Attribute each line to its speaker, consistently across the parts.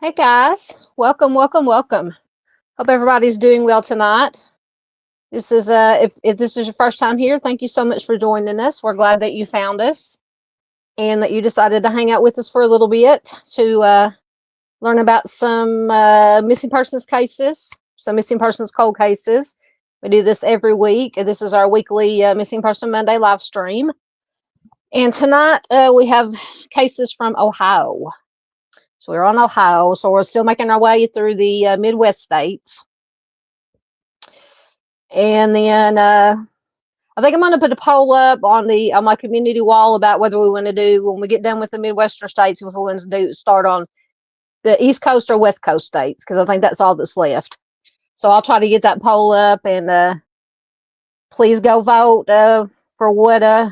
Speaker 1: Hey guys, welcome, welcome, welcome. Hope everybody's doing well tonight. This is if this is your first time here, thank you so much for joining us. We're glad that you found us and that you decided to hang out with us for a little bit to learn about some missing persons cases, some missing persons cold cases. We do this every week. This is our weekly Missing Person Monday live stream. And tonight we have cases from Ohio. So we're on Ohio, so we're still making our way through the Midwest states. And then I think I'm going to put a poll up on my community wall about whether we want to do, when we get done with the Midwestern states, if we want to start on the East Coast or West Coast states, because I think that's all that's left. So I'll try to get that poll up, and please go vote for what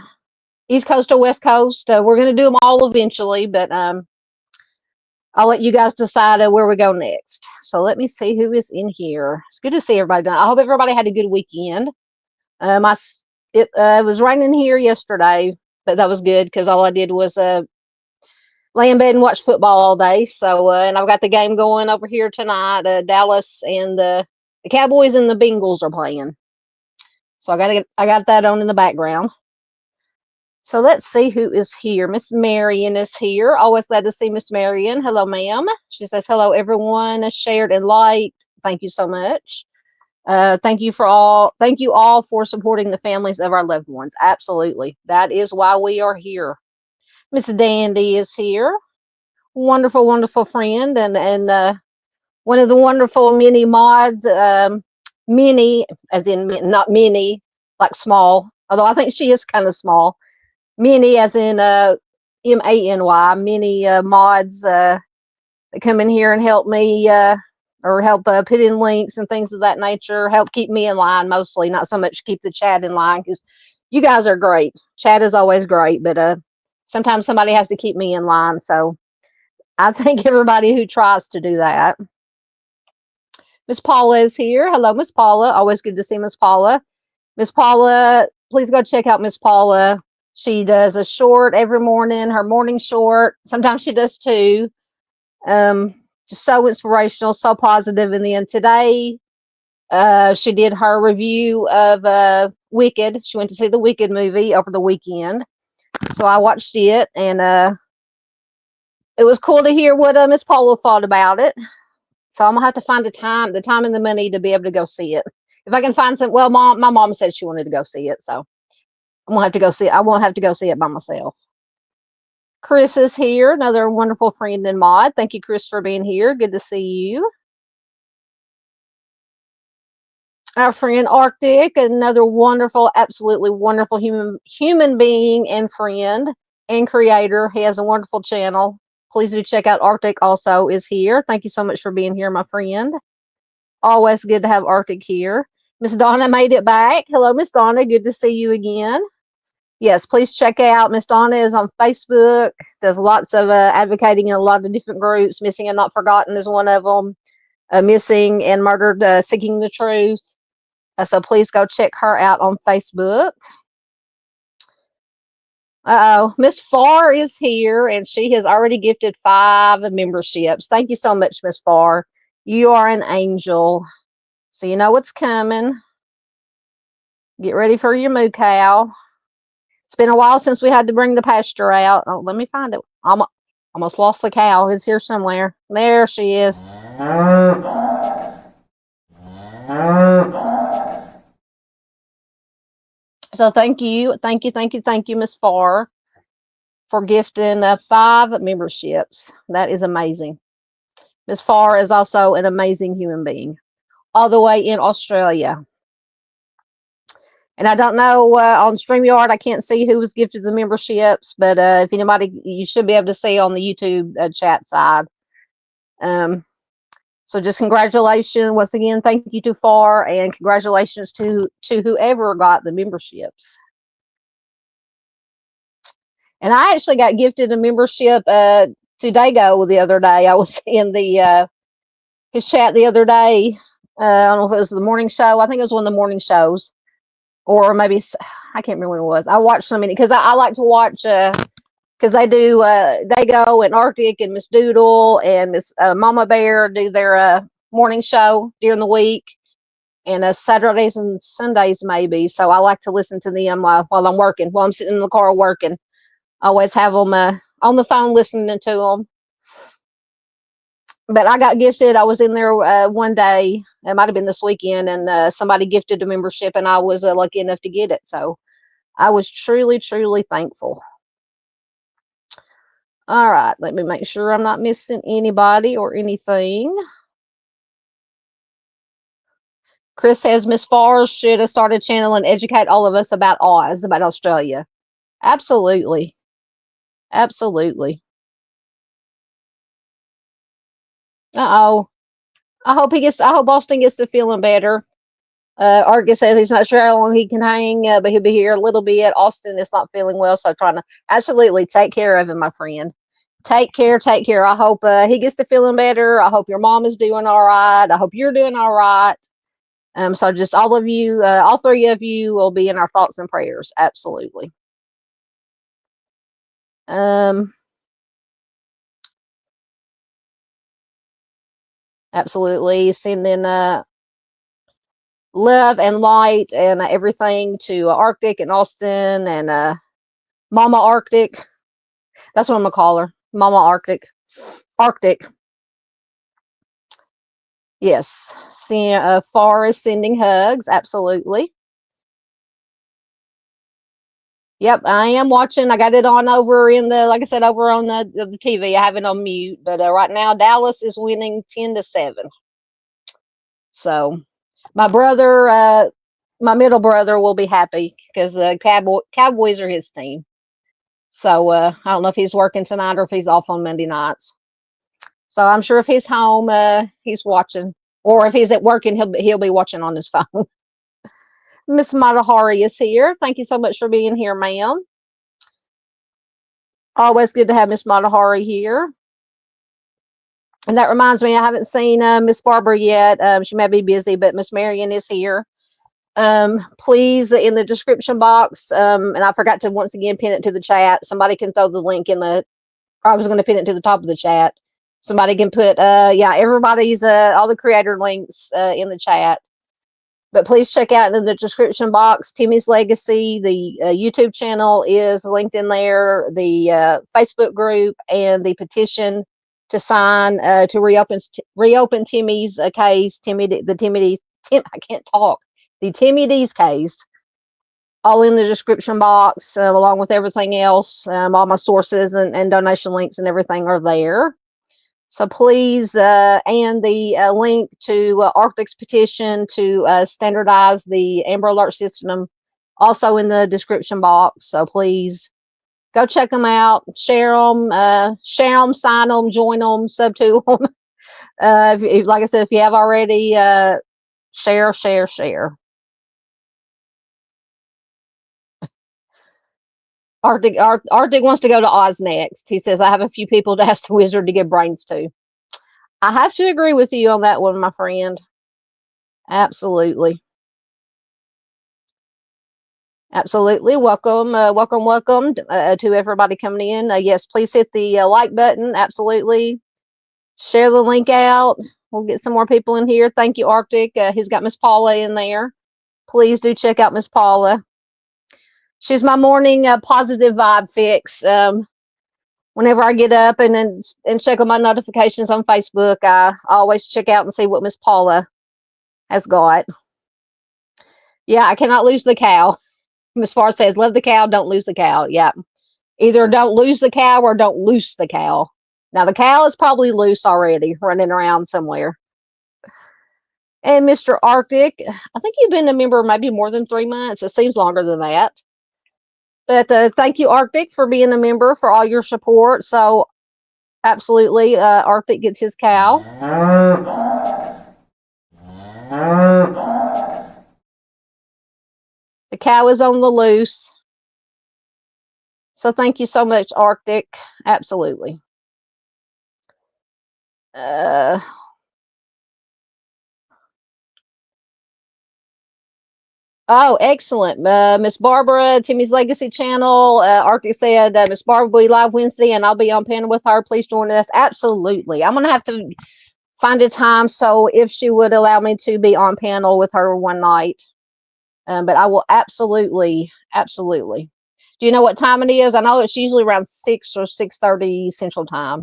Speaker 1: East Coast or West Coast. We're going to do them all eventually, but I'll let you guys decide where we go next. So let me see who is in here. It's good to see everybody. I hope everybody had a good weekend. It was raining here yesterday, but that was good because all I did was lay in bed and watch football all day. So and I've got the game going over here tonight. Dallas and the Cowboys and the Bengals are playing. So I got that on in the background. So let's see who is here. Miss Marion is here. Always glad to see Miss Marion. Hello, ma'am. She says, hello, everyone. Shared and liked. Thank you so much. Thank you all for supporting the families of our loved ones. Absolutely. That is why we are here. Miss Dandy is here. Wonderful, wonderful friend. And one of the wonderful mini mods, mini, as in not mini, like small, although I think she is kind of small. Many, as in M-A-N-Y, many mods that come in here and help me or help put in links and things of that nature, help keep me in line mostly, not so much keep the chat in line, because you guys are great. Chat is always great, but sometimes somebody has to keep me in line. So I thank everybody who tries to do that. Miss Paula is here. Hello, Miss Paula. Always good to see Miss Paula. Miss Paula, please go check out Miss Paula. She does a short every morning, her morning short. Sometimes she does two. just so inspirational, so positive. And then today, she did her review of Wicked. She went to see the Wicked movie over the weekend. So I watched it, and it was cool to hear what Miss Paula thought about it. So I'm gonna have to find the time and the money to be able to go see it. If I can find some, well, my mom said she wanted to go see it, so I'm gonna have to go see it. I won't have to go see it by myself. Chris is here, another wonderful friend and mod. Thank you, Chris, for being here. Good to see you. Our friend Arctic, another wonderful, absolutely wonderful human being and friend and creator. He has a wonderful channel. Please do check out Arctic. Also is here. Thank you so much for being here, my friend. Always good to have Arctic here. Miss Donna made it back. Hello, Miss Donna. Good to see you again. Yes, please check out Miss Donna is on Facebook. Does lots of advocating in a lot of different groups. Missing and Not Forgotten is one of them. Missing and Murdered, Seeking the Truth. So please go check her out on Facebook. Miss Farr is here, and she has already gifted 5 memberships. Thank you so much, Miss Farr. You are an angel. So you know what's coming. Get ready for your moo cow. It's been a while since we had to bring the pasture out. Oh, let me find it. I almost lost the cow. It's here somewhere. There she is. So thank you, Miss Farr, for gifting 5 memberships. That is amazing. Miss Farr is also an amazing human being, all the way in Australia. And I don't know, on StreamYard, I can't see who was gifted the memberships, but if anybody, you should be able to see on the YouTube chat side. So just congratulations once again. Thank you to Farr, and congratulations to whoever got the memberships. And I actually got gifted a membership to Dago the other day. I was in the his chat the other day. I don't know if it was the morning show. I think it was one of the morning shows, or maybe I can't remember when it was. I watched so many because I like to watch because they do Dago and Arctic and Miss Doodle and Miss Mama Bear do their morning show during the week, and Saturdays and Sundays maybe. So I like to listen to them while I'm working, while I'm sitting in the car working. I always have them on the phone listening to them. But I got gifted. I was in there one day. It might have been this weekend, and somebody gifted a membership, and I was lucky enough to get it. So I was truly, truly thankful. All right, let me make sure I'm not missing anybody or anything. Chris says Miss Farr should have started a channel and educate all of us about Oz, about Australia. Absolutely. Absolutely. Uh-oh. I hope Austin gets to feeling better. Argus says he's not sure how long he can hang, but he'll be here a little bit. Austin is not feeling well, so trying to absolutely take care of him, my friend. Take care. I hope he gets to feeling better. I hope your mom is doing all right. I hope you're doing all right. So just all of you, all 3 of you will be in our thoughts and prayers. Absolutely. Absolutely. Sending love and light and everything to Arctic and Austin and Mama Arctic. That's what I'm gonna call her, Mama Arctic. Arctic. Yes. Farr is sending hugs. Absolutely. Yep, I am watching. I got it on over in the, like I said, over on the TV. I have it on mute, but right now Dallas is winning 10-7. So my brother, my middle brother, will be happy because the Cowboys are his team. So I don't know if he's working tonight or if he's off on Monday nights. So I'm sure if he's home, he's watching, or if he's at work, and he'll be watching on his phone. Miss Matahari is here. Thank you so much for being here, ma'am. Always good to have Miss Matahari here. And that reminds me, I haven't seen Miss Barbara yet. She may be busy, but Miss Marion is here. Please, in the description box, and I forgot to once again pin it to the chat. Somebody can throw the link in the, I was going to pin it to the top of the chat. somebody can put, yeah, everybody's, all the creator links in the chat. But please check out in the description box, Timmy's Legacy. The YouTube channel is linked in there, the Facebook group, and the petition to sign to reopen Timmy's case, I can't talk, the Timmy D's case, all in the description box, along with everything else. All my sources and donation links and everything are there. So please, and the link to Arctic's petition to standardize the Amber Alert system, also in the description box. So please go check them out, share them, sign them, join them, sub to them. If, like I said, if you have already, share. Arctic wants to go to Oz next. He says, I have a few people to ask the wizard to give brains to. I have to agree with you on that one, my friend. Absolutely. Absolutely. Welcome to everybody coming in. Yes, please hit the like button. Absolutely. Share the link out. We'll get some more people in here. Thank you, Arctic. He's got Miss Paula in there. Please do check out Miss Paula. She's my morning positive vibe fix. Whenever I get up and check on my notifications on Facebook, I always check out and see what Miss Paula has got. Yeah, I cannot lose the cow. Miss Farr says, love the cow, don't lose the cow. Yeah. Either don't lose the cow or don't loose the cow. Now, the cow is probably loose already, running around somewhere. And Mr. Arctic, I think you've been a member maybe more than 3 months. It seems longer than that. But thank you, Arctic, for being a member, for all your support. So, absolutely, Arctic gets his cow. The cow is on the loose. So, thank you so much, Arctic. Absolutely. Oh, excellent. Miss Barbara, Timmy's Legacy channel. Arctic said, Miss Barbara will be live Wednesday and I'll be on panel with her. Please join us. Absolutely. I'm going to have to find a time. So if she would allow me to be on panel with her one night. But I will absolutely. Do you know what time it is? I know it's usually around 6 or 6:30 Central Time.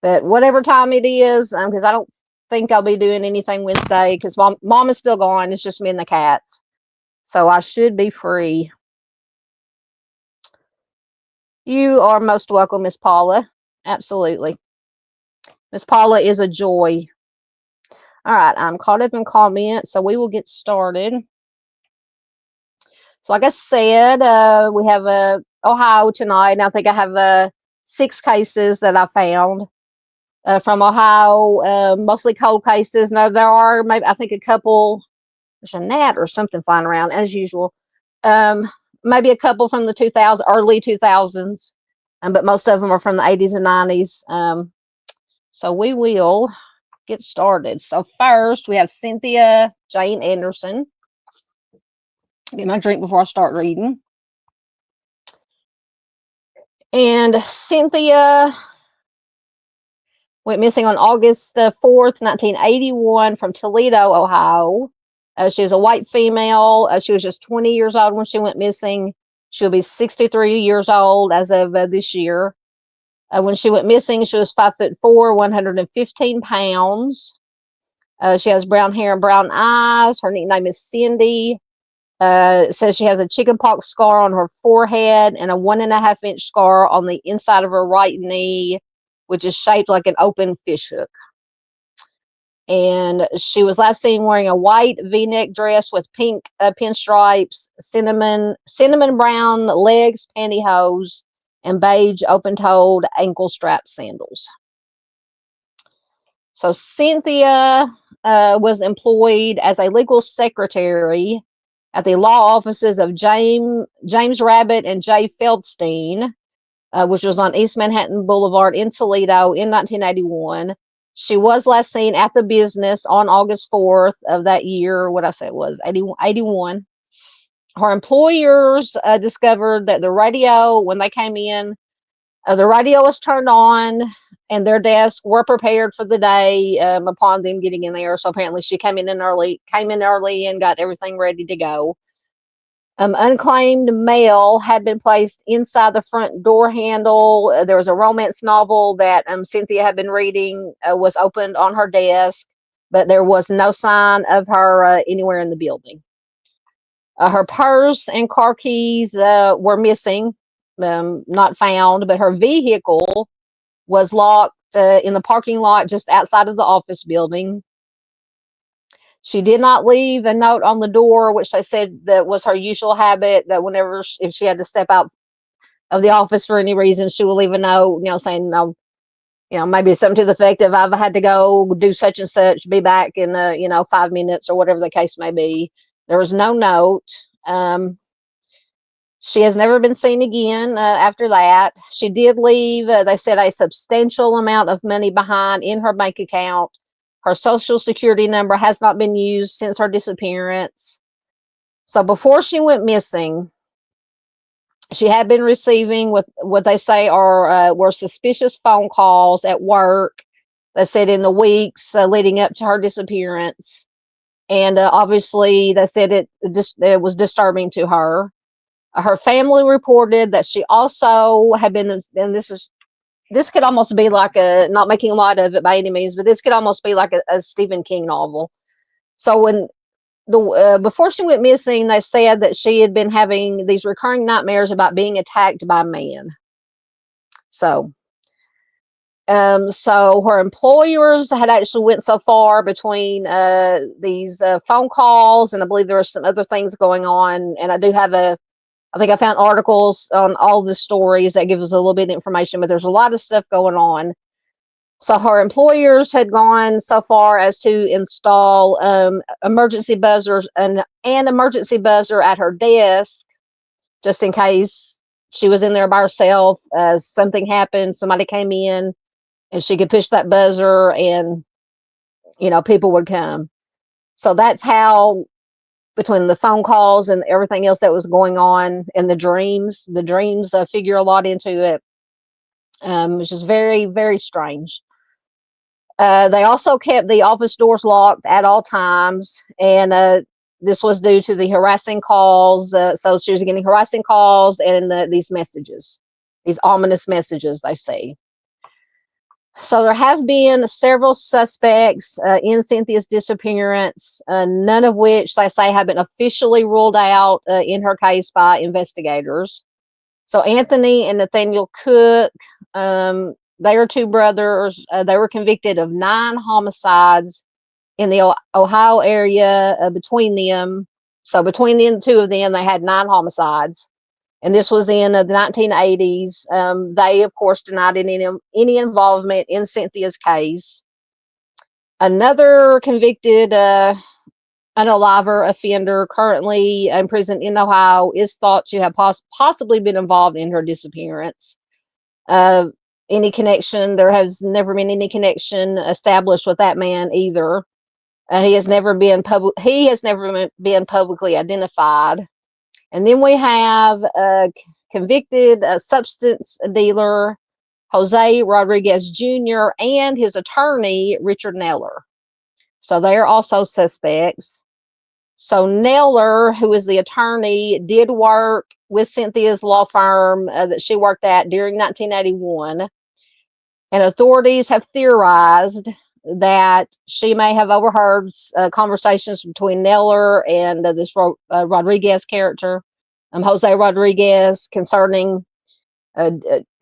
Speaker 1: But whatever time it is, because I don't think I'll be doing anything Wednesday because mom is still gone. It's just me and the cats. So I should be free. You are most welcome, Miss Paula. Absolutely. Miss Paula is a joy. All right, I'm caught up in comments, so we will get started. So like I said, we have Ohio tonight, and I think I have 6 cases that I found. From Ohio, mostly cold cases. No, there are maybe, I think, a couple. There's a gnat or something flying around as usual. Maybe a couple from the early 2000s, but most of them are from the 80s and 90s. So we will get started. So first, we have Cynthia Jane Anderson. Get my drink before I start reading. And Cynthia went missing on August 4th, 1981 from Toledo, Ohio. She was a white female. She was just 20 years old when she went missing. She'll be 63 years old as of this year. When she went missing, she was 5'4", 115 pounds. She has brown hair and brown eyes. Her nickname is Cindy. It says she has a chickenpox scar on her forehead and a 1.5-inch scar on the inside of her right knee, which is shaped like an open fish hook. And she was last seen wearing a white V-neck dress with pink pinstripes, cinnamon brown legs, pantyhose, and beige open-toed ankle strap sandals. So Cynthia was employed as a legal secretary at the law offices of James Rabbit and Jay Feldstein, which was on East Manhattan Boulevard in Toledo in 1981. She was last seen at the business on August 4th of that year. What I said was 81. Her employers discovered that the radio, when they came in, The radio was turned on, and their desks were prepared for the day upon them getting in there. So apparently, she came in early, and got everything ready to go. Unclaimed mail had been placed inside the front door handle. There was a romance novel that Cynthia had been reading, was opened on her desk, but there was no sign of her anywhere in the building. Her purse and car keys were missing, not found, but her vehicle was locked in the parking lot just outside of the office building. She did not leave a note on the door, which they said that was her usual habit, that whenever, if she had to step out of the office for any reason, she would leave a note, saying, no, maybe something to the effect of, I've had to go do such and such, be back in, 5 minutes or whatever the case may be. There was no note. She has never been seen again after that. She did leave, they said, a substantial amount of money behind in her bank account. Her social security number has not been used since her disappearance. So before she went missing, she had been receiving what they say were suspicious phone calls at work. They said in the weeks leading up to her disappearance. And obviously, they said it was disturbing to her. Her family reported that she also had been, and this could almost be like not making a lot of it by any means, but this could almost be like a Stephen King novel. So when before she went missing, they said that she had been having these recurring nightmares about being attacked by a man. So her employers had actually went so far between these phone calls, and I believe there are some other things going on. And I think I found articles on all the stories that give us a little bit of information, but there's a lot of stuff going on. So her employers had gone so far as to install emergency buzzers, an emergency buzzer at her desk, just in case she was in there by herself. Something happened, somebody came in, and she could push that buzzer, and people would come. So that's how, between the phone calls and everything else that was going on, and the dreams figure a lot into it, which is very, very strange. They also kept the office doors locked at all times, and this was due to the harassing calls. So she was getting harassing calls and these messages, these ominous messages, they say. So there have been several suspects in Cynthia's disappearance, none of which they say have been officially ruled out in her case by investigators. So Anthony and Nathaniel Cook, they are two brothers. They were convicted of 9 homicides in the Ohio area between them. So between the two of them, they had 9 homicides. And this was in the 1980s. They, of course, denied any involvement in Cynthia's case. Another convicted unaliver offender currently imprisoned in Ohio is thought to have possibly been involved in her disappearance. Any connection? There has never been any connection established with that man either. He has never been publicly identified. And then we have a convicted substance dealer, Jose Rodriguez Jr., and his attorney, Richard Neller. So they are also suspects. So Neller, who is the attorney, did work with Cynthia's law firm that she worked at during 1981. And authorities have theorized that she may have overheard conversations between Neller and this Rodriguez character, Jose Rodriguez, concerning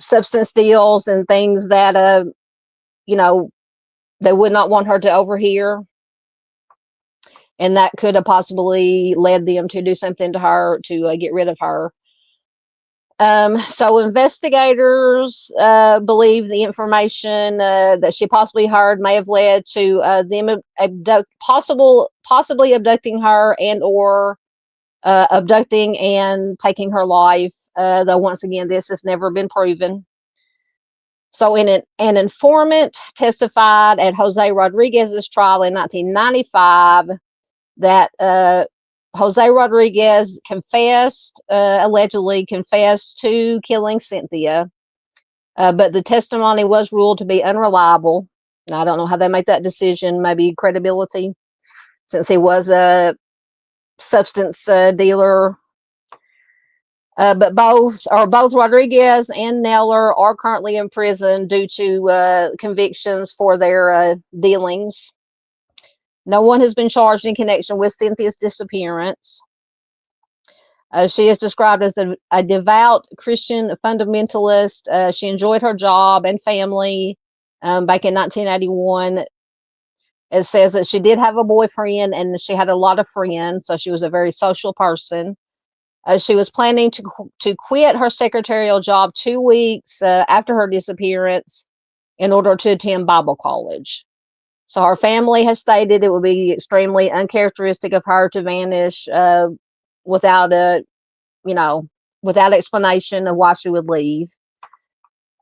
Speaker 1: substance deals and things that, they would not want her to overhear. And that could have possibly led them to do something to her to get rid of her. So investigators believe the information that she possibly heard may have led to them possibly abducting her and or abducting and taking her life, though once again this has never been proven. So an informant testified at Jose Rodriguez's trial in 1995 that Jose Rodriguez allegedly confessed to killing Cynthia. But the testimony was ruled to be unreliable. Now, I don't know how they make that decision, maybe credibility, since he was a substance dealer. But both Rodriguez and Neller are currently in prison due to convictions for their dealings. No one has been charged in connection with Cynthia's disappearance. She is described as a devout Christian fundamentalist. She enjoyed her job and family. Back in 1981, it says that she did have a boyfriend and she had a lot of friends, so she was a very social person. She was planning to quit her secretarial job 2 weeks after her disappearance in order to attend Bible college. So her family has stated it would be extremely uncharacteristic of her to vanish without without explanation of why she would leave.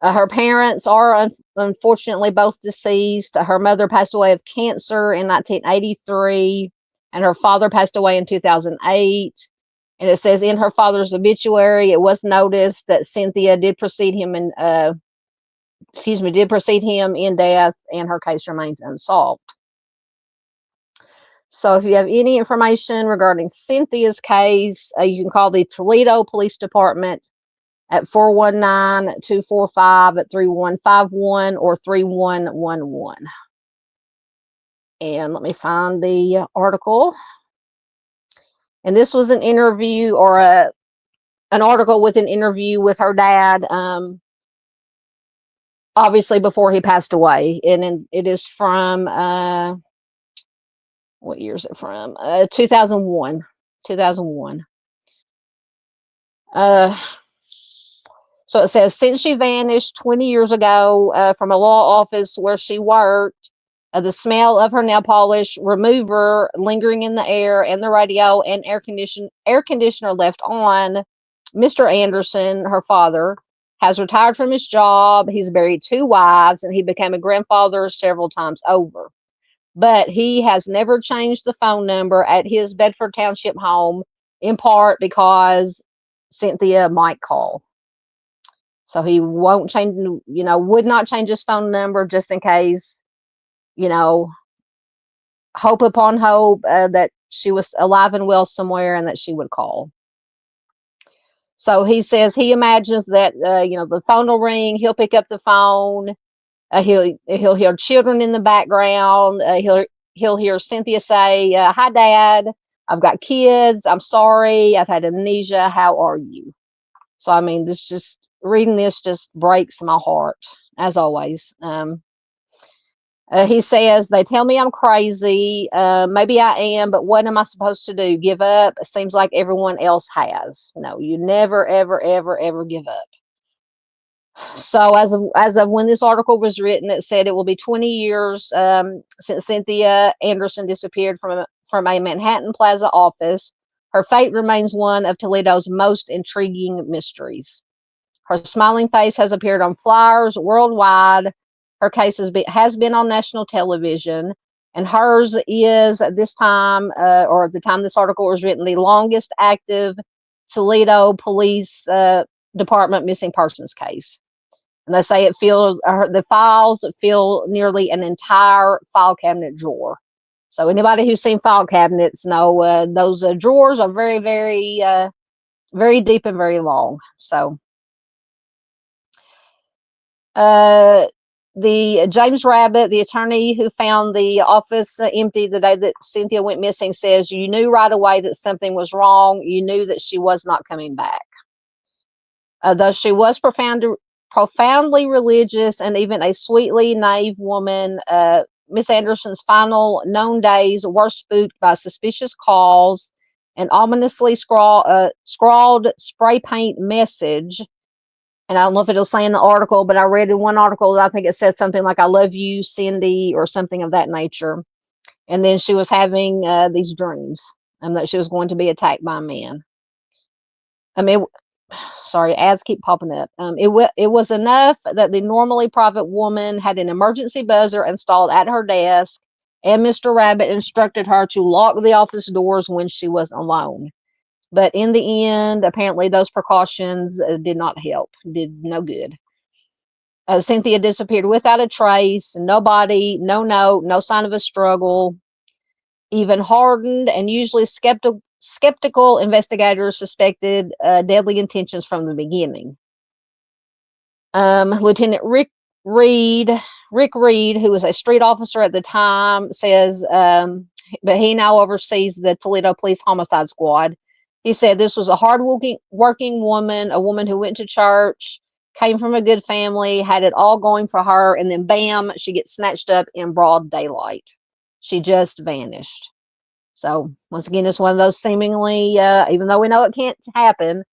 Speaker 1: Her parents are unfortunately both deceased. Her mother passed away of cancer in 1983, and her father passed away in 2008. And it says in her father's obituary, it was noticed that Cynthia did precede him in death, and her case remains unsolved. So if you have any information regarding Cynthia's case, you can call the Toledo Police Department at 419-245-3151 or 3111. And let me find the article. And this was an interview, or an article with an interview with her dad, obviously before he passed away. And it is from, what year is it from? 2001. 2001. So it says, since she vanished 20 years ago from a law office where she worked, the smell of her nail polish remover lingering in the air, and the radio and air conditioner left on, Mr. Anderson, her father, has retired from his job. He's buried 2 wives, and he became a grandfather several times over. But he has never changed the phone number at his Bedford Township home, in part because Cynthia might call. So he won't change, would not change his phone number just in case, hope upon hope that she was alive and well somewhere and that she would call. So he says he imagines that, the phone will ring, he'll pick up the phone, he'll hear children in the background, he'll hear Cynthia say, hi, Dad, I've got kids, I'm sorry, I've had amnesia, how are you? So, I mean, reading this just breaks my heart, as always. He says, they tell me I'm crazy. Maybe I am, but what am I supposed to do? Give up? It seems like everyone else has. No, you never, ever, ever, ever give up. So as of when this article was written, it said it will be 20 years since Cynthia Anderson disappeared from a Manhattan Plaza office. Her fate remains one of Toledo's most intriguing mysteries. Her smiling face has appeared on flyers worldwide. Her case has been on national television, and hers is at this time, or at the time this article was written, the longest active Toledo Police Department missing persons case. And they say the files fill nearly an entire file cabinet drawer. So anybody who's seen file cabinets know those drawers are very, very, very deep and very long. So the James Rabbit, the attorney who found the office empty the day that Cynthia went missing, says, you knew right away that something was wrong. You knew that she was not coming back. Though she was profoundly religious and even a sweetly naive woman, Miss Anderson's final known days were spooked by suspicious calls, an ominously scrawled spray paint message. And I don't know if it'll say in the article, but I read in one article that I think it said something like, I love you, Cindy, or something of that nature. And then she was having these dreams, and that she was going to be attacked by a man. I mean, sorry, ads keep popping up. It was enough that the normally private woman had an emergency buzzer installed at her desk, and Mr. Rabbit instructed her to lock the office doors when she was alone. But in the end, apparently those precautions did not help, did no good. Cynthia disappeared without a trace. Nobody, no note, no sign of a struggle. Even hardened and usually skeptical investigators suspected deadly intentions from the beginning. Lieutenant Rick Reed, who was a street officer at the time, says, but he now oversees the Toledo Police Homicide Squad. He said this was a hard-working woman, a woman who went to church, came from a good family, had it all going for her, and then bam, she gets snatched up in broad daylight. She just vanished. So once again, it's one of those seemingly, even though we know it can't happen,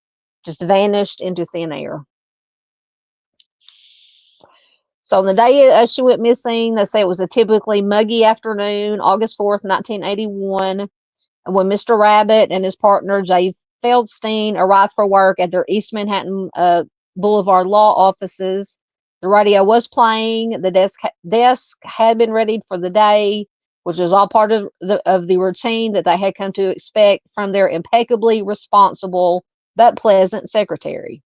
Speaker 1: just vanished into thin air. So on the day she went missing, they say it was a typically muggy afternoon, August 4th, 1981, when Mr. Rabbit and his partner, Jay Feldstein, arrived for work at their East Manhattan Boulevard law offices. The radio was playing. The desk had been readied for the day, which was all part of the routine that they had come to expect from their impeccably responsible but pleasant secretary.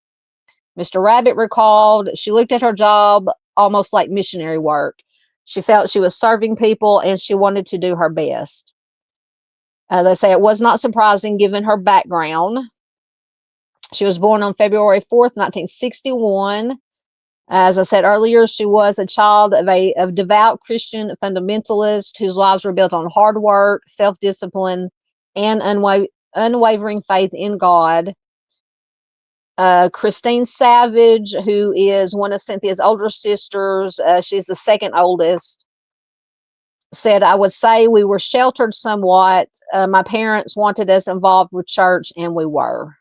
Speaker 1: Mr. Rabbit recalled she looked at her job almost like missionary work. She felt she was serving people and she wanted to do her best. They say it was not surprising given her background. She was born on February 4th, 1961. As I said earlier, she was a child of devout Christian fundamentalists whose lives were built on hard work, self-discipline, and unwavering faith in God. Christine Savage, who is one of Cynthia's older sisters, she's the second oldest, said, I would say we were sheltered somewhat. My parents wanted us involved with church, and we were.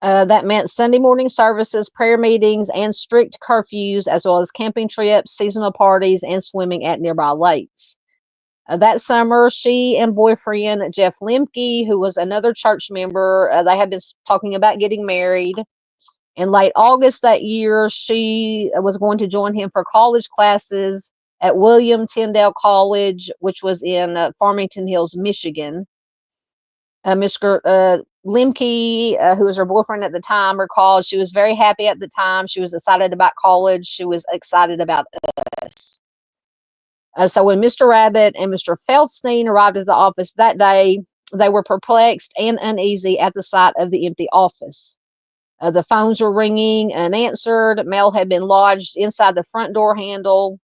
Speaker 1: That meant Sunday morning services, prayer meetings, and strict curfews, as well as camping trips, seasonal parties, and swimming at nearby lakes. That summer, she and boyfriend Jeff Lemke, who was another church member, they had been talking about getting married. In late August that year, she was going to join him for college classes at William Tyndale College, which was in Farmington Hills, Michigan. Mr. Lemke, who was her boyfriend at the time, recalled she was very happy at the time. She was excited about college. She was excited about us. So when Mr. Rabbit and Mr. Feldstein arrived at the office that day, they were perplexed and uneasy at the sight of the empty office. The phones were ringing unanswered. Mail had been lodged inside the front door handle.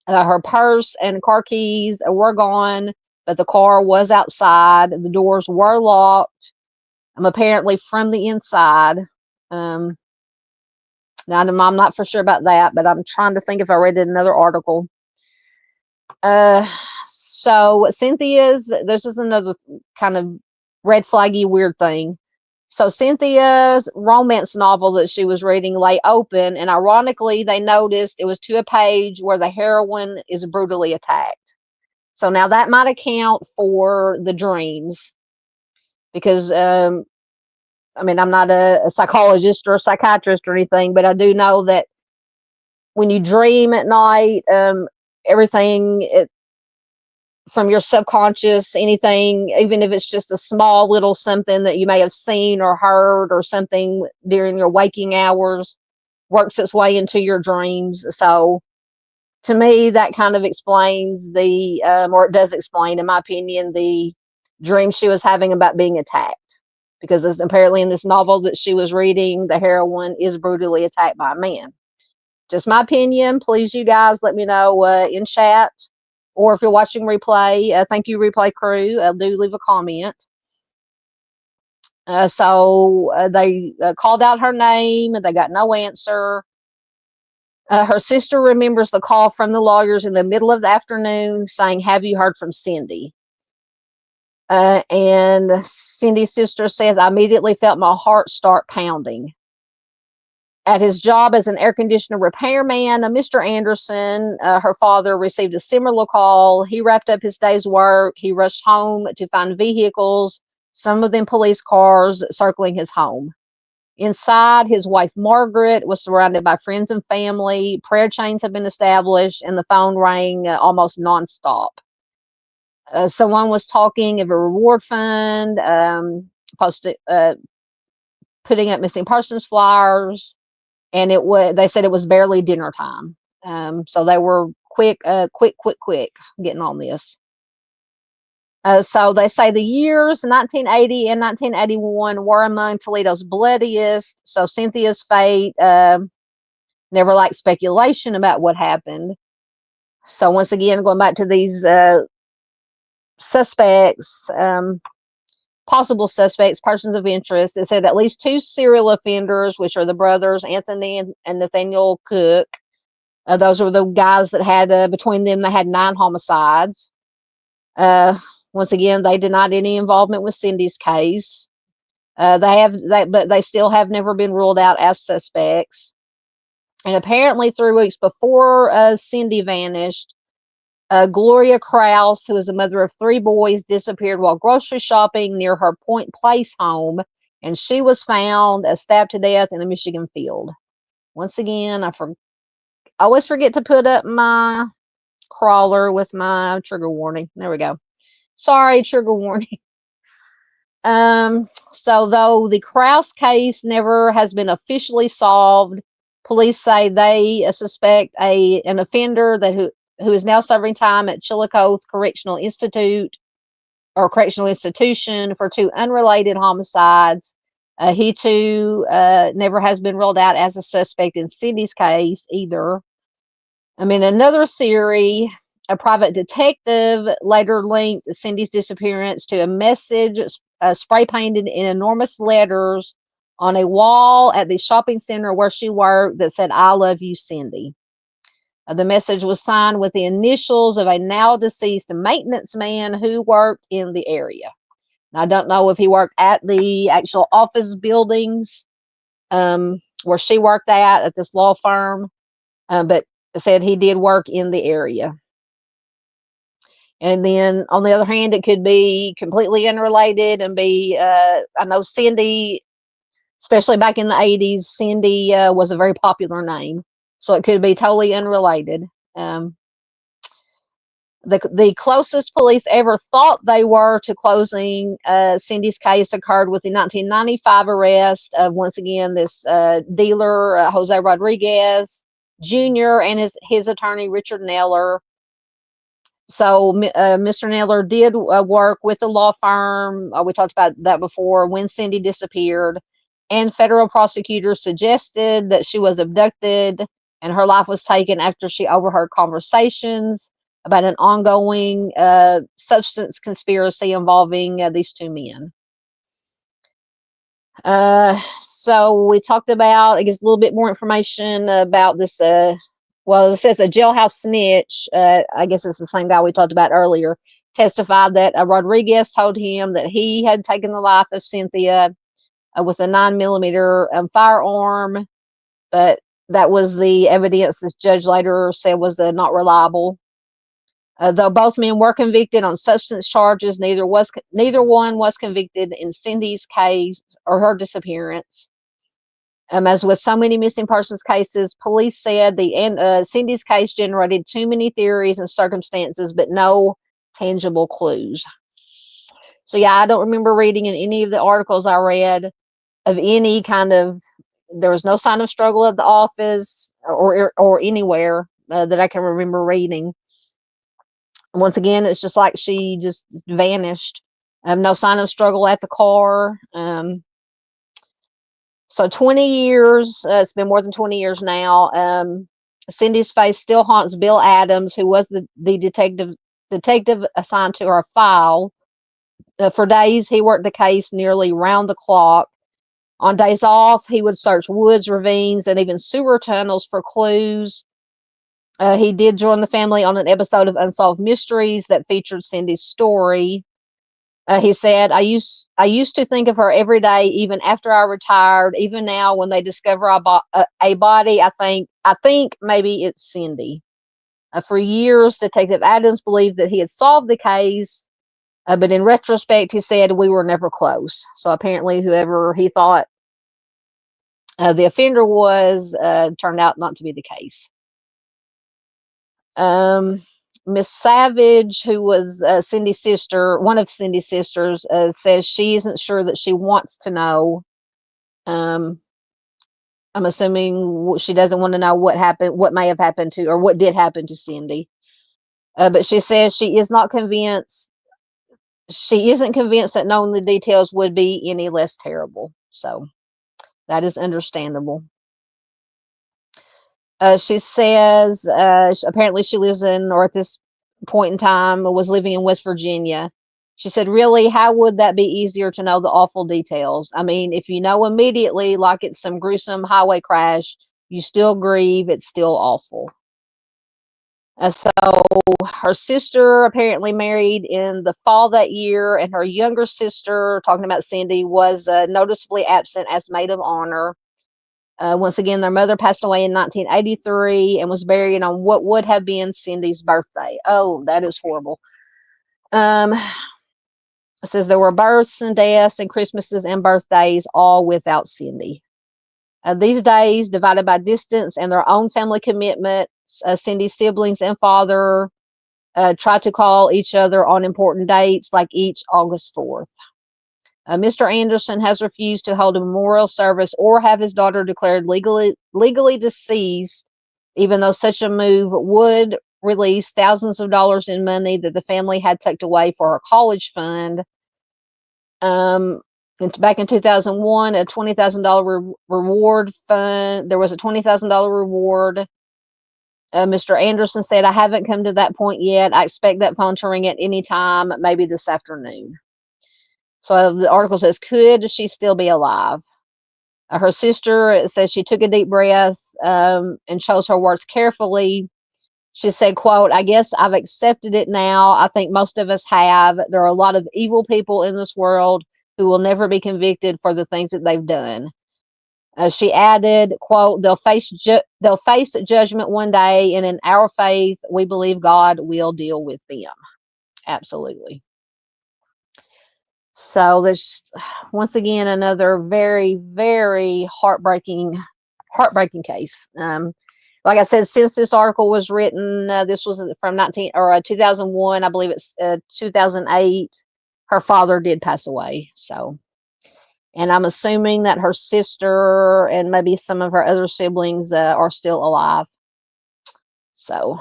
Speaker 1: Her purse and car keys were gone, but the car was outside. The doors were locked, apparently from the inside. Now, I'm not for sure about that, but I'm trying to think if I read another article. So Cynthia's, this is another kind of red flaggy weird thing. So Cynthia's romance novel that she was reading lay open, and ironically, they noticed it was to a page where the heroine is brutally attacked. So now that might account for the dreams, because I mean, I'm not a psychologist or a psychiatrist or anything, but I do know that when you dream at night, everything from your subconscious, anything, even if it's just a small little something that you may have seen or heard or something during your waking hours, works its way into your dreams. So to me, that kind of explains or it does explain, in my opinion, the dream she was having about being attacked. Because apparently in this novel that she was reading, the heroine is brutally attacked by a man. Just my opinion. Please, you guys, let me know in chat, or if you're watching replay, thank you, replay crew. Do leave a comment. So they called out her name, and they got no answer. Her sister remembers the call from the lawyers in the middle of the afternoon saying, have you heard from Cindy? And Cindy's sister says, I immediately felt my heart start pounding. At his job as an air conditioner repairman, Mr. Anderson, her father, received a similar call. He wrapped up his day's work. He rushed home to find vehicles, some of them police cars, circling his home. Inside, his wife, Margaret, was surrounded by friends and family. Prayer chains had been established, and the phone rang almost nonstop. Someone was talking of a reward fund, putting up missing persons flyers. and they said it was barely dinner time. So they were quick getting on this. So they say the years 1980 and 1981 were among Toledo's bloodiest. So Cynthia's fate never liked speculation about what happened. So once again, going back to these suspects, possible suspects, persons of interest, it said at least 2 serial offenders, which are the brothers Anthony and Nathaniel Cook. Those were the guys that had between them, they had 9 homicides. Once again, they denied any involvement with Cindy's case. But they still have never been ruled out as suspects. And apparently 3 weeks before Cindy vanished, Gloria Krause, who is a mother of 3 boys, disappeared while grocery shopping near her Point Place home, and she was found stabbed to death in a Michigan field. Once again, I always forget to put up my crawler with my trigger warning. There we go. Sorry, trigger warning. So though the Krause case never has been officially solved, police say they suspect an offender who is now serving time at Chillicothe Correctional Institute or Correctional Institution for 2 unrelated homicides. He too never has been ruled out as a suspect in Cindy's case either. I mean, another theory, a private detective later linked Cindy's disappearance to a message spray painted in enormous letters on a wall at the shopping center where she worked that said, "I love you, Cindy." The message was signed with the initials of a now deceased maintenance man who worked in the area. Now, I don't know if he worked at the actual office buildings where she worked at this law firm, but said he did work in the area. And then on the other hand, it could be completely unrelated and be, I know Cindy, especially back in the 80s, Cindy was a very popular name. So it could be totally unrelated. The closest police ever thought they were to closing Cindy's case occurred with the 1995 arrest of, once again, this dealer, Jose Rodriguez Jr., and his attorney, Richard Neller. So Mr. Neller did work with the law firm. We talked about that before, when Cindy disappeared. And federal prosecutors suggested that she was abducted and her life was taken after she overheard conversations about an ongoing substance conspiracy involving these 2 men. So we talked about, I guess, a little bit more information about this. Well, it says a jailhouse snitch, I guess it's the same guy we talked about earlier, testified that Rodriguez told him that he had taken the life of Cynthia with a 9mm firearm, but that was the evidence the judge later said was not reliable. Though both men were convicted on substance charges, neither one was convicted in Cindy's case or her disappearance. As with so many missing persons cases, police said Cindy's case generated too many theories and circumstances, but no tangible clues. So yeah, I don't remember reading in any of the articles I read of any kind of, there was no sign of struggle at the office or anywhere that I can remember reading. Once again, it's just like she just vanished. No sign of struggle at the car. So 20 years, it's been more than 20 years now. Cindy's face still haunts Bill Adams, who was the detective assigned to her file. For days, he worked the case nearly round the clock. On days off, he would search woods, ravines, and even sewer tunnels for clues. He did join the family on an episode of Unsolved Mysteries that featured Cindy's story. He said, I used to think of her every day, even after I retired. Even now, when they discover a body, I think maybe it's Cindy. For years, Detective Adams believed that he had solved the case, but in retrospect, he said we were never close. So apparently, whoever he thought the offender was turned out not to be the case. Miss Savage, who was Cindy's sister, one of Cindy's sisters, says she isn't sure that she wants to know. I'm assuming she doesn't want to know what happened, what may have happened to, or what did happen to Cindy. But she says she is not convinced. She isn't convinced that knowing the details would be any less terrible. So that is understandable. She says apparently she lives in, or at this point in time, was living in West Virginia. She said, really, how would that be easier to know the awful details? I mean, if you know immediately, like it's some gruesome highway crash, you still grieve. It's still awful. So her sister apparently married in the fall that year, and her younger sister, talking about Cindy, was noticeably absent as maid of honor. Once again, their mother passed away in 1983 and was buried on what would have been Cindy's birthday. Oh, that is horrible. It says there were births and deaths and Christmases and birthdays, all without Cindy. These days, divided by distance and their own family commitments, Cindy's siblings and father try to call each other on important dates, like each August 4th. Mr. Anderson has refused to hold a memorial service or have his daughter declared legally deceased, even though such a move would release thousands of dollars in money that the family had tucked away for her college fund. Back in 2001, a $20,000 reward fund. There was a $20,000 reward. Mr. Anderson said, I haven't come to that point yet. I expect that phone to ring at any time, maybe this afternoon. So the article says, could she still be alive? Her sister says she took a deep breath and chose her words carefully. She said, quote, I guess I've accepted it now. I think most of us have. There are a lot of evil people in this world who will never be convicted for the things that they've done. She added, quote, they'll face judgment one day, and in our faith, we believe God will deal with them. Absolutely. So there's, once again, another very, very heartbreaking case. Like I said, since this article was written, this was from 2001. I believe it's 2008. Her father did pass away. So, and I'm assuming that her sister and maybe some of her other siblings are still alive. So,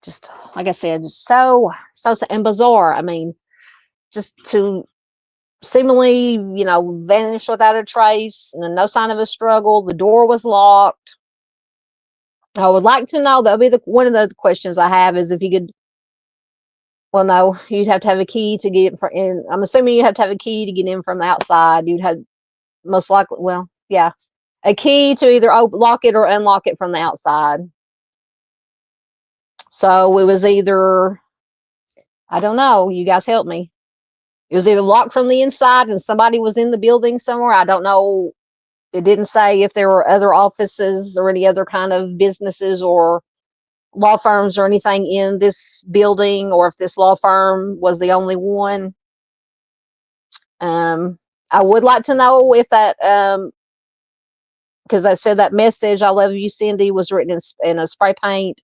Speaker 1: just like I said, so and bizarre. I mean, just to seemingly, vanished without a trace, and no sign of a struggle. The door was locked. I would like to know, that'll be one of the questions I have, is if you could, well, no, you'd have to have a key to get in. I'm assuming you have to have a key to get in from the outside. You'd have most likely, well, yeah, a key to either lock it or unlock it from the outside. So it was either, I don't know, you guys help me. It was either locked from the inside and somebody was in the building somewhere. I don't know. It didn't say if there were other offices or any other kind of businesses or law firms or anything in this building, or if this law firm was the only one. I would like to know if that, because I said that message, I love you, Cindy, was written in a spray paint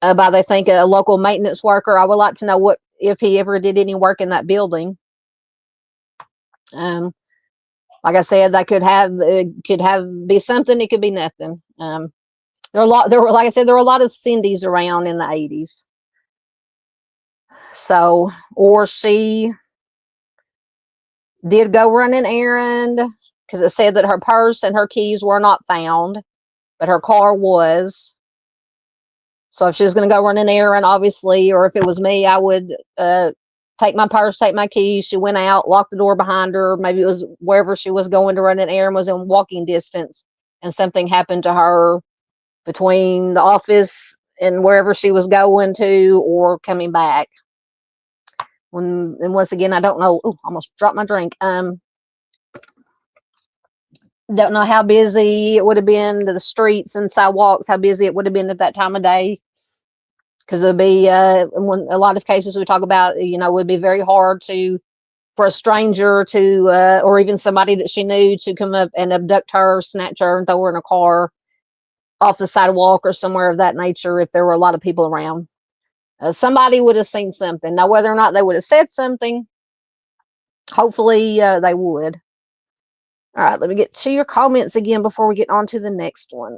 Speaker 1: by, they think, a local maintenance worker. I would like to know if he ever did any work in that building. Like I said, that could be something. It could be nothing. There were, like I said, there were a lot of Cindy's around in the 80s. So, or she did go run an errand, because it said that her purse and her keys were not found, but her car was. So if she was going to go run an errand, obviously, or if it was me, I would take my purse, take my keys. She went out, locked the door behind her. Maybe it was wherever she was going to run an errand was in walking distance, and something happened to her between the office and wherever she was going to or coming back. And once again, I don't know. Oh, almost dropped my drink. Don't know how busy it would have been, the streets and sidewalks, how busy it would have been at that time of day. Because it would be, when a lot of cases we talk about, it would be very hard for a stranger to, or even somebody that she knew, to come up and abduct her, snatch her, and throw her in a car off the sidewalk or somewhere of that nature if there were a lot of people around. Somebody would have seen something. Now, whether or not they would have said something, hopefully they would. All right, let me get to your comments again before we get on to the next one.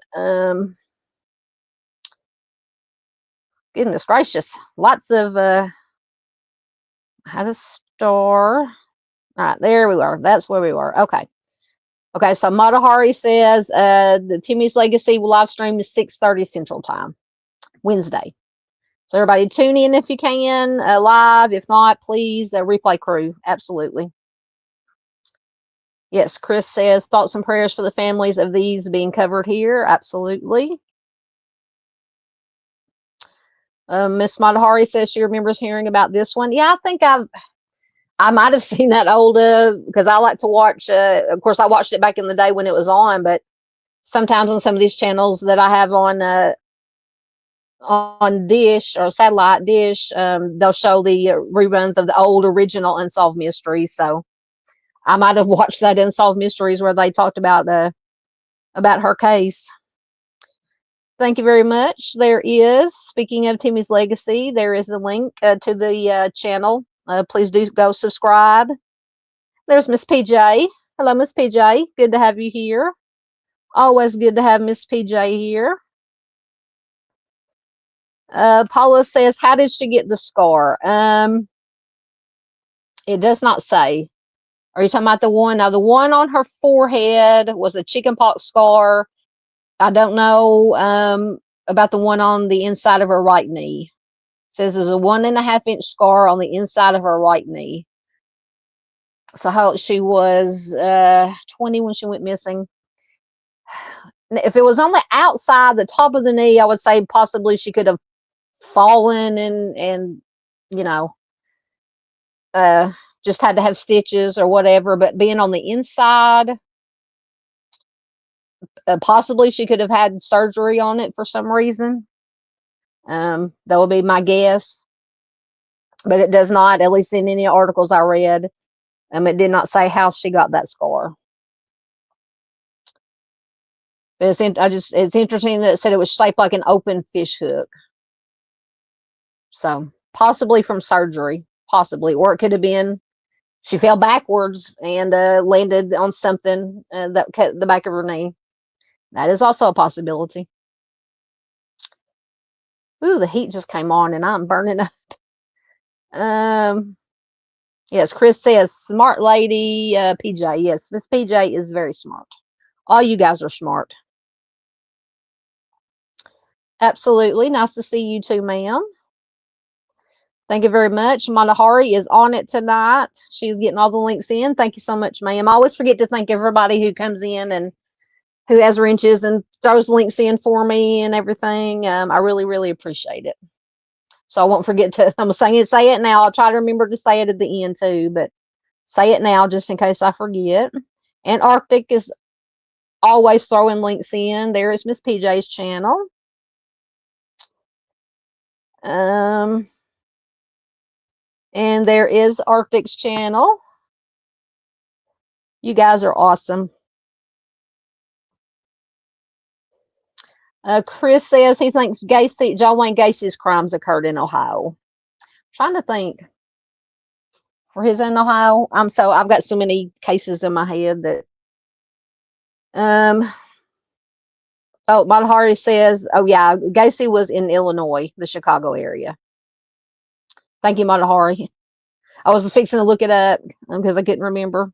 Speaker 1: Goodness gracious, lots of had a star. All right, there we are. That's where we were. Okay. Okay, so Matahari says the Timmy's Legacy live stream is 6:30 Central Time, Wednesday. So everybody tune in if you can, live. If not, please, replay crew. Absolutely. Yes, Chris says thoughts and prayers for the families of these being covered here. Absolutely. Miss Matahari says she remembers hearing about this one. Yeah, I think I might have seen that old because I like to watch. Of course, I watched it back in the day when it was on, but sometimes on some of these channels that I have on Dish or satellite Dish, they'll show the reruns of the old original Unsolved Mysteries. So I might have watched that Unsolved Mysteries where they talked about her case. Thank you very much. There is, speaking of Timmy's Legacy, there is a link to the channel. Please do go subscribe. There's Miss PJ. Hello, Miss PJ. Good to have you here. Always good to have Miss PJ here. Paula says, how did she get the scar? It does not say. Are you talking about the one? Now, the one on her forehead was a chickenpox scar. I don't know about the one on the inside of her right knee. It says there's a 1.5-inch scar on the inside of her right knee. So how she was 20 when she went missing. If it was on the outside, the top of the knee, I would say possibly she could have fallen and you know, just had to have stitches or whatever. But being on the inside, possibly she could have had surgery on it for some reason. That would be my guess. But it does not, at least in any articles I read, it did not say how she got that scar. But it's interesting that it said it was shaped like an open fish hook. So possibly from surgery, possibly, or it could have been she fell backwards and landed on something that cut the back of her knee. That is also a possibility. Ooh, the heat just came on and I'm burning up. Yes, Chris says, smart lady, PJ. Yes, Miss PJ is very smart. All you guys are smart. Absolutely. Nice to see you too, ma'am. Thank you very much. Matahari is on it tonight. She's getting all the links in. Thank you so much, ma'am. I always forget to thank everybody who comes in and who has wrenches and throws links in for me and everything. I really, really appreciate it. So I won't forget to, I'm saying it, say it now. I'll try to remember to say it at the end too, but say it now just in case I forget. And Arctic is always throwing links in. There is Miss PJ's channel. And there is Arctic's channel. You guys are awesome. Chris says he thinks John Wayne Gacy's crimes occurred in Ohio. I'm trying to think. For his in Ohio, I've got so many cases in my head that. Oh, Matahari says, oh yeah, Gacy was in Illinois, the Chicago area. Thank you, Matahari. I was fixing to look it up because I couldn't remember.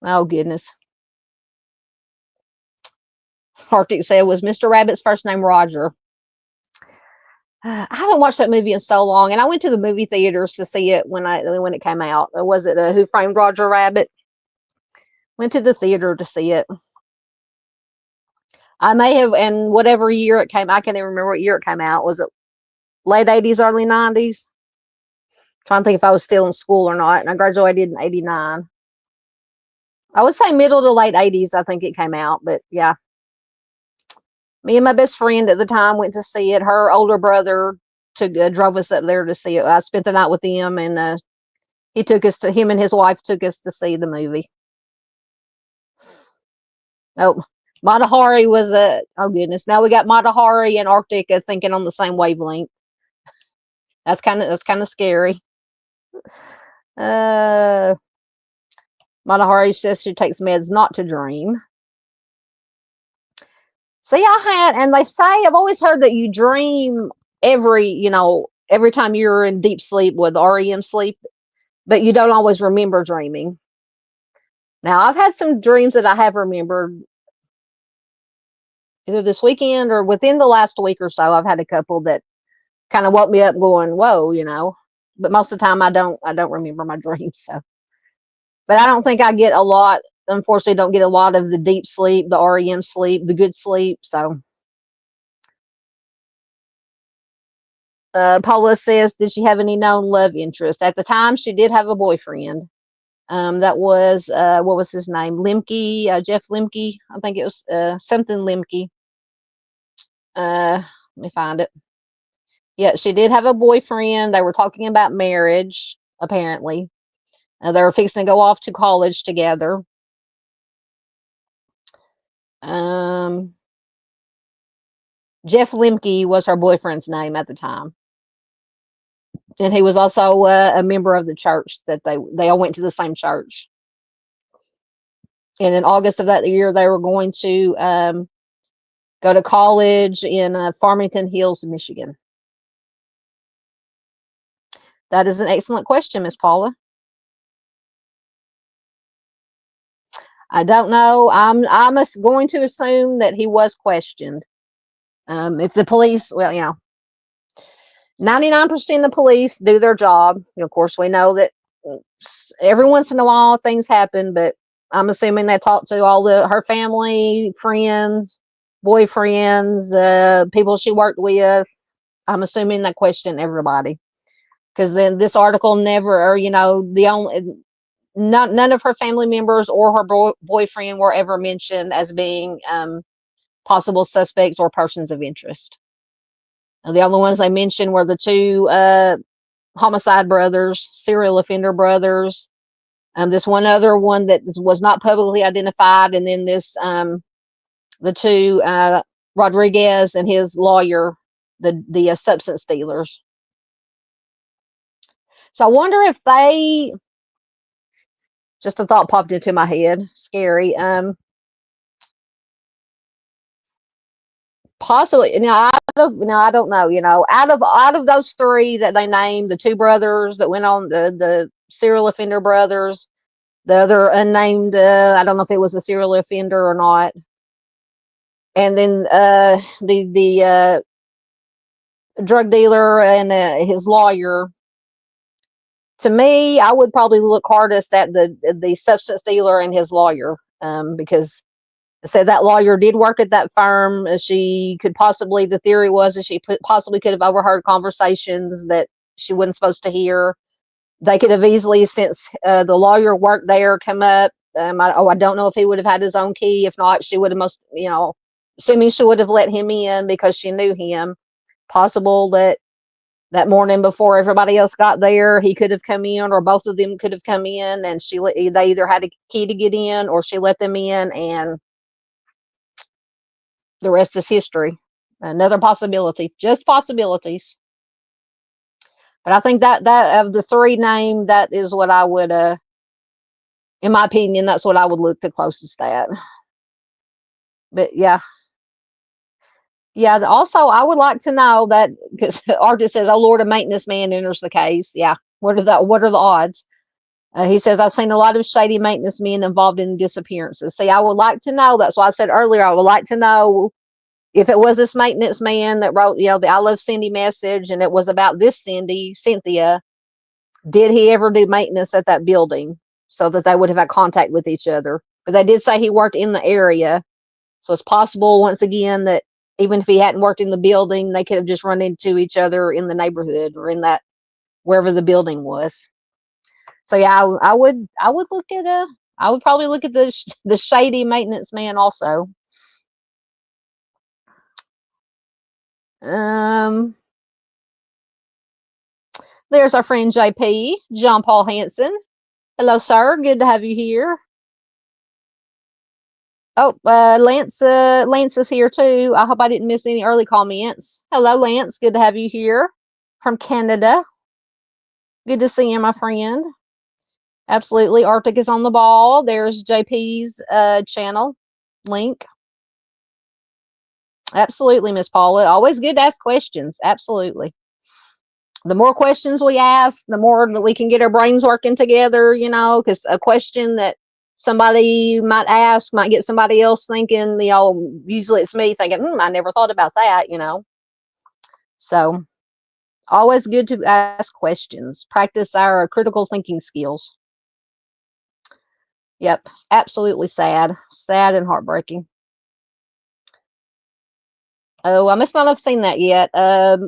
Speaker 1: Oh goodness. Arctic said, was Mr. Rabbit's first name Roger? I haven't watched that movie in so long, and I went to the movie theaters to see it when it came out. Was it Who Framed Roger Rabbit? Went to the theater to see it. I may have, and whatever year it came, I can't even remember what year it came out. Was it late 80s, early 90s? Trying to think if I was still in school or not, and I graduated in 89. I would say middle to late 80s, I think it came out, but yeah. Me and my best friend at the time went to see it. Her older brother drove us up there to see it. I spent the night with them, and him and his wife took us to see the movie. Oh, Matahari was oh goodness. Now we got Matahari and Arctic thinking on the same wavelength. That's kind of scary. Matahari says she takes meds not to dream. See, and they say, I've always heard that you dream every time you're in deep sleep with REM sleep, but you don't always remember dreaming. Now, I've had some dreams that I have remembered either this weekend or within the last week or so. I've had a couple that kind of woke me up going, whoa, but most of the time I don't remember my dreams. So, but I don't think I get a lot, unfortunately, don't get a lot of the deep sleep, the REM sleep, the good sleep. So, Paula says, did she have any known love interest? At the time, she did have a boyfriend. That was, what was his name? Lemke, Jeff Lemke. I think it was something Lemke. Let me find it. Yeah, she did have a boyfriend. They were talking about marriage, apparently. They were fixing to go off to college together. Jeff Lemke was her boyfriend's name at the time. And he was also a member of the church that they all went to the same church. And in August of that year, they were going to go to college in Farmington Hills, Michigan. That is an excellent question, Miss Paula. I don't know. I'm going to assume that he was questioned. If the police, 99% of police do their job. Of course, we know that every once in a while things happen, but I'm assuming they talked to all her family, friends, boyfriends, people she worked with. I'm assuming they questioned everybody, because then this article never, or none of her family members or her boyfriend were ever mentioned as being possible suspects or persons of interest. The only ones they mentioned were the two homicide brothers, serial offender brothers. This one other one that was not publicly identified, and then the two Rodriguez and his lawyer, the substance dealers. So I wonder if they, just a thought popped into my head, scary. Possibly, I don't know. Out of those three that they named, the two brothers that went on, the serial offender brothers, the other unnamed, I don't know if it was a serial offender or not, and then the drug dealer and his lawyer. To me, I would probably look hardest at the substance dealer and his lawyer, because I said that lawyer did work at that firm. She could possibly, the theory was that she possibly could have overheard conversations that she wasn't supposed to hear. They could have easily, since the lawyer worked there, come up. I don't know if he would have had his own key. If not, she would have assuming she would have let him in because she knew him. Possible that morning before everybody else got there, he could have come in, or both of them could have come in, and they either had a key to get in, or she let them in, and the rest is history. Another possibility, just possibilities. But I think that of the three named, that is what I would, in my opinion, that's what I would look the closest at. But yeah. Also, I would like to know that, because Artis says, "Oh Lord, a maintenance man enters the case." Yeah. What are the odds? He says, "I've seen a lot of shady maintenance men involved in disappearances." See, I would like to know. That's why I said earlier, I would like to know if it was this maintenance man that wrote, the "I love Cindy" message, and it was about this Cynthia. Did he ever do maintenance at that building so that they would have had contact with each other? But they did say he worked in the area, so it's possible, once again, that even if he hadn't worked in the building, they could have just run into each other in the neighborhood, or in that, wherever the building was. So yeah, I would look at I would probably look at the shady maintenance man also. There's our friend JP, John Paul Hansen. Hello, sir. Good to have you here. Oh, Lance is here too. I hope I didn't miss any early comments. Hello, Lance. Good to have you here from Canada. Good to see you, my friend. Absolutely. Arctic is on the ball. There's JP's channel link. Absolutely, Miss Paula. Always good to ask questions. Absolutely. The more questions we ask, the more that we can get our brains working together, you know, because a question that somebody might ask might get somebody else thinking, you know, usually it's me thinking, I never thought about that, you know. So always good to ask questions, practice our critical thinking skills. Yep, absolutely sad, sad and heartbreaking. Oh, I must not have seen that yet.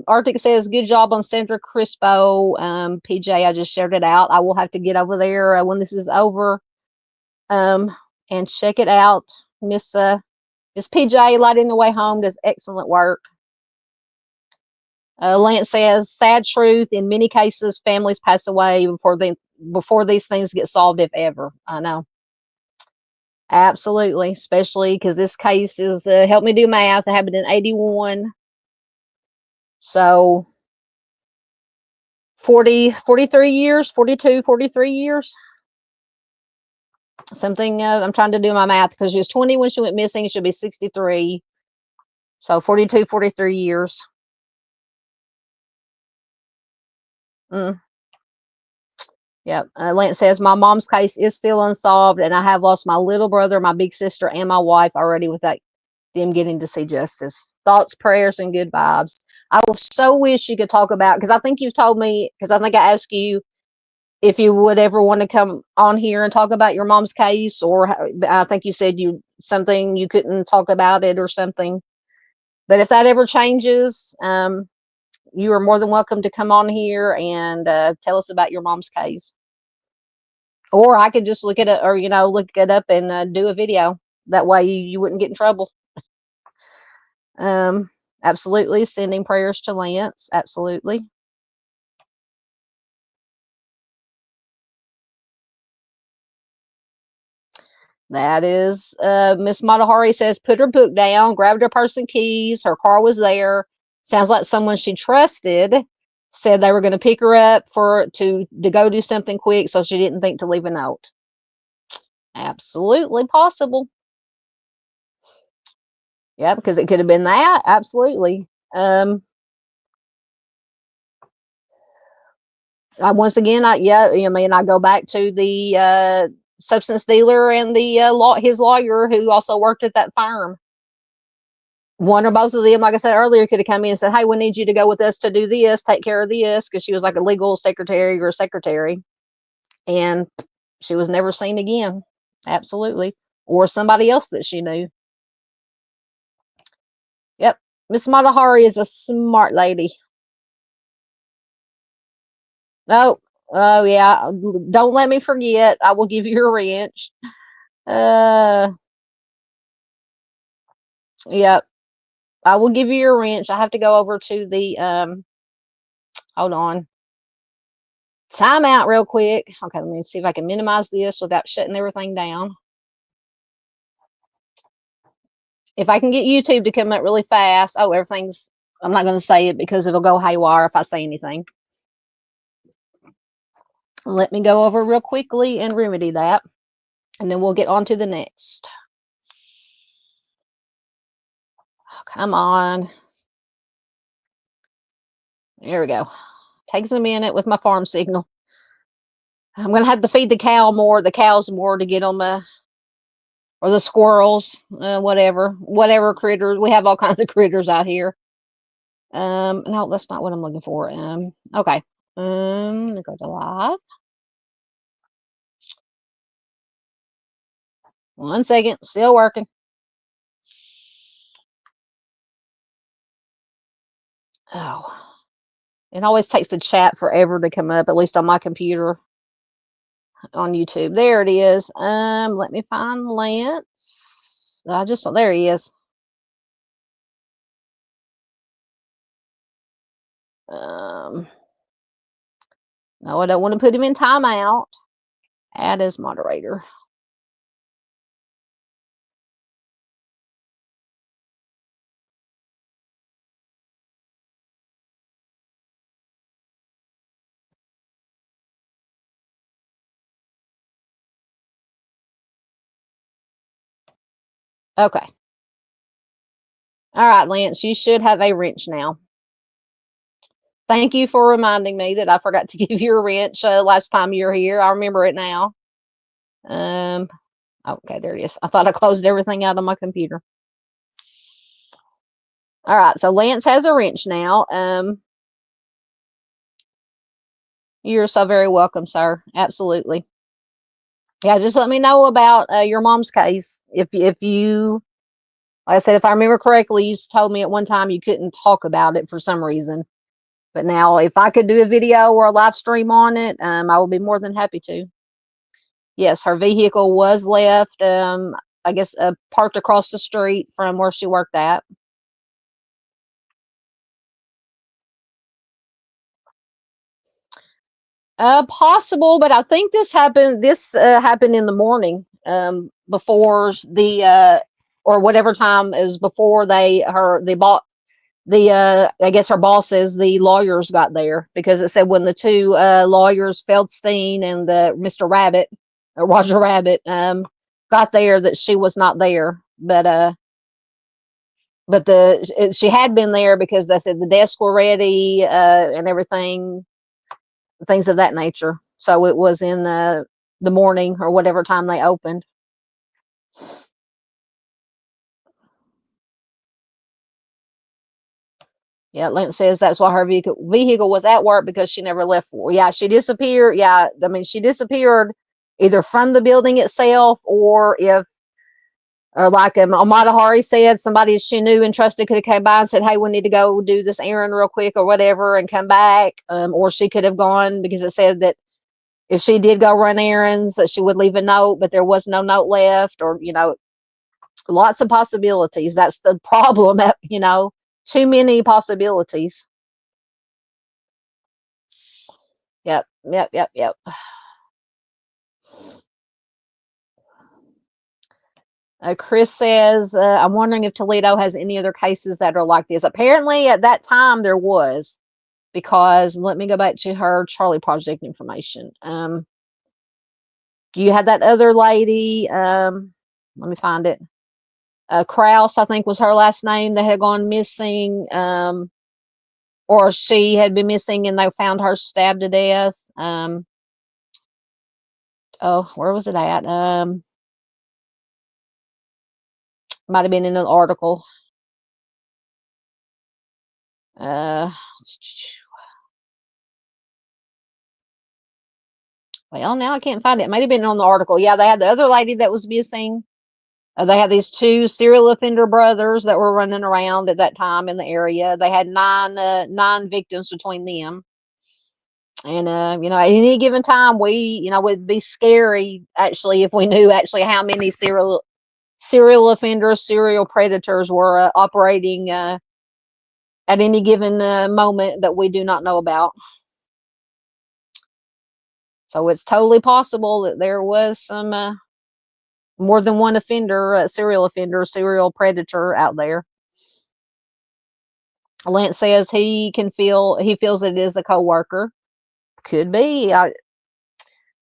Speaker 1: Arctic says, good job on Sandra Crispo. PJ, I just shared it out. I will have to get over there when this is over and check it out. Miss PJ, lighting the way home, does excellent work. Lance says, sad truth, in many cases, families pass away before these things get solved, if ever. I know. Absolutely, especially because this case is, help me do math, it happened in 81. So 43 years, 42, 43 years. Something, I'm trying to do my math because she was 20 when she went missing. She'll be 63. So 42, 43 years. Mm. Yep. Lance says, my mom's case is still unsolved, and I have lost my little brother, my big sister, and my wife already without them getting to see justice. Thoughts, prayers, and good vibes. I will so wish you could talk about, because I think you've told me, because I think I asked you if you would ever want to come on here and talk about your mom's case, or I think you said something you couldn't talk about it or something. But if that ever changes, you are more than welcome to come on here and tell us about your mom's case. Or I could just look it up, or look it up and do a video. That way you wouldn't get in trouble. Absolutely, sending prayers to Lance. Absolutely. That is, Miss Matahari says, put her book down, grabbed her purse and keys. Her car was there. Sounds like someone she trusted said they were going to pick her up to go do something quick, so she didn't think to leave a note. Absolutely possible. Yeah, because it could have been that. Absolutely. Once again, I go back to the substance dealer and the his lawyer who also worked at that farm. One or both of them, like I said earlier, could have come in and said, hey, we need you to go with us to do this, take care of this, because she was like a legal secretary or secretary. And she was never seen again. Absolutely. Or somebody else that she knew. Yep. Miss Matahari is a smart lady. Oh, oh yeah. Don't let me forget. I will give you a wrench. Yep. I will give you your wrench. I have to go over to the hold on. Time out real quick. Okay, let me see if I can minimize this without shutting everything down. If I can get YouTube to come up really fast. Oh, I'm not going to say it because it'll go haywire if I say anything. Let me go over real quickly and remedy that, and then we'll get on to the next. Oh, come on. There we go. Takes a minute with my farm signal. I'm going to have to feed the cows more to get them, or the squirrels, whatever critters. We have all kinds of critters out here. No, that's not what I'm looking for. Okay. Go to live. 1 second, still working. Oh, it always takes the chat forever to come up, at least on my computer on YouTube. There it is. Let me find Lance. There he is. No, I don't want to put him in timeout. Add as moderator. Okay. All right, Lance, you should have a wrench now. Thank you for reminding me that I forgot to give you a wrench last time you were here. I remember it now. Okay, there it is. I thought I closed everything out on my computer. All right, so Lance has a wrench now. You're so very welcome, sir. Absolutely. Yeah, just let me know about your mom's case. If you, like I said, if I remember correctly, you told me at one time you couldn't talk about it for some reason. But now, if I could do a video or a live stream on it, I will be more than happy to. Yes, her vehicle was left, I guess, parked across the street from where she worked at. Possible, but I think this happened. This happened in the morning, before the or whatever time is before they bought the I guess her bosses, the lawyers got there, because it said when the two lawyers, Feldstein and the Mr. Rabbit or Roger Rabbit, got there, that she was not there, but she had been there, because they said the desks were ready and everything, things of that nature. So it was in the morning or whatever time they opened. Yeah, Lance says that's why her vehicle was at work, because she never left for. Yeah, she disappeared. Yeah, I mean, she disappeared either from the building itself, or if, or like Amada Hari said, somebody she knew and trusted could have came by and said, "Hey, we need to go do this errand real quick," or whatever, and come back. Or she could have gone, because it said that if she did go run errands, that she would leave a note, but there was no note left, or lots of possibilities. That's the problem. Too many possibilities. Yep, yep, yep, yep. Chris says, I'm wondering if Toledo has any other cases that are like this. Apparently, at that time, there was, because let me go back to her Charlie Project information. You had that other lady, let me find it. Kraus, I think was her last name, that had gone missing, or she had been missing and they found her stabbed to death. Oh, where was it at? Might have been in an article. Well, now I can't find it. It might have been on the article. Yeah, they had the other lady that was missing. They had these two serial offender brothers that were running around at that time in the area. They had nine victims between them. And at any given time, would be scary actually if we knew actually how many serial offenders, serial predators were operating at any given moment that we do not know about. So it's totally possible that there was some more than one serial offender, serial predator out there. Lance says he feels it is a coworker. Could be.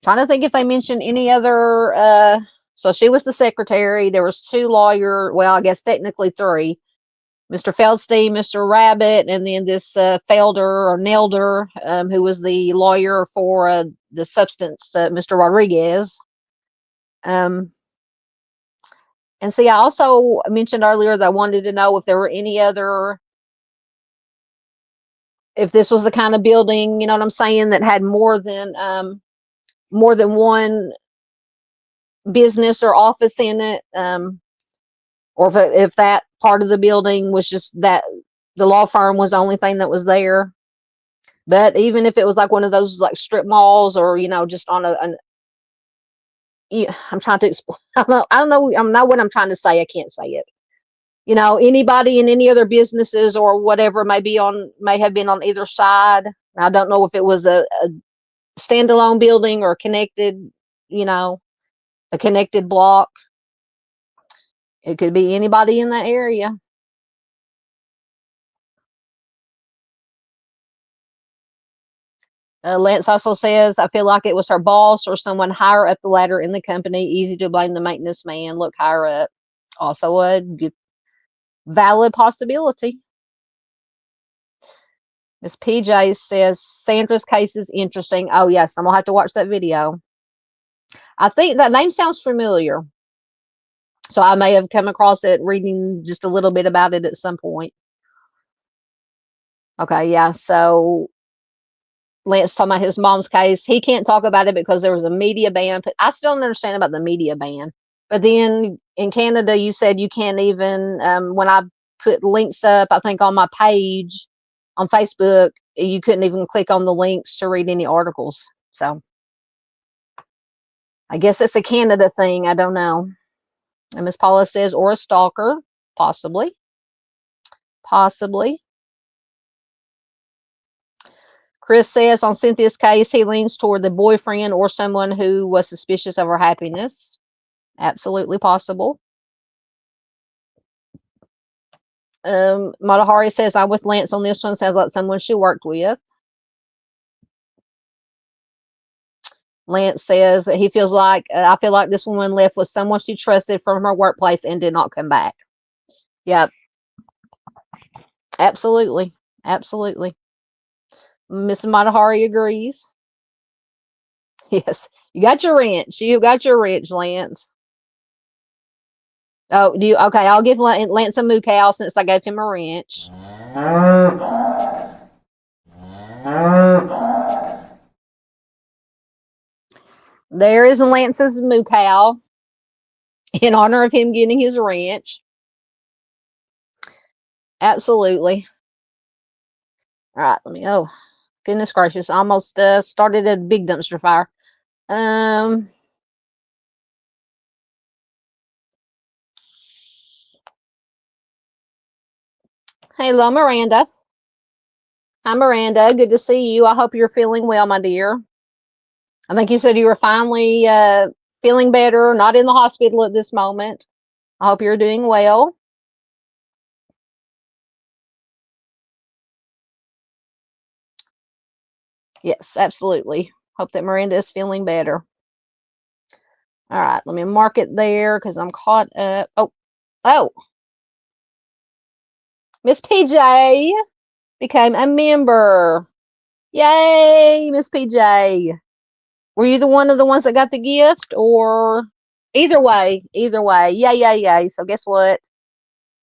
Speaker 1: Trying to think if they mentioned any other. So she was the secretary. There was two lawyers. Well, I guess technically three. Mr. Feldstein, Mr. Rabbit, and then this Felder or Nelder, who was the lawyer for the substance, Mr. Rodriguez. And see, I also mentioned earlier that I wanted to know if there were any other, if this was the kind of building, you know what I'm saying, that had more than one business or office in it, or if that part of the building was just that the law firm was the only thing that was there. But even if it was like one of those like strip malls, or just on I'm trying to explain. I don't know. I'm not what I'm trying to say. I can't say it. Anybody in any other businesses or whatever may have been on either side. I don't know if it was a standalone building or connected, a connected block. It could be anybody in that area. Lance also says, I feel like it was her boss or someone higher up the ladder in the company. Easy to blame the maintenance man. Look higher up. Also a good, valid possibility. Miss PJ says Sandra's case is interesting. Oh yes, I'm gonna have to watch that video. I think that name sounds familiar. So I may have come across it reading just a little bit about it at some point. Okay, yeah. So Lance talking about his mom's case. He can't talk about it because there was a media ban. But I still don't understand about the media ban. But then in Canada, you said you can't even, when I put links up, I think on my page on Facebook, you couldn't even click on the links to read any articles. So I guess it's a Canada thing. I don't know. And Miss Paula says, or a stalker, possibly. Possibly. Chris says on Cynthia's case, he leans toward the boyfriend or someone who was suspicious of her happiness. Absolutely possible. Matahari says, I'm with Lance on this one. Sounds like someone she worked with. Lance says that he feels like, I feel like this woman left with someone she trusted from her workplace and did not come back. Yep. Absolutely. Absolutely. Miss Matahari agrees. Yes. You got your wrench. You got your wrench, Lance. Oh, do you? Okay, I'll give Lance a moo cow since I gave him a wrench. There is Lance's moo cow in honor of him getting his wrench. Absolutely. All right, let me go. Goodness gracious, almost started a big dumpster fire. Hello, Miranda. Hi, Miranda. Good to see you. I hope you're feeling well, my dear. I think you said you were finally feeling better, not in the hospital at this moment. I hope you're doing well. Yes, absolutely. Hope that Miranda is feeling better. All right, let me mark it there because I'm caught up. Oh, Miss PJ became a member. Yay, Miss PJ. Were you one of the ones that got the gift, or either way? Yay, yay, yay. So guess what?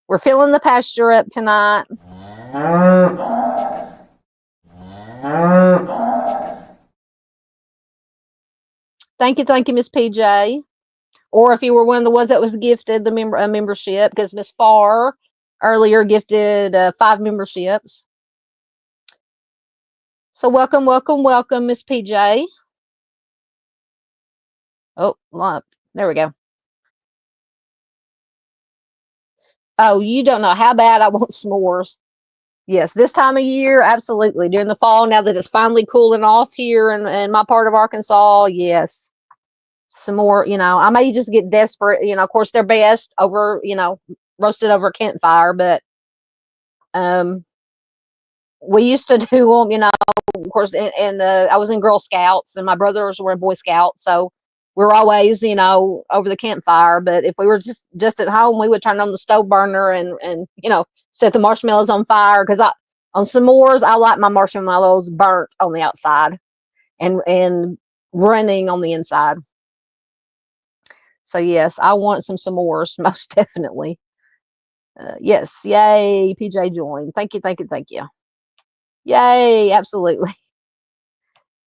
Speaker 1: We're filling the pasture up tonight. Thank you, Miss PJ. Or if you were one of the ones that was gifted the membership, because Miss Farr earlier gifted 5 memberships. So welcome, Miss PJ. Oh, there we go. Oh, you don't know how bad I want s'mores. Yes, this time of year, absolutely. During the fall, now that it's finally cooling off here in my part of Arkansas, yes. Some more, I may just get desperate. Of course, they're best over, roasted over a campfire, but we used to do them, of course, and I was in Girl Scouts and my brothers were in Boy Scouts. So we're always, over the campfire. But if we were just at home, we would turn on the stove burner and set the marshmallows on fire. Because on s'mores, I like my marshmallows burnt on the outside and running on the inside. So yes, I want some s'mores, most definitely. Yes, yay, PJ joined. Thank you. Yay, absolutely.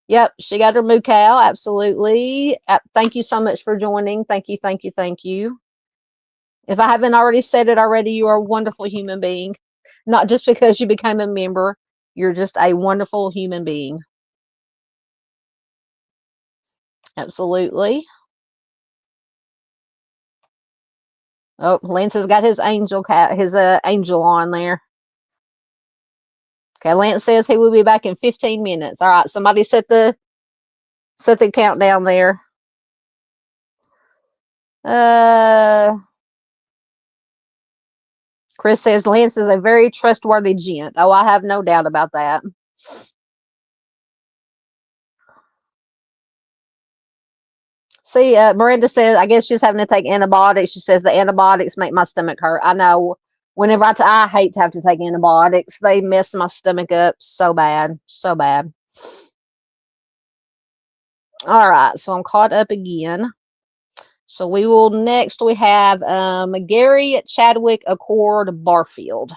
Speaker 1: Yep, she got her moo cow, absolutely. Thank you so much for joining. Thank you. If I haven't already said it already, you are a wonderful human being. Not just because you became a member, you're just a wonderful human being. Absolutely. Oh, Lance has got his angel angel on there. Okay, Lance says he will be back in 15 minutes. All right, somebody set the countdown there. Chris says Lance is a very trustworthy gent. Oh, I have no doubt about that. See, Miranda says, I guess she's having to take antibiotics. She says the antibiotics make my stomach hurt. I know. Whenever I hate to have to take antibiotics. They mess my stomach up so bad, so bad. All right, so I'm caught up again. So we have Gary Chadwick Accord Barfield.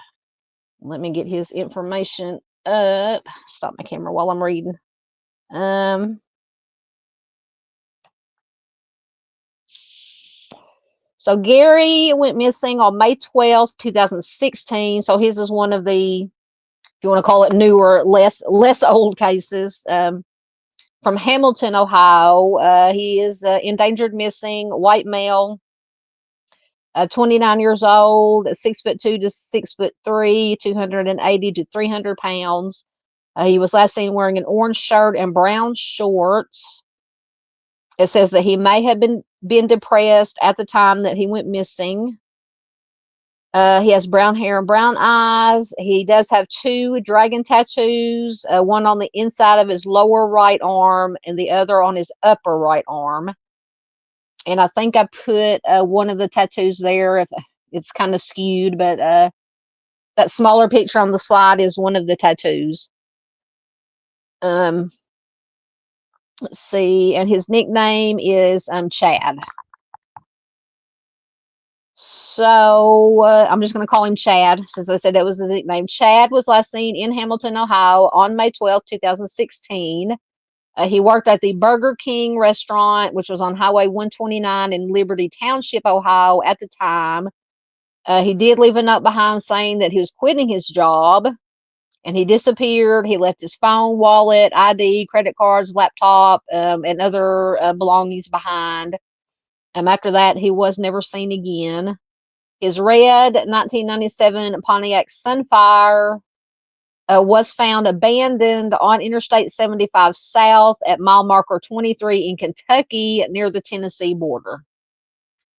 Speaker 1: Let me get his information up. Stop my camera while I'm reading. So Gary went missing on May 12th, 2016. So his is one of the, if you want to call it newer, less old cases. From Hamilton, Ohio. He is endangered missing, white male, 29 years old, 6'2" to 6'3", 280 to 300 pounds. He was last seen wearing an orange shirt and brown shorts. It says that he may have been depressed at the time that he went missing. He has brown hair and brown eyes. He does have 2 dragon tattoos, one on the inside of his lower right arm and the other on his upper right arm. And I think I put one of the tattoos there. If it's kind of skewed, but that smaller picture on the slide is one of the tattoos. Let's see, and his nickname is Chad. So I'm just going to call him Chad, since I said that was his nickname. Chad was last seen in Hamilton, Ohio on May 12th, 2016. He worked at the Burger King restaurant, which was on Highway 129 in Liberty Township, Ohio at the time. He did leave a note behind saying that he was quitting his job, and he disappeared. He left his phone, wallet, ID, credit cards, laptop, and other belongings behind. After that, he was never seen again. His red 1997 Pontiac Sunfire was found abandoned on Interstate 75 South at mile marker 23 in Kentucky near the Tennessee border.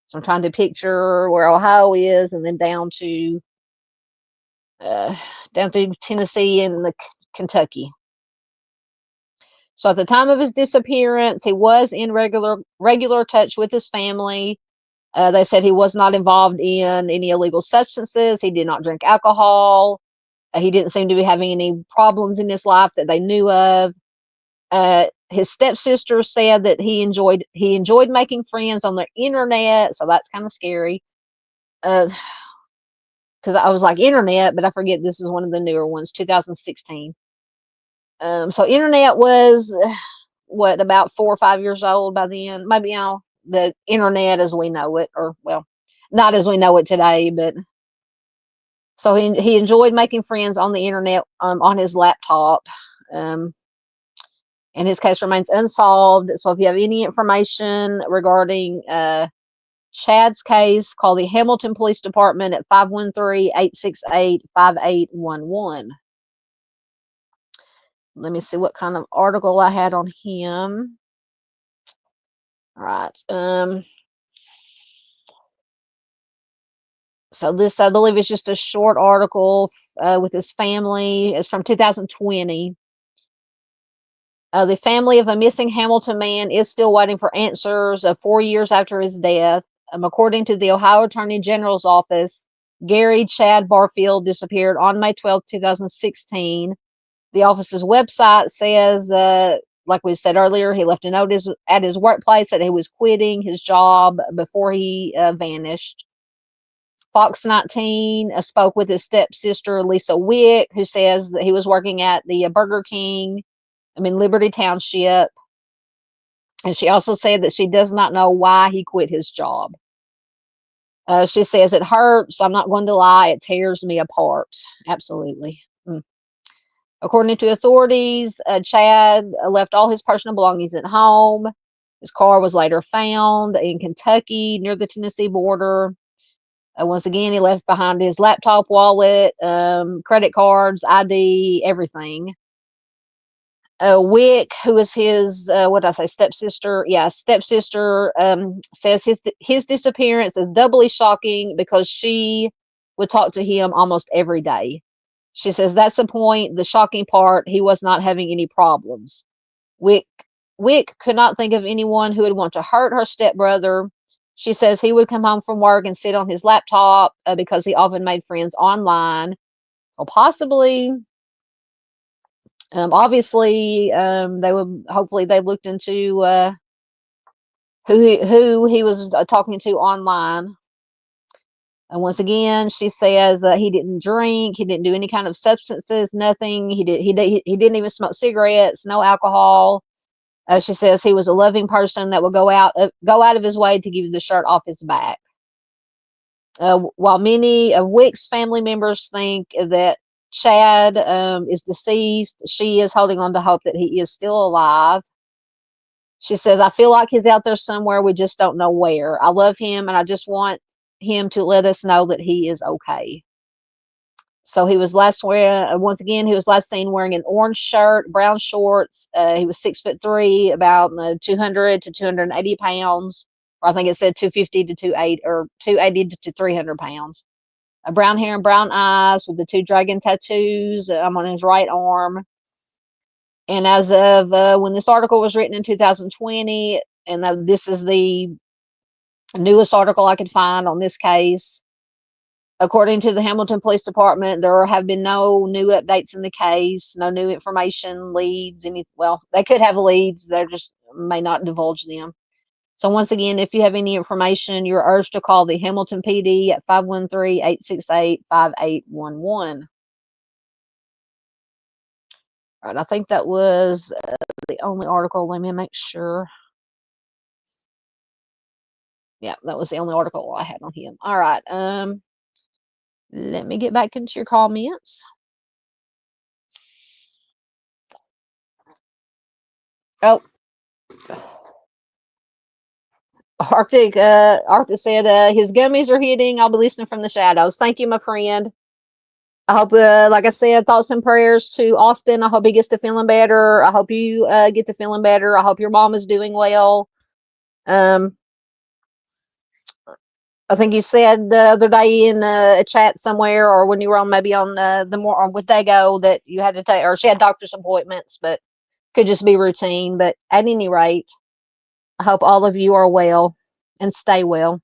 Speaker 1: So I'm trying to picture where Ohio is and then down through Tennessee and Kentucky. So at the time of his disappearance, he was in regular touch with his family. They said he was not involved in any illegal substances. He did not drink alcohol. He didn't seem to be having any problems in his life that they knew of. His stepsister said that he enjoyed making friends on the internet, so that's kind of scary. Because I was like, internet, but I forget this is one of the newer ones, 2016. So internet was about 4 or 5 years old by then. Maybe the internet as we know it, or well, not as we know it today, but so he enjoyed making friends on the internet on his laptop. And his case remains unsolved. So if you have any information regarding Chad's case, call the Hamilton Police Department at 513-868-5811. Let me see what kind of article I had on him. All right. So this, I believe, is just a short article with his family. It's from 2020. The family of a missing Hamilton man is still waiting for answers 4 years after his death. According to the Ohio Attorney General's office, Gary Chad Barfield disappeared on May 12, 2016. The office's website says, like we said earlier, he left a note at his workplace that he was quitting his job before he vanished. Fox 19 spoke with his stepsister, Lisa Wick, who says that he was working at the Burger King in Liberty Township. And she also said that she does not know why he quit his job. She says, it hurts. I'm not going to lie. It tears me apart. Absolutely. According to authorities, Chad left all his personal belongings at home. His car was later found in Kentucky near the Tennessee border. Once again, he left behind his laptop, wallet, credit cards, ID, everything. Wick, who is his, what did I say, stepsister? Yeah, stepsister, says his disappearance is doubly shocking because she would talk to him almost every day. She says that's the point, the shocking part, he was not having any problems. Wick Wick could not think of anyone who would want to hurt her stepbrother. She says he would come home from work and sit on his laptop because he often made friends online. So possibly, obviously, hopefully they looked into who he was talking to online. And once again, she says he didn't drink, he didn't do any kind of substances, nothing. He didn't even smoke cigarettes, no alcohol. She says he was a loving person that would go out of his way to give you the shirt off his back. While many of Wick's family members think that Chad is deceased, she is holding on to hope that he is still alive. She says, I feel like he's out there somewhere. We just don't know where. I love him, and I just want him to let us know that he is okay. So he was once again, he was last seen wearing an orange shirt, brown shorts. He was 6'3", about 200 to 280 pounds. Or I think it said 250 to 280, or 280 to 300 pounds. Brown hair and brown eyes with the 2 dragon tattoos on his right arm. And as of when this article was written in 2020, and this is the newest article I could find on this case, according to the Hamilton Police Department, there have been no new updates in the case, no new information, leads, they could have leads, they just may not divulge them. So once again, if you have any information, you're urged to call the Hamilton PD at 513-868-5811. All right, I think that was the only article. Let me make sure. Yeah, that was the only article I had on him. All right. Let me get back into your comments. Oh, Arctic said his gummies are hitting. I'll be listening from the shadows. Thank you, my friend. I hope, like I said, thoughts and prayers to Austin. I hope he gets to feeling better. I hope you get to feeling better. I hope your mom is doing well. I think you said the other day in a chat somewhere, or when you were on maybe on with Dago, that you had to take, or she had doctor's appointments, but could just be routine. But at any rate, I hope all of you are well and stay well.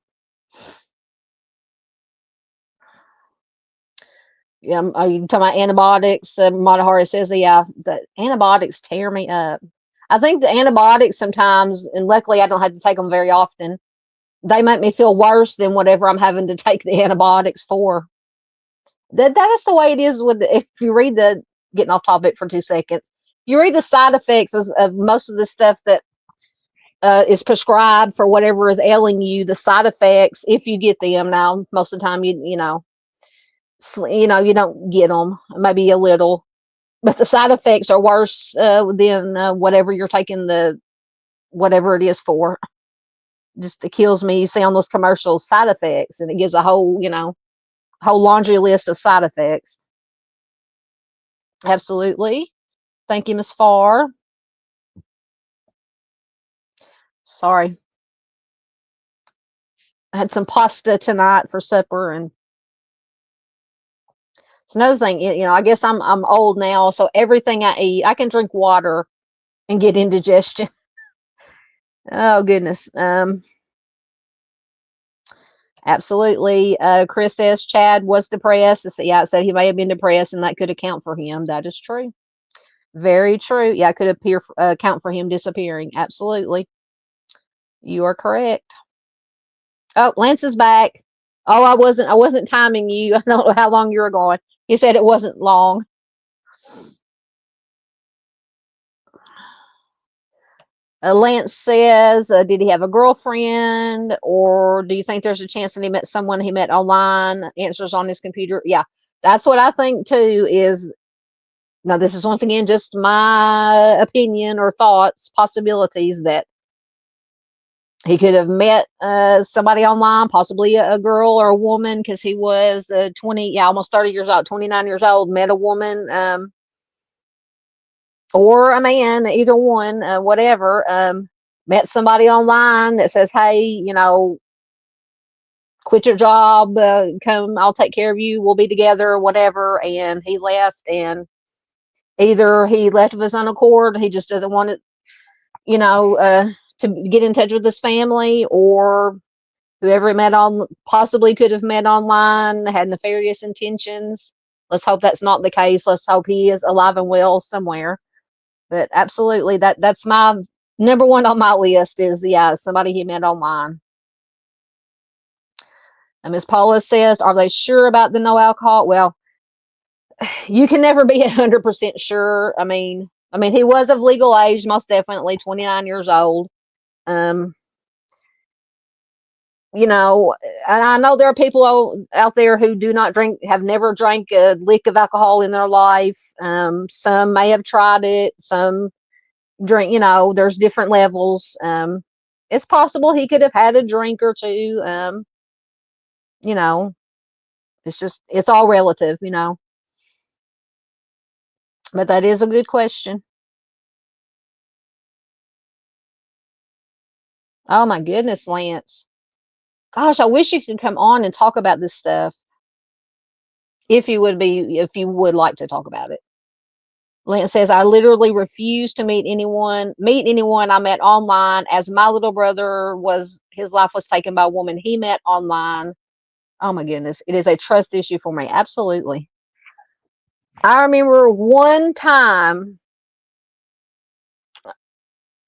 Speaker 1: Yeah, are you talking about antibiotics? Matahari says, yeah, the antibiotics tear me up. I think the antibiotics sometimes, and luckily I don't have to take them very often, they make me feel worse than whatever I'm having to take the antibiotics for. That is the way it is with if you read getting off topic for 2 seconds, you read the side effects of most of the stuff that is prescribed for whatever is ailing you, the side effects, if you get them. Now, most of the time, you don't get them, maybe a little, but the side effects are worse than whatever you're taking whatever it is for. Just it kills me. You see on those commercials side effects, and it gives a whole laundry list of side effects. Absolutely. Thank you, Miss Farr. Sorry. I had some pasta tonight for supper, and it's another thing. I guess I'm old now, so everything I eat, I can drink water and get indigestion. Oh goodness. Absolutely. Chris says Chad was depressed. Yeah, it said he may have been depressed, and that could account for him. That is true. Very true. Yeah, it could account for him disappearing. Absolutely. You are correct. Oh, Lance is back. Oh, I wasn't timing you. I don't know how long you were going. He said it wasn't long. Lance says, did he have a girlfriend, or do you think there's a chance that he met someone he met online? Answers on his computer. Yeah, that's what I think too. Now this is once again just my opinion or thoughts, possibilities, that he could have met somebody online, possibly a girl or a woman, because he was 20, almost 30 years old, 29 years old, met a woman, or a man, either one, whatever, met somebody online that says, hey, quit your job, come, I'll take care of you, we'll be together, whatever, and he left, and either he left of his own accord, he just doesn't want it, you know, to get in touch with his family, or whoever he met on possibly could have met online, had nefarious intentions. Let's hope that's not the case. Let's hope he is alive and well somewhere. But absolutely, that's my number one on my list is, yeah, somebody he met online. And Miss Paula says, are they sure about the no alcohol? Well, you can never be 100% sure. I mean, he was of legal age, most definitely 29 years old. You know, and I know there are people out there who do not drink, have never drank a lick of alcohol in their life. Some may have tried it, some drink, you know, there's different levels. It's possible he could have had a drink or two. You know, it's all relative, you know. But that is a good question. Oh my goodness, Lance. Gosh, I wish you could come on and talk about this stuff. If you would like to talk about it. Lance says, I literally refuse to meet anyone I met online, as my little brother his life was taken by a woman he met online. Oh my goodness. It is a trust issue for me. Absolutely. I remember one time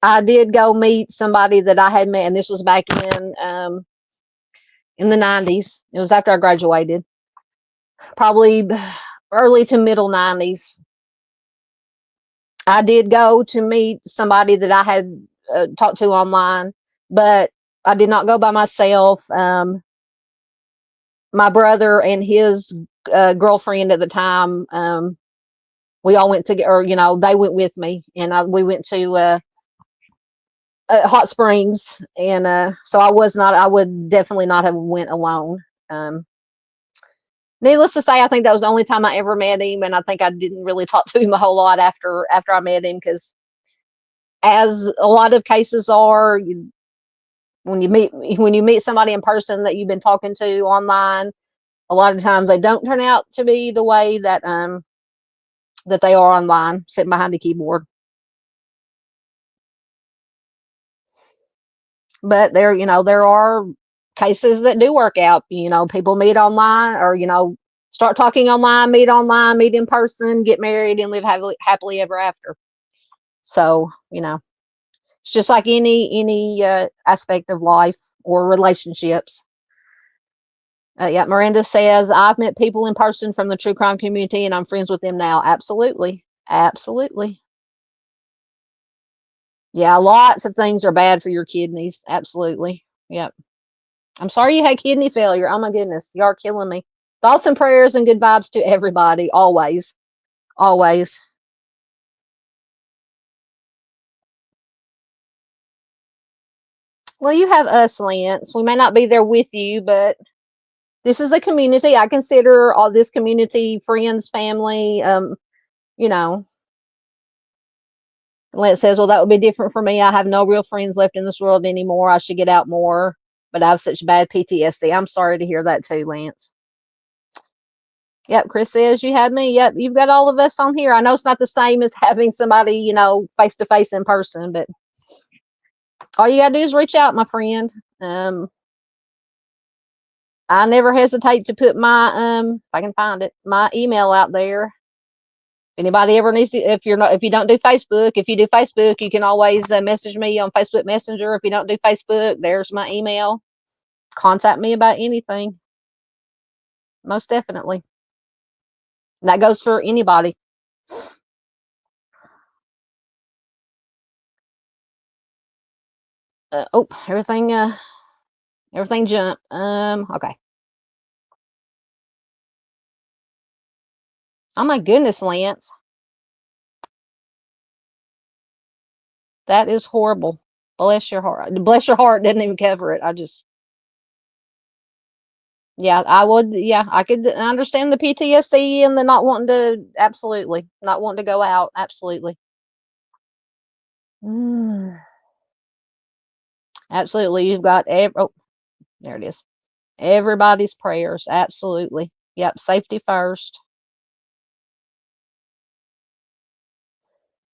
Speaker 1: I did go meet somebody that I had met, and this was back in the 90s. It was after I graduated, probably early to middle 90s. I did go to meet somebody that I had talked to online, but I did not go by myself. My brother and his girlfriend at the time, we all went together, or, you know, they went with me, and we went to Hot Springs, and so I would definitely not have went alone. Needless to say, I think that was the only time I ever met him, and I think I didn't really talk to him a whole lot after I met him, because as a lot of cases are, when you meet somebody in person that you've been talking to online, a lot of times they don't turn out to be the way that that they are online, sitting behind the keyboard. But there are cases that do work out. You know, people meet online, or, you know, start talking online, meet in person, get married, and live happily ever after. So, you know, it's just like any aspect of life or relationships. Yeah, Miranda says, I've met people in person from the true crime community, and I'm friends with them now. Absolutely. Absolutely. Yeah, lots of things are bad for your kidneys. Absolutely. Yep. I'm sorry you had kidney failure. Oh my goodness, you are killing me. Thoughts and prayers and good vibes to everybody, always. Always. Well, you have us, Lance. We may not be there with you, but this is a community. I consider all this community friends, family. You know, Lance says, well, that would be different for me. I have no real friends left in this world anymore. I should get out more, but I have such bad PTSD. I'm sorry to hear that too, Lance. Yep, Chris says, you had me. Yep, you've got all of us on here. I know it's not the same as having somebody, you know, face to face in person, but all you gotta do is reach out, my friend. I never hesitate to put my if I can find it, my email out there. Anybody ever needs to, if you don't do Facebook, if you do Facebook, you can always message me on Facebook Messenger. If you don't do Facebook, there's my email. Contact me about anything. Most definitely. And that goes for anybody. Oh, everything jumped. Okay. Oh my goodness, Lance. That is horrible. Bless your heart. Bless your heart didn't even cover it. Yeah, I would. Yeah, I could understand the PTSD and the not wanting to, absolutely, not wanting to go out. Absolutely. Mm, absolutely. You've got, oh, there it is. Everybody's prayers. Absolutely. Yep. Safety first.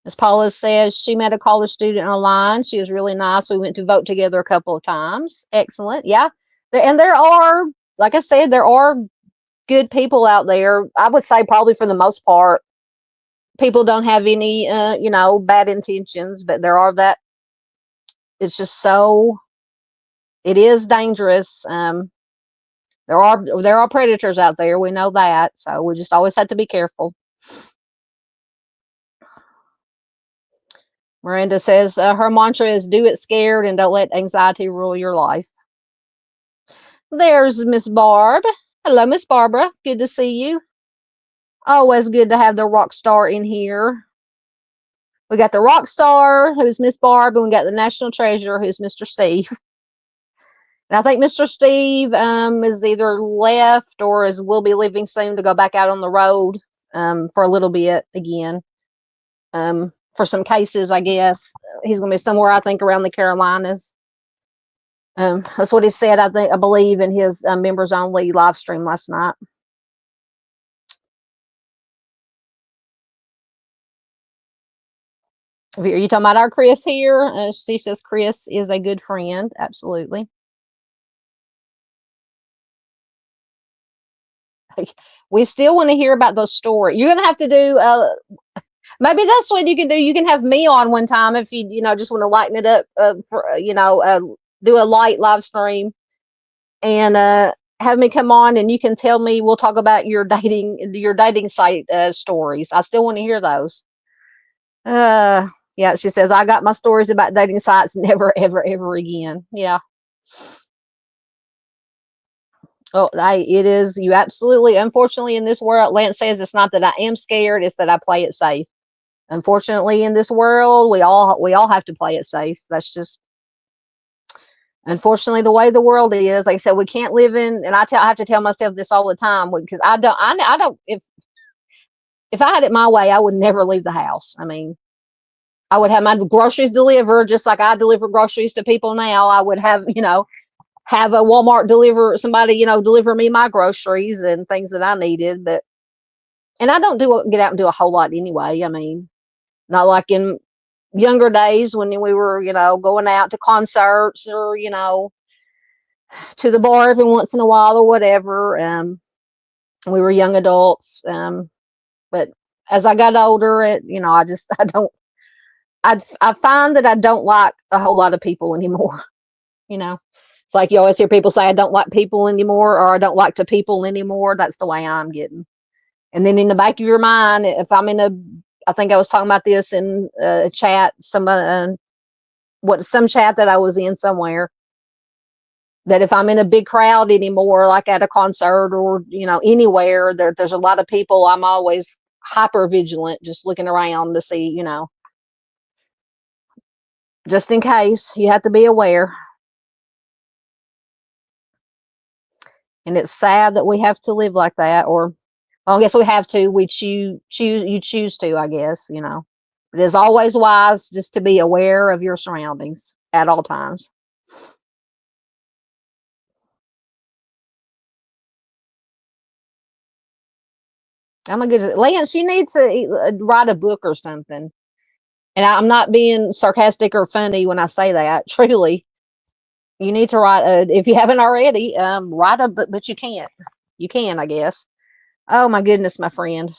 Speaker 1: As Paula says, she met a college student online. She was really nice. We went to vote together a couple of times. Excellent. Yeah. And there are, like I said, there are good people out there. I would say probably for the most part, people don't have any, bad intentions, but there are that. It's just so, it is dangerous. There are predators out there. We know that. So we just always have to be careful. Miranda says her mantra is do it scared and don't let anxiety rule your life. There's Miss Barb. Hello, Miss Barbara. Good to see you. Always good to have the rock star in here. We got the rock star, who's Miss Barb, and we got the national treasure, who's Mr. Steve. And I think Mr. Steve is either left or will be leaving soon to go back out on the road for a little bit again. For some cases, I guess. He's going to be somewhere, I think, around the Carolinas. That's what he said, I believe, in his members only live stream last night. Are you talking about our Chris here? She says Chris is a good friend. Absolutely. We still want to hear about those stories. You're going to have to do, maybe that's what you can do. You can have me on one time if you just want to lighten it up do a light live stream and have me come on and you can tell me, we'll talk about your dating site stories. I still want to hear those. Yeah, she says, I got my stories about dating sites, never, ever, ever again. Yeah. Oh, it is. You absolutely, unfortunately, in this world, Lance says it's not that I am scared, it's that I play it safe. Unfortunately, in this world, we all have to play it safe. That's just, unfortunately, the way the world is. Like I said, we can't live in, and I have to tell myself this all the time, because I don't, if I had it my way, I would never leave the house. I mean, I would have my groceries delivered just like I deliver groceries to people now. I would have a Walmart deliver me my groceries and things that I needed. And I don't get out and do a whole lot anyway. I mean, not like in younger days when we were, going out to concerts or, to the bar every once in a while or whatever. We were young adults. But as I got older, I find that I don't like a whole lot of people anymore. It's like you always hear people say, I don't like people anymore, or I don't like to people anymore. That's the way I'm getting. And then in the back of your mind, if I'm I think I was talking about this in a chat, some chat that I was in somewhere, that if I'm in a big crowd anymore, like at a concert or, anywhere, there's a lot of people, I'm always hyper vigilant, just looking around to see, just in case. You have to be aware. And it's sad that we have to live like that, or, well, I guess we have to. You choose to, I guess, It is always wise just to be aware of your surroundings at all times. I'm a good Lance. You need to write a book or something. And I'm not being sarcastic or funny when I say that. Truly, you need to write if you haven't already, write a book, but you can't. You can, I guess. Oh my goodness, my friend.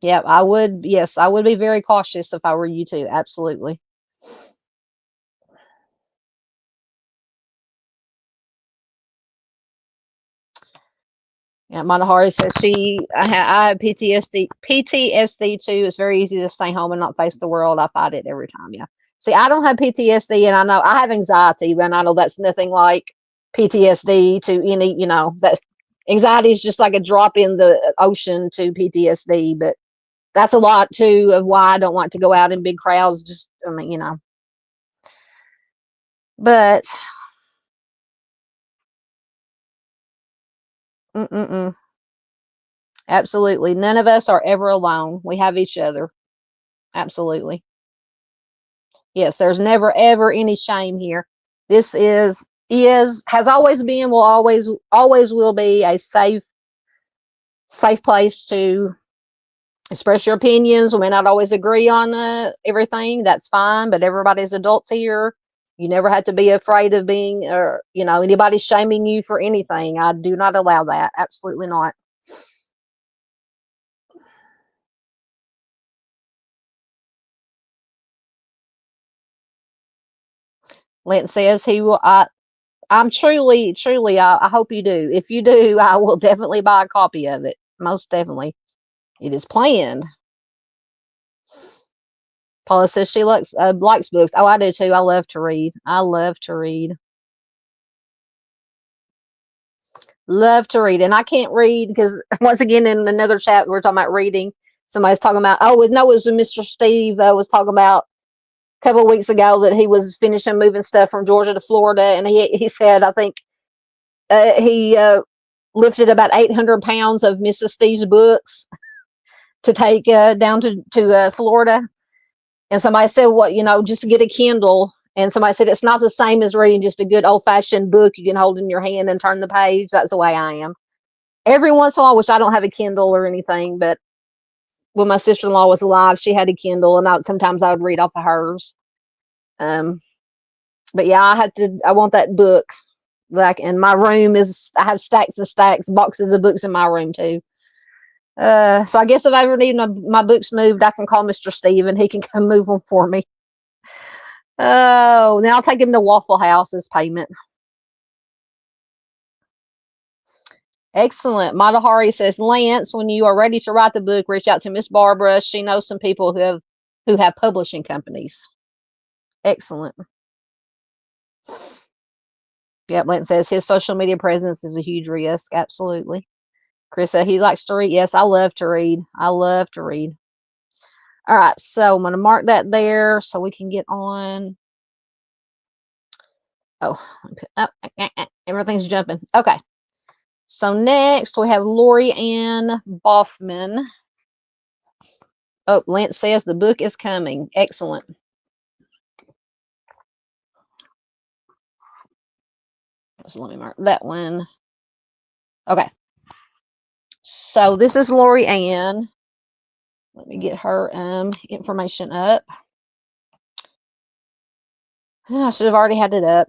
Speaker 1: Yeah, I would. Yes, I would be very cautious if I were you too. Absolutely. Yeah, Monahari says I have PTSD too. It's very easy to stay home and not face the world. I fight it every time. Yeah. See, I don't have PTSD, and I know I have anxiety, but I know that's nothing like PTSD to any. That anxiety is just like a drop in the ocean to PTSD. But that's a lot too of why I don't like to go out in big crowds. Just, I mean, But. Mm-mm-mm. Absolutely. None of us are ever alone. We have each other. Absolutely. Yes, there's never ever any shame here. This has always been, will always will be a safe place to Express your opinions. We may not always agree on everything. That's fine, but everybody's adults here. You never have to be afraid of being, or anybody shaming you for anything. I do not allow that. Absolutely not. Lent says he will. I'm truly, truly. I hope you do. If you do, I will definitely buy a copy of it. Most definitely, it is planned. Paula says she likes books. Oh, I do too. I love to read. I love to read. Love to read. And I can't read because, once again, in another chat, we're talking about reading. Somebody's talking about, it was Mr. Steve was talking about a couple of weeks ago that he was finishing moving stuff from Georgia to Florida. And he said, I think he lifted about 800 pounds of Mrs. Steve's books to take down to Florida. And somebody said, just get a Kindle. And somebody said, it's not the same as reading just a good old-fashioned book you can hold in your hand and turn the page. That's the way I am. Every once in a while, which I don't have a Kindle or anything, but when my sister-in-law was alive, she had a Kindle, and sometimes I would read off of hers. But yeah, I want that book. And my room I have stacks and stacks, boxes of books in my room too. So I guess if I ever need my books moved, I can call Mr. Steve and he can come move them for me. Oh, now I'll take him to Waffle House as payment. Excellent. Matahari says, Lance, when you are ready to write the book, reach out to Miss Barbara. She knows some people who have publishing companies. Excellent. Yep, Lance says his social media presence is a huge risk. Absolutely. Chris said he likes to read. Yes, I love to read. I love to read. All right, so I'm going to mark that there so we can get on. Oh, everything's jumping. Okay. So next we have Lori Ann Boffman. Oh, Lance says the book is coming. Excellent. So let me mark that one. Okay. So this is Lori Ann. Let me get her information up. I should have already had it up.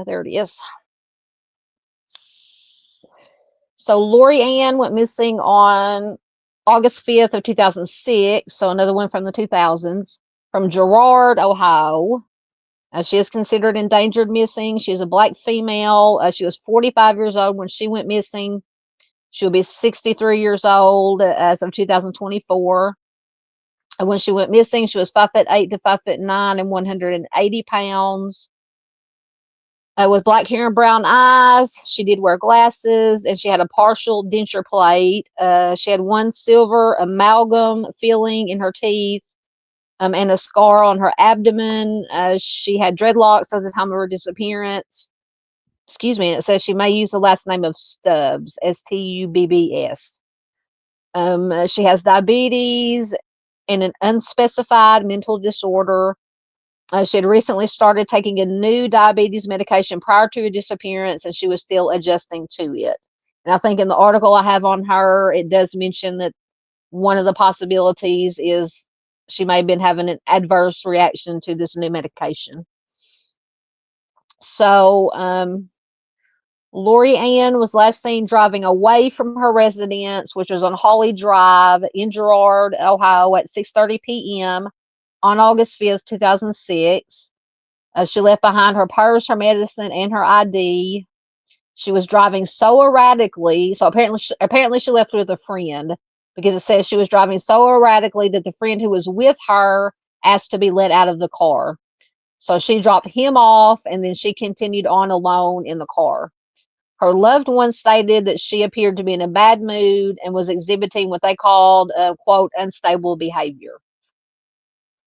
Speaker 1: There it is. So Lori Ann went missing on August 5th of 2006. So another one from the 2000s, from Girard, Ohio. She is considered endangered missing. She is a Black female. She was 45 years old when she went missing. She'll be 63 years old as of 2024. And when she went missing, she was 5'8" to 5'9" and 180 pounds. With black hair and brown eyes. She did wear glasses, and she had a partial denture plate. She had one silver amalgam filling in her teeth, and a scar on her abdomen. She had dreadlocks at the time of her disappearance. Excuse me. And it says she may use the last name of Stubbs, Stubbs. She has diabetes and an unspecified mental disorder. She had recently started taking a new diabetes medication prior to her disappearance, and she was still adjusting to it. And I think in the article I have on her, it does mention that one of the possibilities is she may have been having an adverse reaction to this new medication. So Lori Ann was last seen driving away from her residence, which was on Holly Drive in Girard, Ohio, at 6:30 p.m. on August 5th, 2006. She left behind her purse, her medicine, and her ID. She was driving so erratically. So apparently she left with a friend, because it says she was driving so erratically that the friend who was with her asked to be let out of the car. So she dropped him off, and then she continued on alone in the car. Her loved one stated that she appeared to be in a bad mood and was exhibiting what they called, quote, unstable behavior.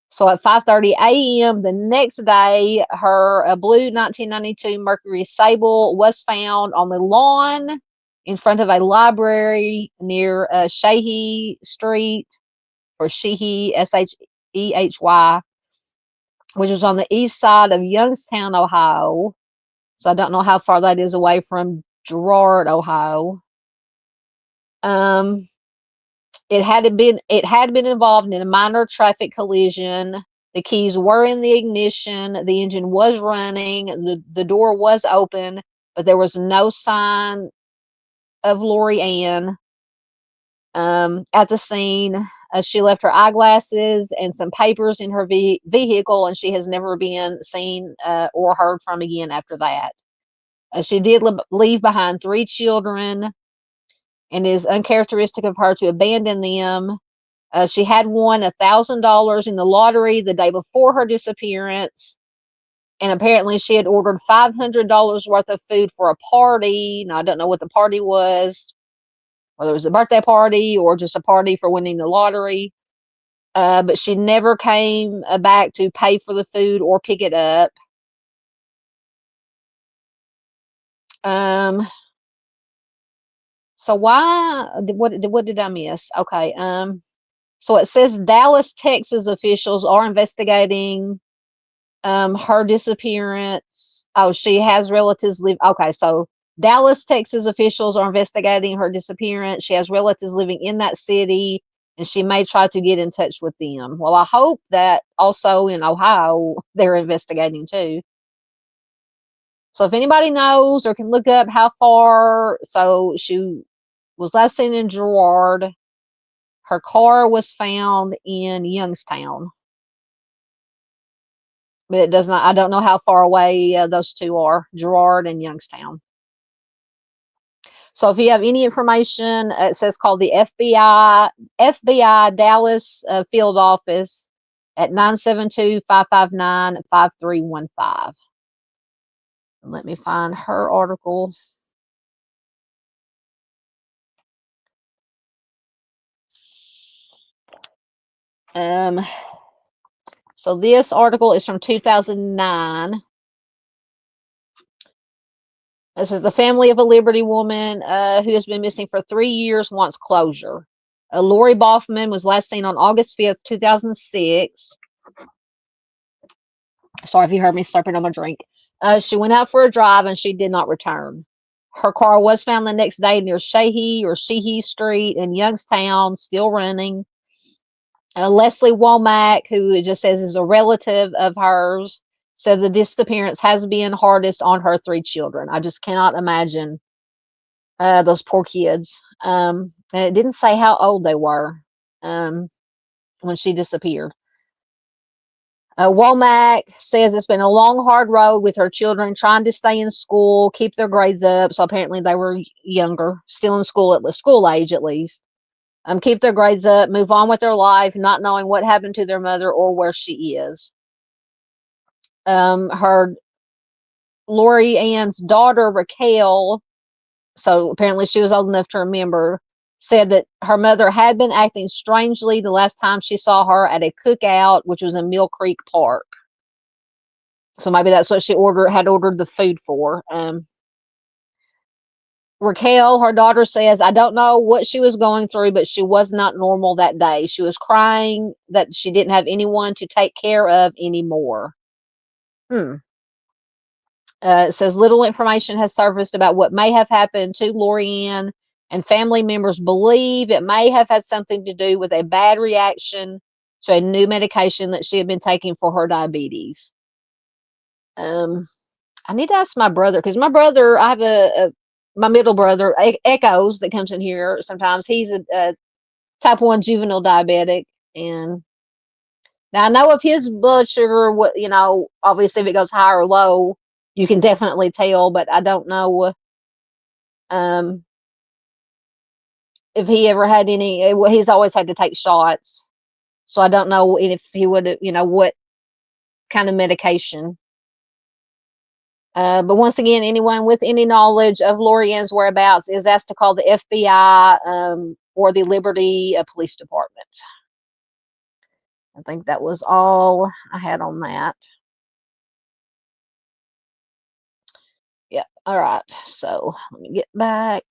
Speaker 1: So at 5:30 a.m. the next day, her blue 1992 Mercury Sable was found on the lawn in front of a library near Sheehy Street, or Sheehy, Shehy, which was on the east side of Youngstown, Ohio. So I don't know how far that is away from Girard, Ohio. It had been involved in a minor traffic collision. The keys were in the ignition. The engine was running. The door was open, but there was no sign of Lori Ann at the scene. She left her eyeglasses and some papers in her vehicle, and she has never been seen or heard from again after that. She did leave behind 3 children, and it is uncharacteristic of her to abandon them. She had won $1,000 in the lottery the day before her disappearance, and apparently she had ordered $500 worth of food for a party. Now, I don't know what the party was, whether it was a birthday party or just a party for winning the lottery. But she never came back to pay for the food or pick it up. So what did I miss? Okay. So it says Dallas, Texas officials are investigating her disappearance. Oh, she has relatives live. Okay, so Dallas, Texas officials are investigating her disappearance. She has relatives living in that city, and she may try to get in touch with them. Well, I hope that also in Ohio they're investigating too. So if anybody knows or can look up how far, so she was last seen in Girard. Her car was found in Youngstown, but it does not. I don't know how far away those two are, Girard and Youngstown. So if you have any information, it says call the FBI Dallas field office at 972-559-5315. Let me find her article. So this article is from 2009. This is the family of a Liberty woman who has been missing for 3 years wants closure. Lori Boffman was last seen on August 5th, 2006. Sorry if you heard me slurping on my drink. She went out for a drive and she did not return. Her car was found the next day near Sheehy Street in Youngstown, still running. Leslie Womack, who it just says is a relative of hers, said the disappearance has been hardest on her 3 children. I just cannot imagine those poor kids. And it didn't say how old they were when she disappeared. Womack says it's been a long, hard road with her children trying to stay in school, keep their grades up. So apparently they were younger, still in school, at school age at least. Keep their grades up, move on with their life, not knowing what happened to their mother or where she is. Her Lori Ann's daughter, Raquel, so apparently she was old enough to remember, said that her mother had been acting strangely the last time she saw her at a cookout, which was in Mill Creek Park. So maybe that's what she had ordered the food for. Raquel, her daughter, says, I don't know what she was going through, but she was not normal that day. She was crying that she didn't have anyone to take care of anymore. It says little information has surfaced about what may have happened to Lori Ann, and family members believe it may have had something to do with a bad reaction to a new medication that she had been taking for her diabetes. I need to ask my brother, because my brother, I have my middle brother, Echoes, that comes in here sometimes. He's a type 1 juvenile diabetic, and now I know if his blood sugar, obviously if it goes high or low, you can definitely tell, but I don't know if he ever had any. He's always had to take shots, so I don't know if he would, what kind of medication. But once again, anyone with any knowledge of Lori Ann's whereabouts is asked to call the FBI or the Liberty Police Department. I think that was all I had on that. Yeah. All right. So let me get back.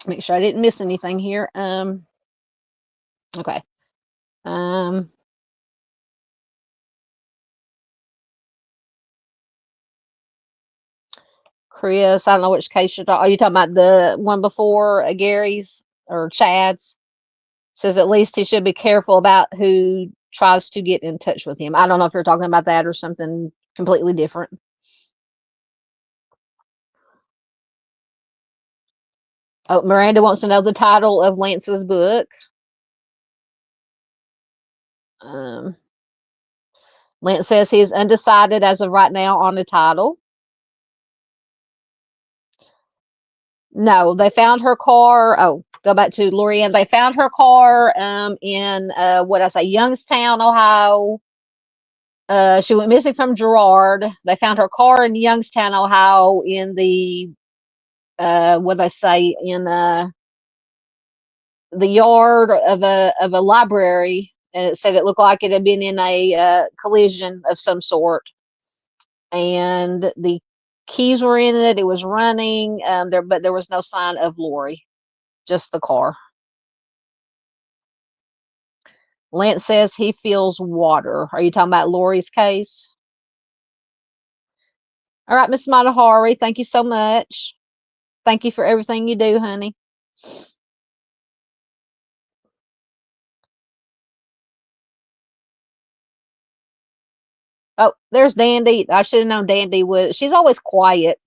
Speaker 1: Make sure I didn't miss anything here. Okay. Um, Chris, I don't know which case you're talking. Are you talking about the one before Gary's or Chad's? Says at least he should be careful about who tries to get in touch with him. I don't know if you're talking about that or something completely different. Oh, Miranda wants to know the title of Lance's book. Um, Lance says he's undecided as of right now on the title. No, they found her car. Oh, go back to Lorianne. They found her car in what I say, Youngstown, Ohio. She went missing from Girard. They found her car in Youngstown, Ohio, in the what I say, in the yard of a library, and it said it looked like it had been in a collision of some sort, and the keys were in it. It was running there, but there was no sign of Lori, just the car. Lance says he feels water. Are you talking about Lori's case? All right, Miss Matahari, thank you so much. Thank you for everything you do, honey. Oh, there's Dandy. I should have known Dandy would. She's always quiet.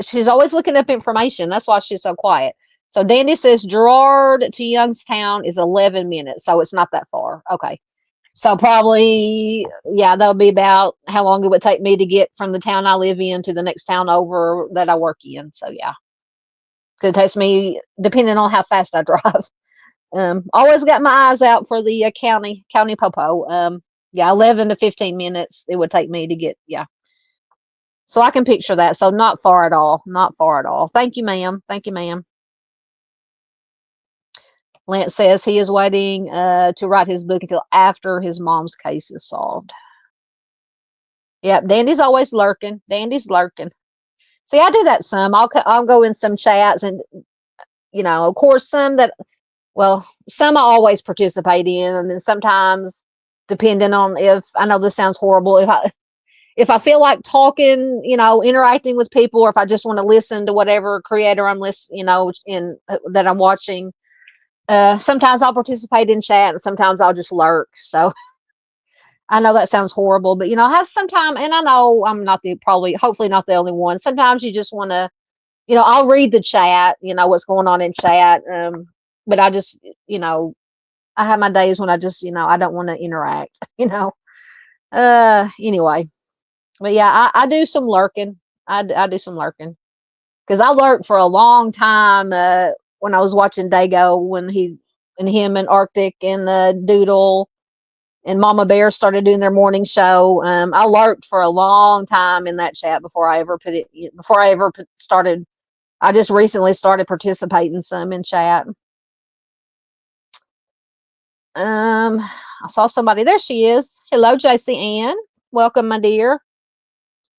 Speaker 1: She's always looking up information. That's why she's so quiet. So Dandy says Girard to Youngstown is 11 minutes, so it's not that far. Okay. So probably, yeah, that'll be about how long it would take me to get from the town I live in to the next town over that I work in. So yeah, it takes me, depending on how fast I drive. Always got my eyes out for the county popo. Yeah, 11 to 15 minutes it would take me to get, yeah. So I can picture that. So not far at all. Not far at all. Thank you, ma'am. Thank you, ma'am. Lance says he is waiting to write his book until after his mom's case is solved. Yep, Dandy's always lurking. Dandy's lurking. See, I do that some. I'll go in some chats, and of course, some I always participate in, and then sometimes, depending on, if I know this sounds horrible, if I feel like talking, interacting with people, or if I just want to listen to whatever creator I'm listening, in that I'm watching, sometimes I'll participate in chat, and sometimes I'll just lurk. So I know that sounds horrible, but have some time, and I know I'm not hopefully not the only one. Sometimes you just want to, I'll read the chat, what's going on in chat. But I just, I have my days when I just, I don't want to interact, anyway. But yeah, I do some lurking. I do some lurking, because I lurked for a long time when I was watching Dago, when him and Arctic and Doodle and Mama Bear started doing their morning show. I lurked for a long time in that chat before I ever started. I just recently started participating some in chat. I saw somebody. There she is. Hello, JC Ann. Welcome, my dear.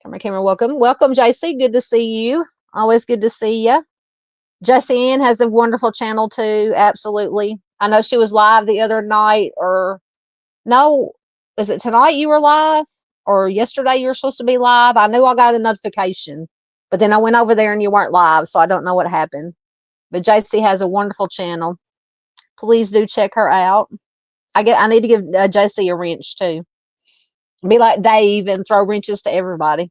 Speaker 1: Cameron, welcome. Welcome, JC. Good to see you. Always good to see you. JC Ann has a wonderful channel too. Absolutely. I know she was live the other night, or no, is it tonight you were live, or yesterday you were supposed to be live? I knew I got a notification, but then I went over there and you weren't live, so I don't know what happened. But JC has a wonderful channel. Please do check her out. I need to give JC a wrench too. Be like Dave and throw wrenches to everybody.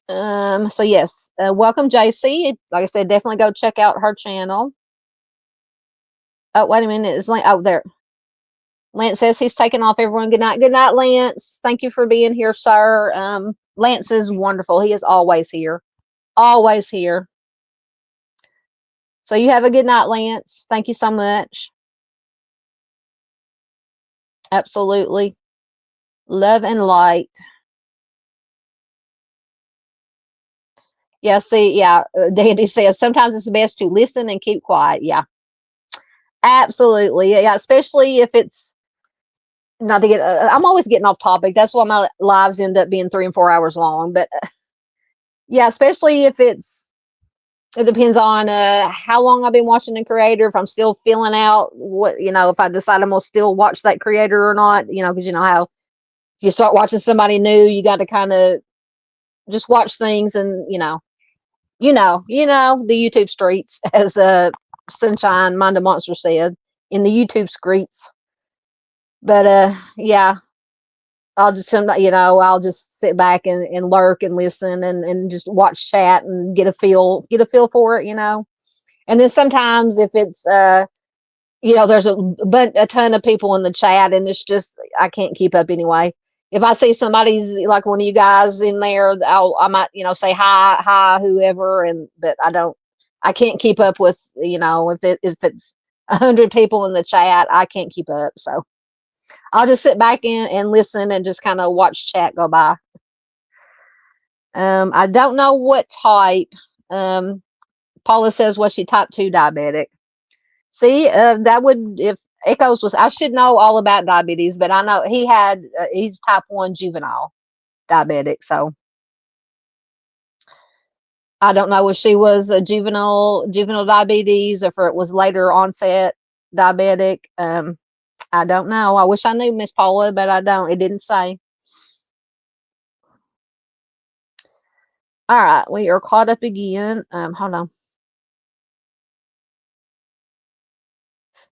Speaker 1: So yes, welcome JC. Like I said, definitely go check out her channel. Oh, wait a minute. Is Lance? Oh, there. Lance says he's taking off. Everyone, good night. Good night, Lance. Thank you for being here, sir. Lance is wonderful. He is always here. Always here. So you have a good night, Lance. Thank you so much. Absolutely. Love and light. Yeah, see, yeah, Dandy says sometimes it's best to listen and keep quiet. Yeah, absolutely. Yeah, especially if it's not to get, I'm always getting off topic. That's why my lives end up being 3 and 4 hours long. But yeah, especially if it's It depends on how long I've been watching the creator, if I'm still feeling out what, if I decide I'm gonna still watch that creator or not, because you know how if you start watching somebody new, you got to kind of just watch things and the YouTube streets, as Sunshine Mind a Monster said, in the YouTube streets. But yeah, I'll just sit back and lurk and listen and just watch chat and get a feel for it, And then sometimes if it's there's a ton of people in the chat and it's just I can't keep up anyway. If I see somebody's like one of you guys in there, I might say hi whoever, but I can't keep up with if it's 100 people in the chat, I can't keep up. So I'll just sit back in and listen and just kind of watch chat go by. I don't know what type. Paula says, was she type 2 diabetic? See, that would, if Echoes was, I should know all about diabetes, but I know he's type 1 juvenile diabetic. So I don't know if she was a juvenile diabetes or if it was later onset diabetic. I don't know. I wish I knew, Miss Paula, but I don't. It didn't say. All right, we are caught up again. Hold on.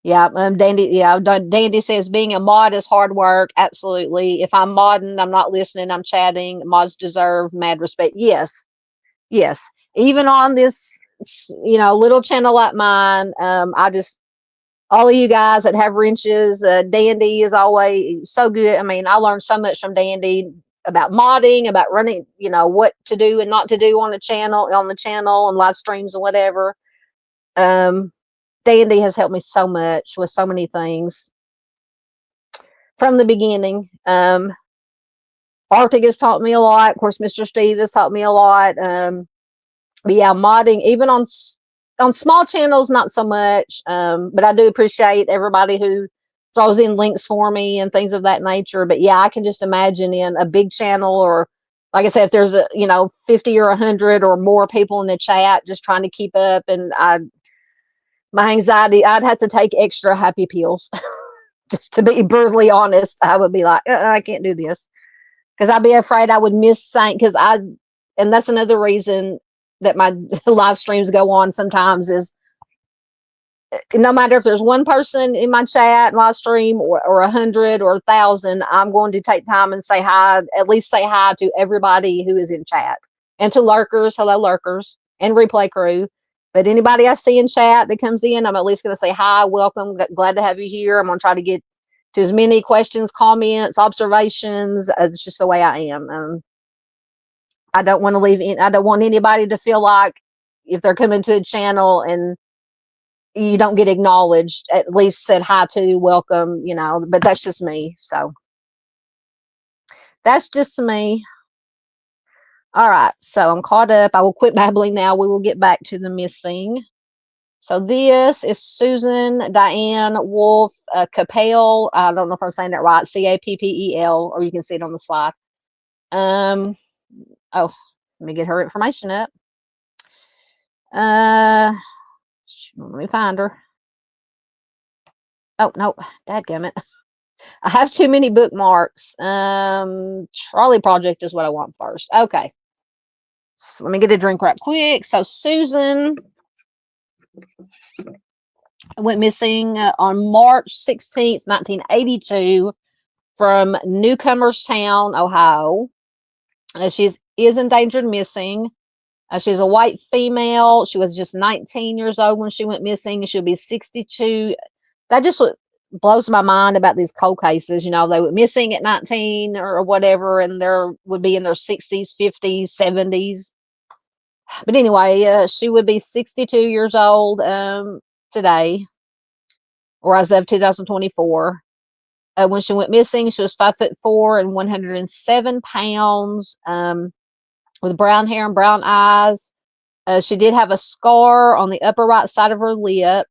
Speaker 1: Yeah, Dandy. Yeah, Dandy says being a mod is hard work. Absolutely. If I'm modding, I'm not listening. I'm chatting. Mods deserve mad respect. Yes, yes. Even on this, little channel like mine, I just all of you guys that have wrenches, Dandy is always so good. I mean, I learned so much from Dandy about modding, about running, what to do and not to do on the channel, and live streams and whatever. Dandy has helped me so much with so many things from the beginning. Arctic has taught me a lot. Of course, Mr. Steve has taught me a lot. But yeah, modding, even on small channels, not so much. But I do appreciate everybody who throws in links for me and things of that nature. But yeah, I can just imagine in a big channel, or like I said, if there's 50 or 100 or more people in the chat, just trying to keep up, and my anxiety, I'd have to take extra happy pills. Just to be brutally honest, I would be like, I can't do this, because I'd be afraid I would miss something. And that's another reason that my live streams go on sometimes is no matter if there's one person in my chat live stream or 100 or 1,000, I'm going to take time and say hi, at least say hi to everybody who is in chat, and to lurkers, hello lurkers, and replay crew. But anybody I see in chat that comes in, I'm at least going to say hi, welcome, glad to have you here. I'm going to try to get to as many questions, comments, observations. It's just the way I am. I don't want to I don't want anybody to feel like if they're coming to a channel and you don't get acknowledged, at least said hi to, welcome, but that's just me. So that's just me. All right, so I'm caught up. I will quit babbling now. We will get back to the missing. So this is Susan Diane Wolf Cappel. I don't know if I'm saying that right. Cappel, or you can see it on the slide. Oh, let me get her information up. Let me find her. Oh no, dadgummit. I have too many bookmarks. Trolley Project is what I want first. Okay. So let me get a drink right quick. So Susan went missing on March 16th, 1982 from Newcomerstown, Ohio. She is endangered missing. She's a white female. She was just 19 years old when she went missing. She'll be 62. That just blows my mind about these cold cases. They were missing at 19 or whatever, and there would be in their 60s, 50s, 70s. But anyway, she would be 62 years old today, or as of 2024. When she went missing, she was 5'4" and 107 pounds, with brown hair and brown eyes. She did have a scar on the upper right side of her lip.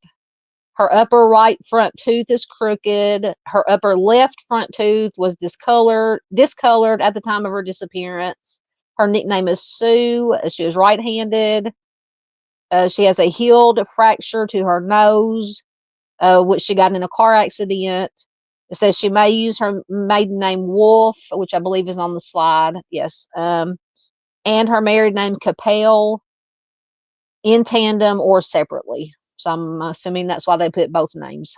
Speaker 1: Her upper right front tooth is crooked. Her upper left front tooth was discolored at the time of her disappearance. Her nickname is Sue. She was right-handed. She has a healed fracture to her nose, which she got in a car accident. It says she may use her maiden name Wolf, which I believe is on the slide. Yes. And her married name Cappel, in tandem or separately. So I'm assuming that's why they put both names.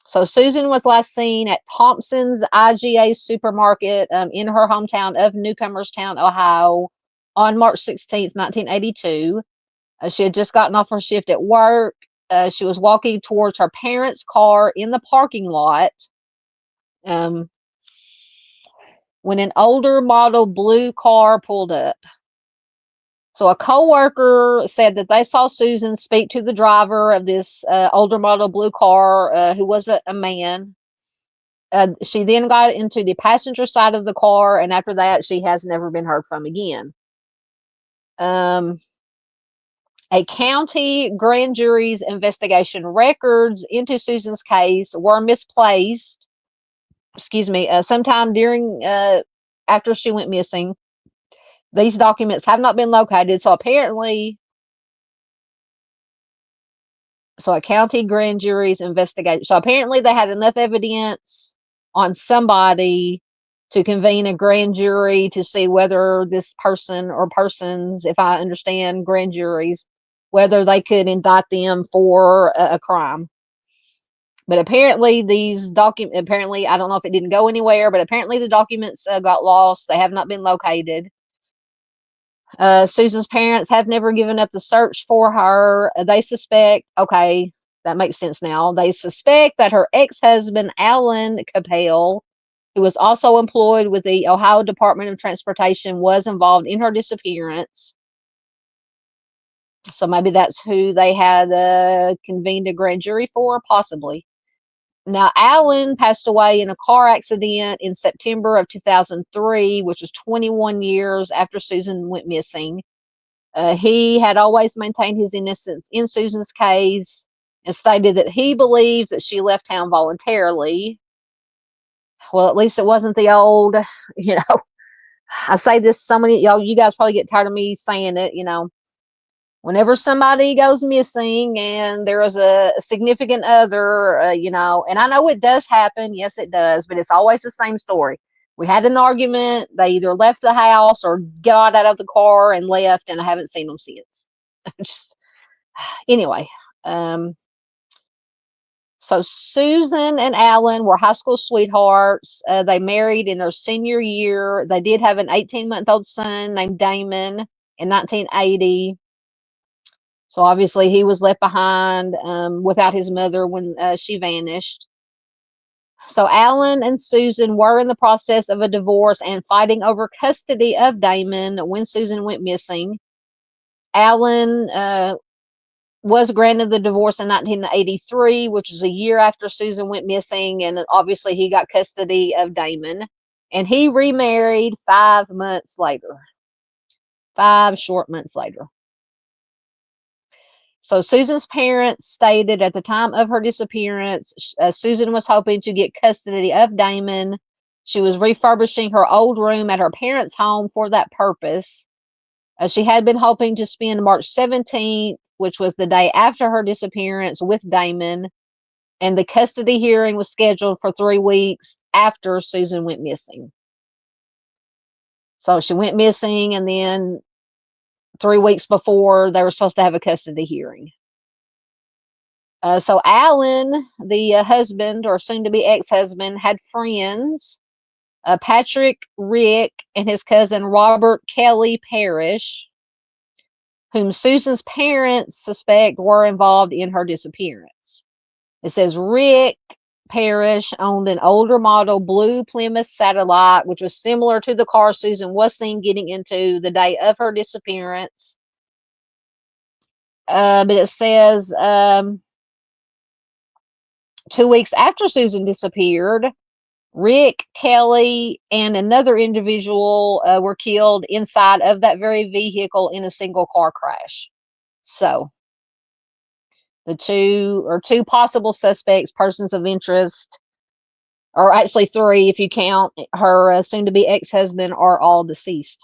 Speaker 1: So Susan was last seen at Thompson's IGA supermarket in her hometown of Newcomerstown, Ohio, on March 16th, 1982. She had just gotten off her shift at work. She was walking towards her parents' car in the parking lot when an older model blue car pulled up. So a coworker said that they saw Susan speak to the driver of this older model blue car, who was a man. She then got into the passenger side of the car, and after that, she has never been heard from again. A county grand jury's investigation records into Susan's case were misplaced. Sometime during after she went missing. These documents have not been located, so apparently, a county grand jury's investigation. So apparently, they had enough evidence on somebody to convene a grand jury to see whether this person or persons, if I understand grand juries, whether they could indict them for a crime. But apparently apparently, I don't know if it didn't go anywhere, but apparently the documents got lost. They have not been located. Susan's parents have never given up the search for her. They suspect, okay, that makes sense now. They suspect that her ex-husband, Alan Cappel, who was also employed with the Ohio Department of Transportation, was involved in her disappearance. So maybe that's who they had convened a grand jury for, possibly. Now, Alan passed away in a car accident in September of 2003, which was 21 years after Susan went missing. He had always maintained his innocence in Susan's case and stated that he believes that she left town voluntarily. Well, at least it wasn't the old, I say this so many, you guys probably get tired of me saying it, whenever somebody goes missing and there is a significant other, and I know it does happen. Yes, it does, but it's always the same story. We had an argument. They either left the house or got out of the car and left, and I haven't seen them since. Anyway, so Susan and Alan were high school sweethearts. They married in their senior year. They did have an 18-month-old son named Damon in 1980. So obviously he was left behind without his mother when she vanished. So Alan and Susan were in the process of a divorce and fighting over custody of Damon when Susan went missing. Alan was granted the divorce in 1983, which was a year after Susan went missing, and obviously he got custody of Damon. And he remarried 5 months later. 5 short months later. So Susan's parents stated at the time of her disappearance, Susan was hoping to get custody of Damon. She was refurbishing her old room at her parents' home for that purpose. She had been hoping to spend March 17th, which was the day after her disappearance, with Damon, and the custody hearing was scheduled for 3 weeks after Susan went missing. So she went missing, and then 3 weeks before, they were supposed to have a custody hearing. So Alan, the husband, or soon-to-be ex-husband, had friends, Patrick, Rick, and his cousin Robert Kelly Parrish, whom Susan's parents suspect were involved in her disappearance. It says Rick Parrish owned an older model blue Plymouth Satellite, which was similar to the car Susan was seen getting into the day of her disappearance. But it says 2 weeks after Susan disappeared, Rick, Kelly, and another individual were killed inside of that very vehicle in a single car crash. So the two possible suspects, persons of interest, or actually 3 if you count her soon-to-be ex-husband, are all deceased.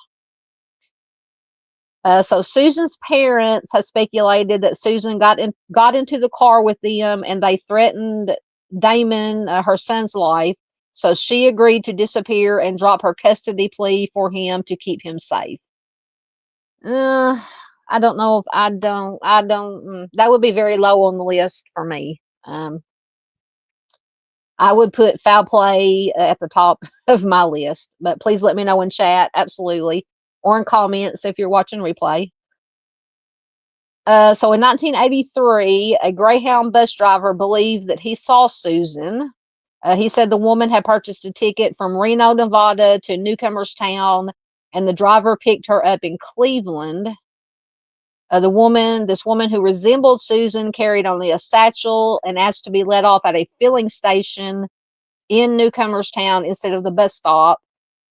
Speaker 1: So Susan's parents have speculated that Susan got into the car with them and they threatened Damon, her son's life. So she agreed to disappear and drop her custody plea for him to keep him safe. I don't know if that would be very low on the list for me. I would put foul play at the top of my list, but please let me know in chat, absolutely, or in comments if you're watching replay. So in 1983, a Greyhound bus driver believed that he saw Susan. He said the woman had purchased a ticket from Reno, Nevada to Newcomer's Town, and the driver picked her up in Cleveland. This woman who resembled Susan, carried only a satchel and asked to be let off at a filling station in Newcomer's Town instead of the bus stop.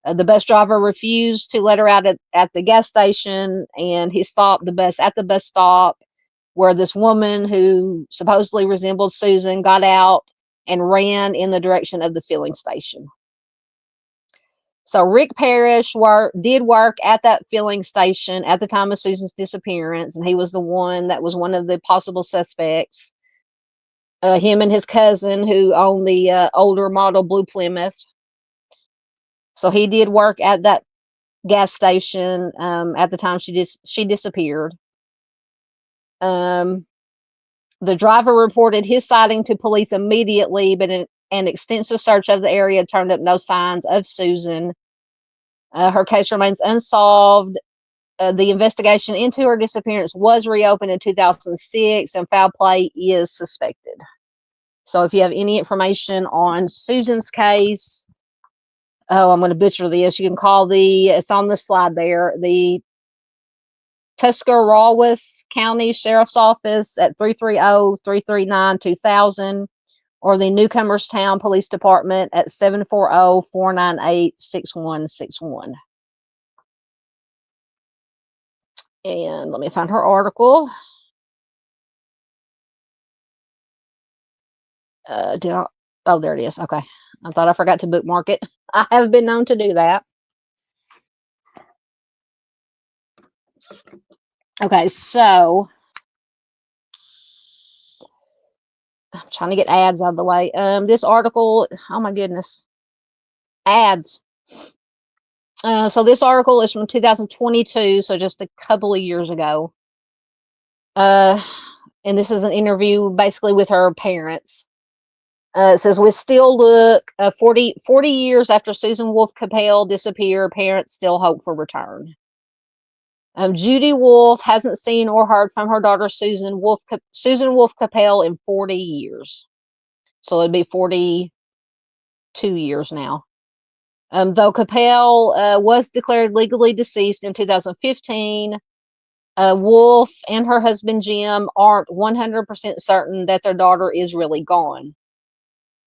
Speaker 1: The bus driver refused to let her out at the gas station, and he stopped the bus at the bus stop where this woman who supposedly resembled Susan got out and ran in the direction of the filling station. So Rick Parrish did work at that filling station at the time of Susan's disappearance, and he was the one that was one of the possible suspects. Him and his cousin, who owned the older model blue Plymouth. So he did work at that gas station at the time she disappeared. The driver reported his sighting to police immediately, but an extensive search of the area turned up no signs of Susan. Her case remains unsolved. The investigation into her disappearance was reopened in 2006, and foul play is suspected. So if you have any information on Susan's case, I'm going to butcher this. You can call it's on the slide there, the Tuscarawas County Sheriff's Office at 330-339-2000, or the Newcomers Town Police Department at 740-498-6161. And let me find her article. Oh, there it is. Okay. I thought I forgot to bookmark it. I have been known to do that. Okay, so I'm trying to get ads out of the way. This article, oh my goodness, ads. So this article is from 2022, so just a couple of years ago. And this is an interview basically with her parents. It says, we still look 40 years after Susan Wolf Cappel disappeared, parents still hope for return. Judy Wolf hasn't seen or heard from her daughter Susan Wolf Cappel in 40 years. So it'd be 42 years now. Though Cappel was declared legally deceased in 2015, Wolf and her husband Jim aren't 100% certain that their daughter is really gone.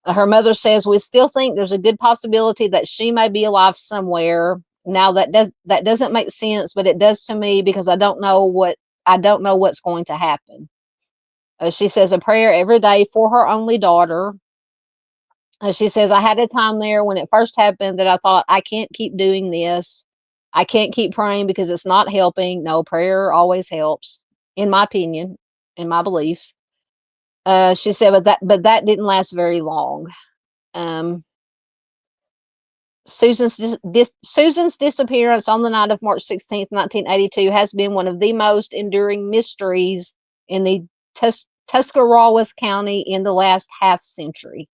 Speaker 1: Her mother says, we still think there's a good possibility that she may be alive somewhere. Now that doesn't make sense, but it does to me because I don't know what's going to happen. She says a prayer every day for her only daughter. She says, I had a time there when it first happened that I thought, I can't keep doing this. I can't keep praying because it's not helping. No, prayer always helps, in my opinion, in my beliefs. She said, but that didn't last very long. Susan's disappearance on the night of March 16th, 1982 has been one of the most enduring mysteries in the Tuscarawas County in the last half century.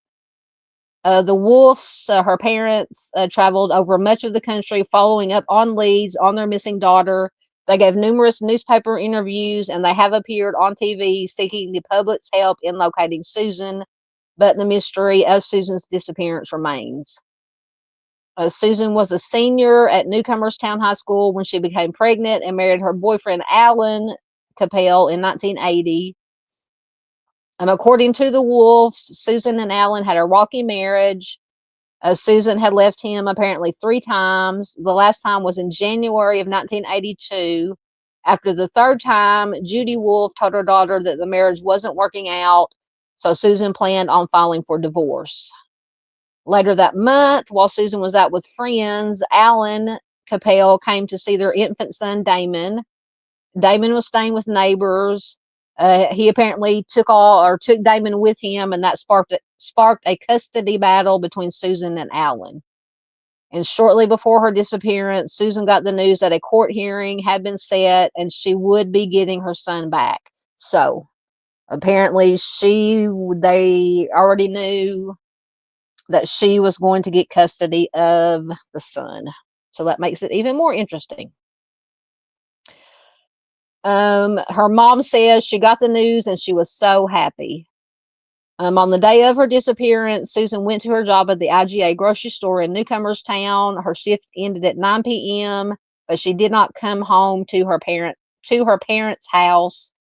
Speaker 1: The Wolfs, her parents, traveled over much of the country following up on leads on their missing daughter. They gave numerous newspaper interviews, and they have appeared on TV seeking the public's help in locating Susan, but the mystery of Susan's disappearance remains. Susan was a senior at Newcomers Town High School when she became pregnant and married her boyfriend, Alan Cappel, in 1980. According to the Wolves, Susan and Alan had a rocky marriage. Susan had left him apparently 3 times. The last time was in January of 1982. After the 3rd time, Judy Wolf told her daughter that the marriage wasn't working out, so Susan planned on filing for divorce. Later that month, while Susan was out with friends, Alan Cappel came to see their infant son, Damon. Damon was staying with neighbors. He apparently took Damon with him, and that sparked a custody battle between Susan and Alan. And shortly before her disappearance, Susan got the news that a court hearing had been set and she would be getting her son back. So apparently they already knew that she was going to get custody of the son. So that makes it even more interesting. Her mom says she got the news and she was so happy. On the day of her disappearance, Susan went to her job at the IGA grocery store in Newcomerstown. Her shift ended at 9 p.m., but she did not come home to her parents' house.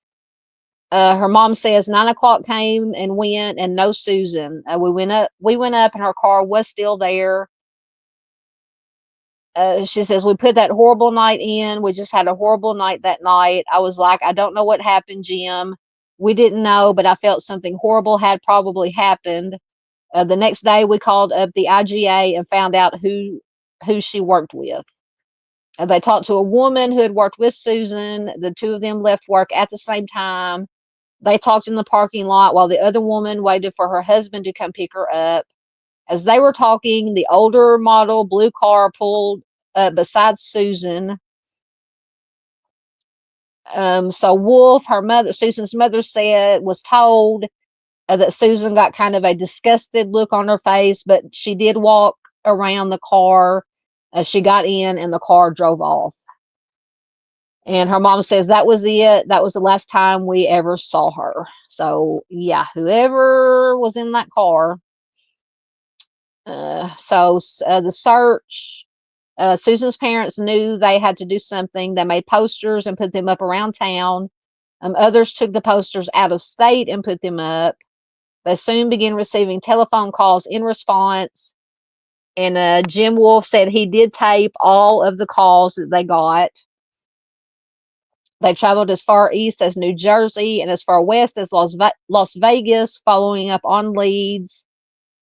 Speaker 1: Her mom says 9 o'clock came and went, and no Susan. We went up, and her car was still there. She says, we put that horrible night in. We just had a horrible night that night. I was like, I don't know what happened, Jim. We didn't know, but I felt something horrible had probably happened. The next day, we called up the IGA and found out who she worked with. They talked to a woman who had worked with Susan. The two of them left work at the same time. They talked in the parking lot while the other woman waited for her husband to come pick her up. As they were talking, the older model blue car pulled up beside Susan. So Wolf, Susan's mother was told that Susan got kind of a disgusted look on her face, but she did walk around the car. She got in and the car drove off. And her mom says that was it. That was the last time we ever saw her. So yeah, whoever was in that car. The search, Susan's parents knew they had to do something. They made posters and put them up around town. Others took the posters out of state and put them up. They soon began receiving telephone calls in response. And Jim Wolf said he did tape all of the calls that they got. They traveled as far east as New Jersey and as far west as Las Vegas, following up on leads.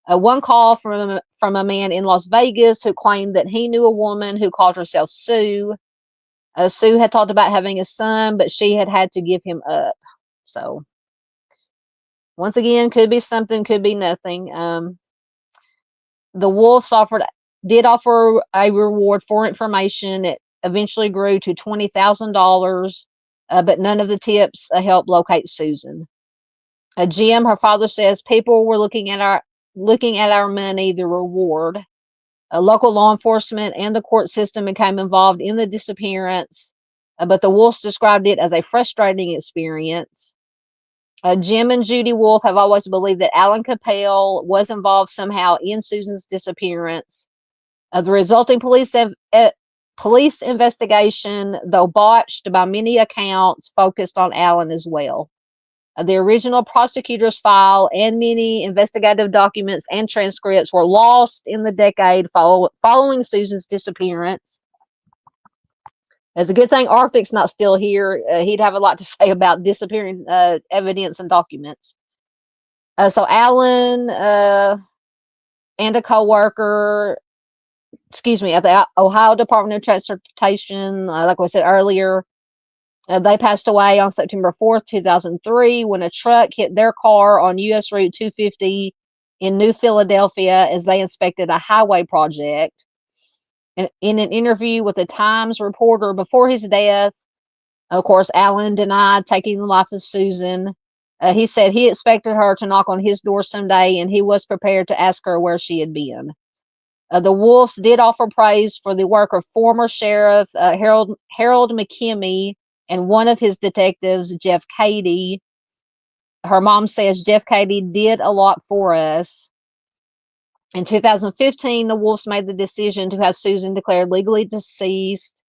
Speaker 1: One call from a man in Las Vegas who claimed that he knew a woman who called herself Sue. Sue had talked about having a son, but she had to give him up. So once again, could be something, could be nothing. The Wolves did offer a reward for information. It eventually grew to $20,000, but none of the tips helped locate Susan. Jim, her father says, people were looking at our money, the reward. Local law enforcement and the court system became involved in the disappearance, but the Wolves described it as a frustrating experience. Jim and Judy Wolf have always believed that Alan Cappel was involved somehow in Susan's disappearance. The resulting police investigation, though botched by many accounts, focused on Alan as well. The original prosecutor's file and many investigative documents and transcripts were lost in the decade following Susan's disappearance. It's a good thing Arctic's not still here. He'd have a lot to say about disappearing evidence and documents. So Alan and a co-worker, at the Ohio Department of Transportation, like I said earlier, they passed away on September 4th, 2003, when a truck hit their car on U.S. Route 250 in New Philadelphia as they inspected a highway project. And in an interview with a Times reporter before his death, of course, Alan denied taking the life of Susan. He said he expected her to knock on his door someday, and he was prepared to ask her where she had been. The Wolves did offer praise for the work of former Sheriff Harold McKimmey and one of his detectives, Jeff Cady. Her mom says Jeff Cady did a lot for us. In 2015, the Wolves made the decision to have Susan declared legally deceased.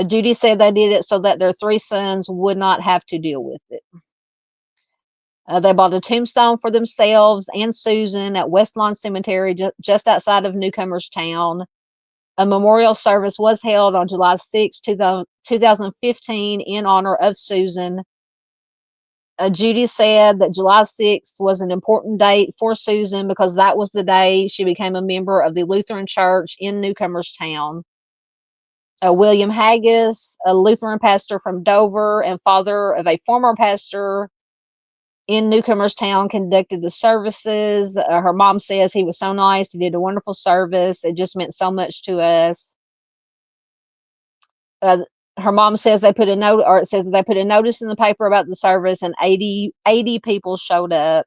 Speaker 1: Judy said they did it so that their 3 sons would not have to deal with it. They bought a tombstone for themselves and Susan at West Lawn Cemetery, just outside of Newcomerstown. A memorial service was held on July 6, 2015 in honor of Susan. Judy said that July 6th was an important date for Susan because that was the day she became a member of the Lutheran Church in Newcomerstown. William Haggis, a Lutheran pastor from Dover and father of a former pastor in Newcomer's Town, conducted the services. Her mom says he was so nice. He did a wonderful service. It just meant so much to us. Her mom says they put a note, or it says they put a notice in the paper about the service, and 80 people showed up.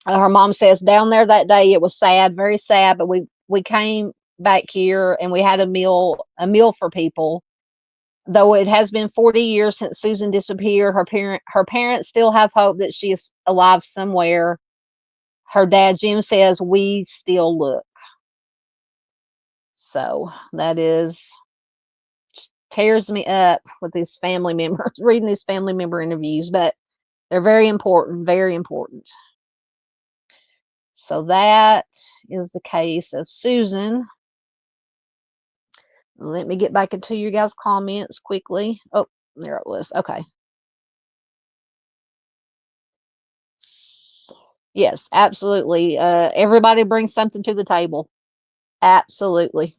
Speaker 1: Her mom says down there that day it was sad, very sad, but we came back here and we had a meal for people. Though it has been 40 years since Susan disappeared, her parents still have hope that she is alive somewhere. Her dad, Jim, says we still look. So that tears me up with these family members, reading these family member interviews, but they're very important, very important. So that is the case of Susan. Let me get back into your guys' comments quickly. Oh, there it was. Okay. Yes, absolutely. Everybody brings something to the table. Absolutely.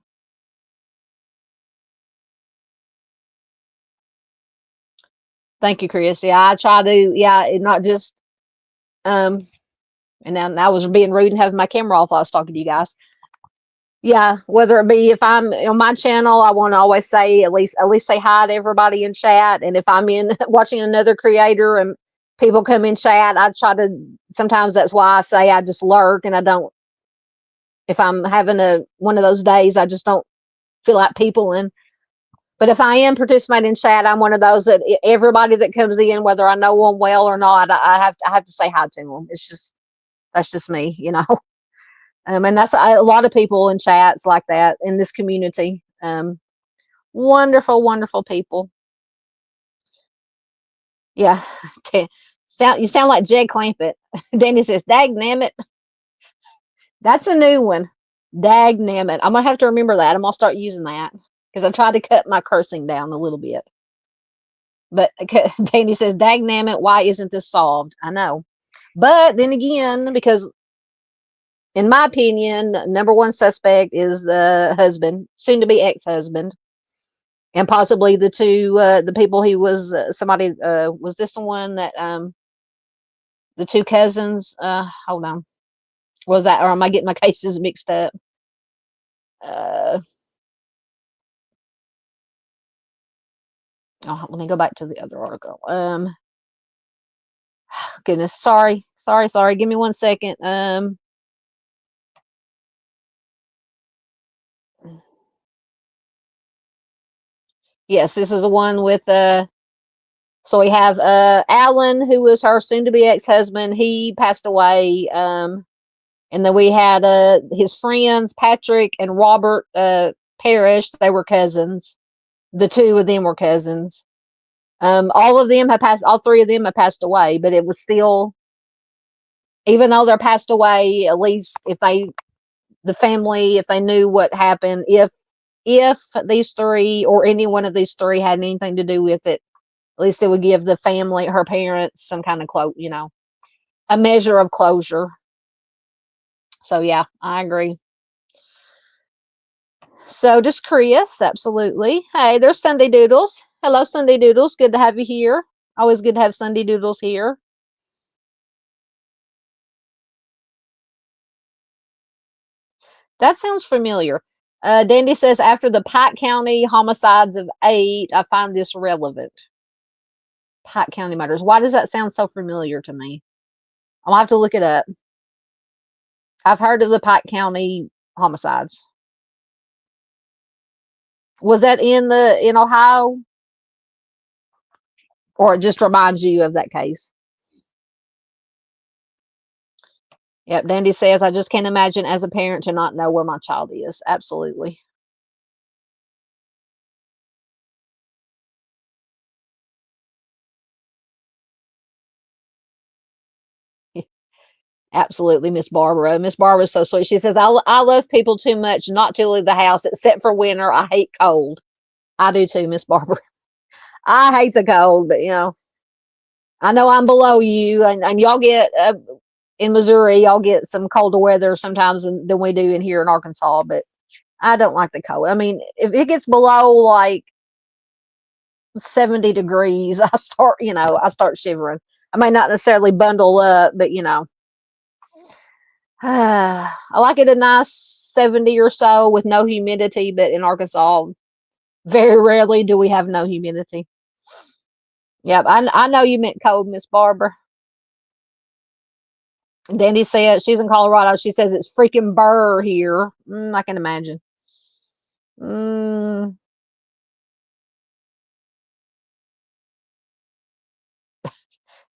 Speaker 1: Thank you, Chris. Yeah, I try to, not just, and then I was being rude and having my camera off while I was talking to you guys. Yeah, whether it be if I'm on my channel, I want to always say at least say hi to everybody in chat. And if I'm in watching another creator and people come in chat, I try to, sometimes that's why I say I just lurk and I don't, if I'm having one of those days, I just don't feel like peopling. But if I am participating in chat, I'm one of those that everybody that comes in, whether I know them well or not, I have to say hi to them. That's just me, and that's a lot of people in chats like that in this community. Wonderful, wonderful people. Yeah, you sound like Jed Clampett. Danny says, "Dagnammit." That's a new one. Dagnammit. I'm gonna have to remember that. I'm gonna start using that because I tried to cut my cursing down a little bit. But Danny says, "Dagnammit, why isn't this solved?" I know, but then again, because in my opinion, number one suspect is the husband, soon to be ex-husband, and possibly the two, the people he was, somebody, was this the one that, the two cousins, hold on, was that, or am I getting my cases mixed up? Oh, let me go back to the other article. Goodness, sorry. Give me 1 second. Yes, this is the one with, so we have, Alan, who was her soon-to-be ex-husband. He passed away. And then we had, his friends, Patrick and Robert, Parrish. They were cousins. The two of them were cousins. All of them have passed, all three of them have passed away, but it was still, even though they're passed away, at least if the family, if they knew what happened, if these three or any one of these three had anything to do with it, at least it would give the family, her parents, some kind of a measure of closure. So yeah, I agree. So just Chris, absolutely. Hey, there's Sunday Doodles. Hello, Sunday Doodles. Good to have you here. Always good to have Sunday Doodles here. That sounds familiar. Dandy says, after the Pike County homicides of 8, I find this relevant. Pike County murders. Why does that sound so familiar to me? I'll have to look it up. I've heard of the Pike County homicides. Was that in Ohio? Or it just reminds you of that case? Yep, Dandy says, I just can't imagine as a parent to not know where my child is. Absolutely. Absolutely, Miss Barbara. Miss Barbara's so sweet. She says, I love people too much not to leave the house except for winter. I hate cold. I do too, Miss Barbara. I hate the cold, but I know I'm below you, and y'all get, in Missouri, y'all get some colder weather sometimes than we do in here in Arkansas, but I don't like the cold. I mean, if it gets below like 70 degrees, I start shivering. I may not necessarily bundle up, but I like it a nice 70 or so with no humidity, but in Arkansas, very rarely do we have no humidity. Yep, I know you meant cold, Miss Barbara. Dandy said she's in Colorado. She says it's freaking burr here. I can imagine. Mm,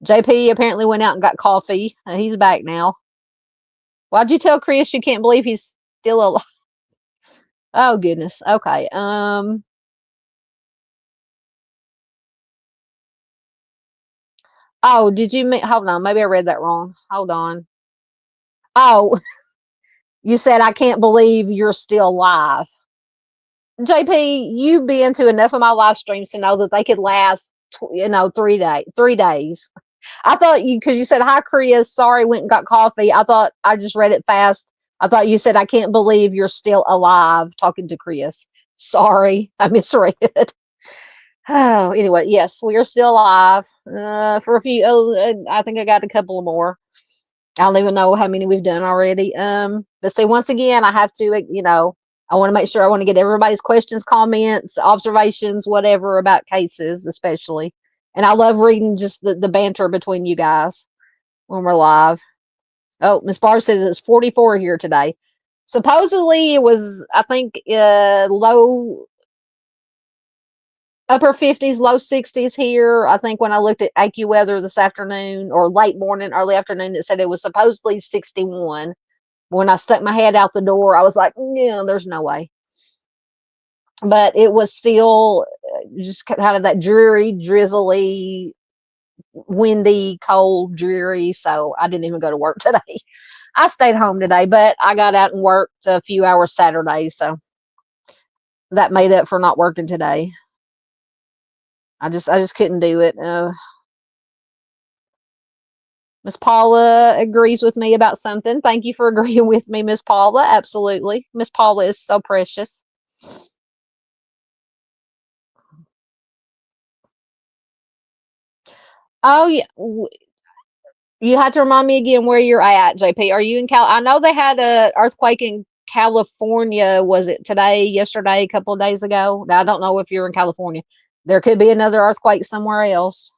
Speaker 1: JP apparently went out and got coffee. He's back now. Why'd you tell Chris you can't believe he's still alive? Oh goodness. Okay. Oh, did you mean? Hold on. Maybe I read that wrong. Hold on. Oh, you said I can't believe you're still alive. JP, you've been to enough of my live streams to know that they could last, 3 days. I thought because you said, hi, Chris, sorry, went and got coffee. I thought I just read it fast. I thought you said, I can't believe you're still alive talking to Chris. Sorry, I misread. Oh, anyway, yes, we are still alive for a few. I think I got a couple of more. I don't even know how many we've done already. But see, once again, I have to, I want to make sure I want to get everybody's questions, comments, observations, whatever about cases, especially. And I love reading just the banter between you guys when we're live. Oh, Miss Barr says it's 44 here today. Supposedly it was, I think, upper 50s, low 60s here. I think when I looked at AccuWeather this afternoon or late morning, early afternoon, it said it was supposedly 61. When I stuck my head out the door, I was like, yeah, there's no way. But it was still just kind of that dreary, drizzly, windy, cold, dreary. So I didn't even go to work today. I stayed home today, but I got out and worked a few hours Saturday. So that made up for not working today. I just couldn't do it. Miss Paula agrees with me about something. Thank you for agreeing with me, Miss Paula. Absolutely. Miss Paula is so precious. Oh, yeah. You had to remind me again where you're at, JP. Are you in Cal? I know they had a earthquake in California. Was it today, yesterday, a couple of days ago? Now, I don't know if you're in California. There could be another earthquake somewhere else.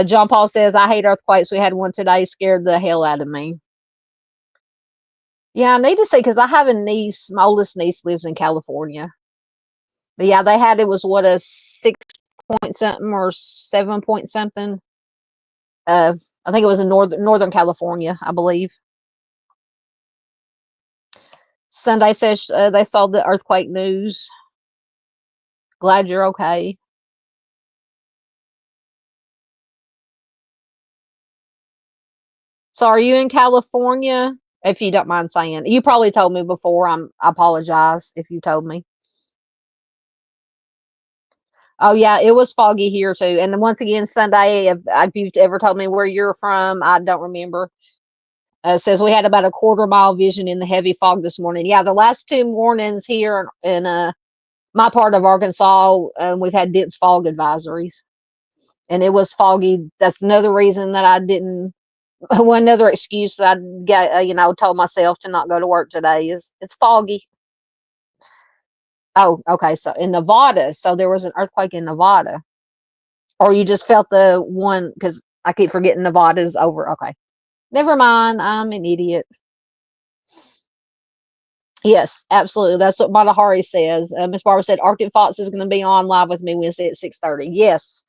Speaker 1: John Paul says, I hate earthquakes. We had one today, scared the hell out of me. Yeah, I need to say, because I have a niece, my oldest niece lives in California. But yeah, they had, it was what, a 6 point something or 7 point something. I think it was in Northern California, I believe. Sunday says they saw the earthquake news. Glad you're okay. So, are you in California? If you don't mind saying, you probably told me before. I apologize if you told me. Oh yeah, it was foggy here too. And then once again, Sunday, if you've ever told me where you're from, I don't remember. Says we had about a quarter-mile vision in the heavy fog this morning. Yeah, the last 2 mornings here in my part of Arkansas, we've had dense fog advisories, and it was foggy. That's another reason that I didn't. One other excuse that I get, told myself to not go to work today is it's foggy. Oh, okay. So in Nevada, so there was an earthquake in Nevada, or you just felt the one because I keep forgetting Nevada's over. Okay, never mind. I'm an idiot. Yes, absolutely. That's what Matahari says. Miss Barbara said Arctic Fox is going to be on live with me Wednesday at 6:30. Yes,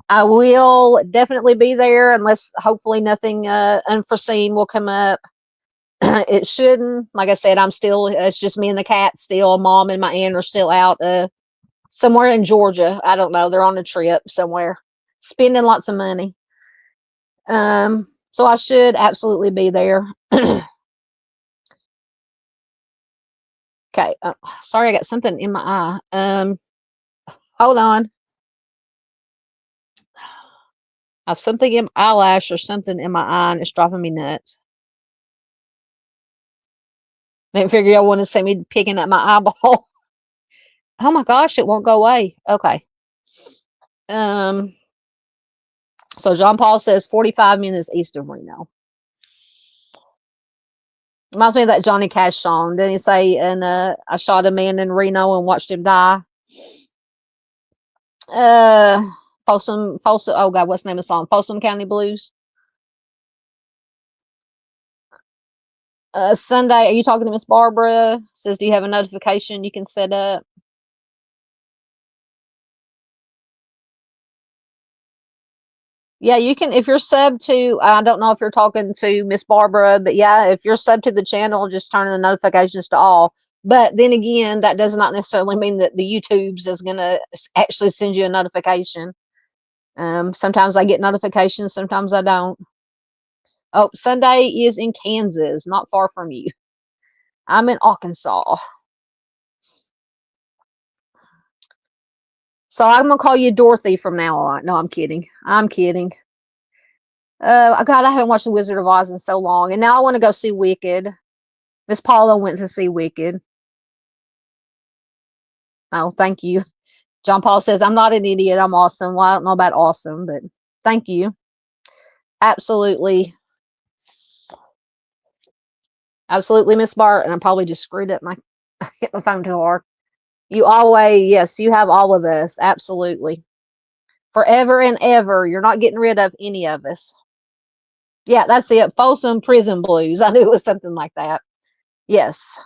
Speaker 1: I will definitely be there unless hopefully nothing unforeseen will come up. It shouldn't. Like I said, I'm still. It's just me and the cat still. Mom and my aunt are still out somewhere in Georgia. I don't know. They're on a trip somewhere, spending lots of money. So I should absolutely be there. Okay. Sorry, I got something in my eye. Hold on. I have something in my eyelash or something in my eye, and it's driving me nuts. Didn't figure y'all want to see me picking at my eyeball. Oh my gosh, it won't go away. Okay. So John Paul says 45 minutes east of Reno. Reminds me of that Johnny Cash song. Didn't he say, and I shot a man in Reno and watched him die? Folsom, oh God, what's the name of the song? Folsom County Blues. Sunday, are you talking to Miss Barbara? Says, do you have a notification you can set up? Yeah, you can, if you're sub to, I don't know if you're talking to Miss Barbara, but yeah, if you're sub to the channel, just turn the notifications to all. But then again, that does not necessarily mean that the YouTube's is going to actually send you a notification. Sometimes I get notifications, sometimes I don't. Oh, Sunday is in Kansas, not far from you. I'm in Arkansas. So I'm going to call you Dorothy from now on. No, I'm kidding. I'm kidding. God, I haven't watched The Wizard of Oz in so long. And now I want to go see Wicked. Miss Paula went to see Wicked. Oh, thank you. John Paul says, I'm not an idiot. I'm awesome. Well, I don't know about awesome, but thank you. Absolutely. Absolutely, Miss Bart. And I probably just screwed up my, hit my phone too hard. You always, yes, you have all of us. Absolutely. Forever and ever. You're not getting rid of any of us. Yeah, that's it. Folsom Prison Blues. I knew it was something like that. Yes.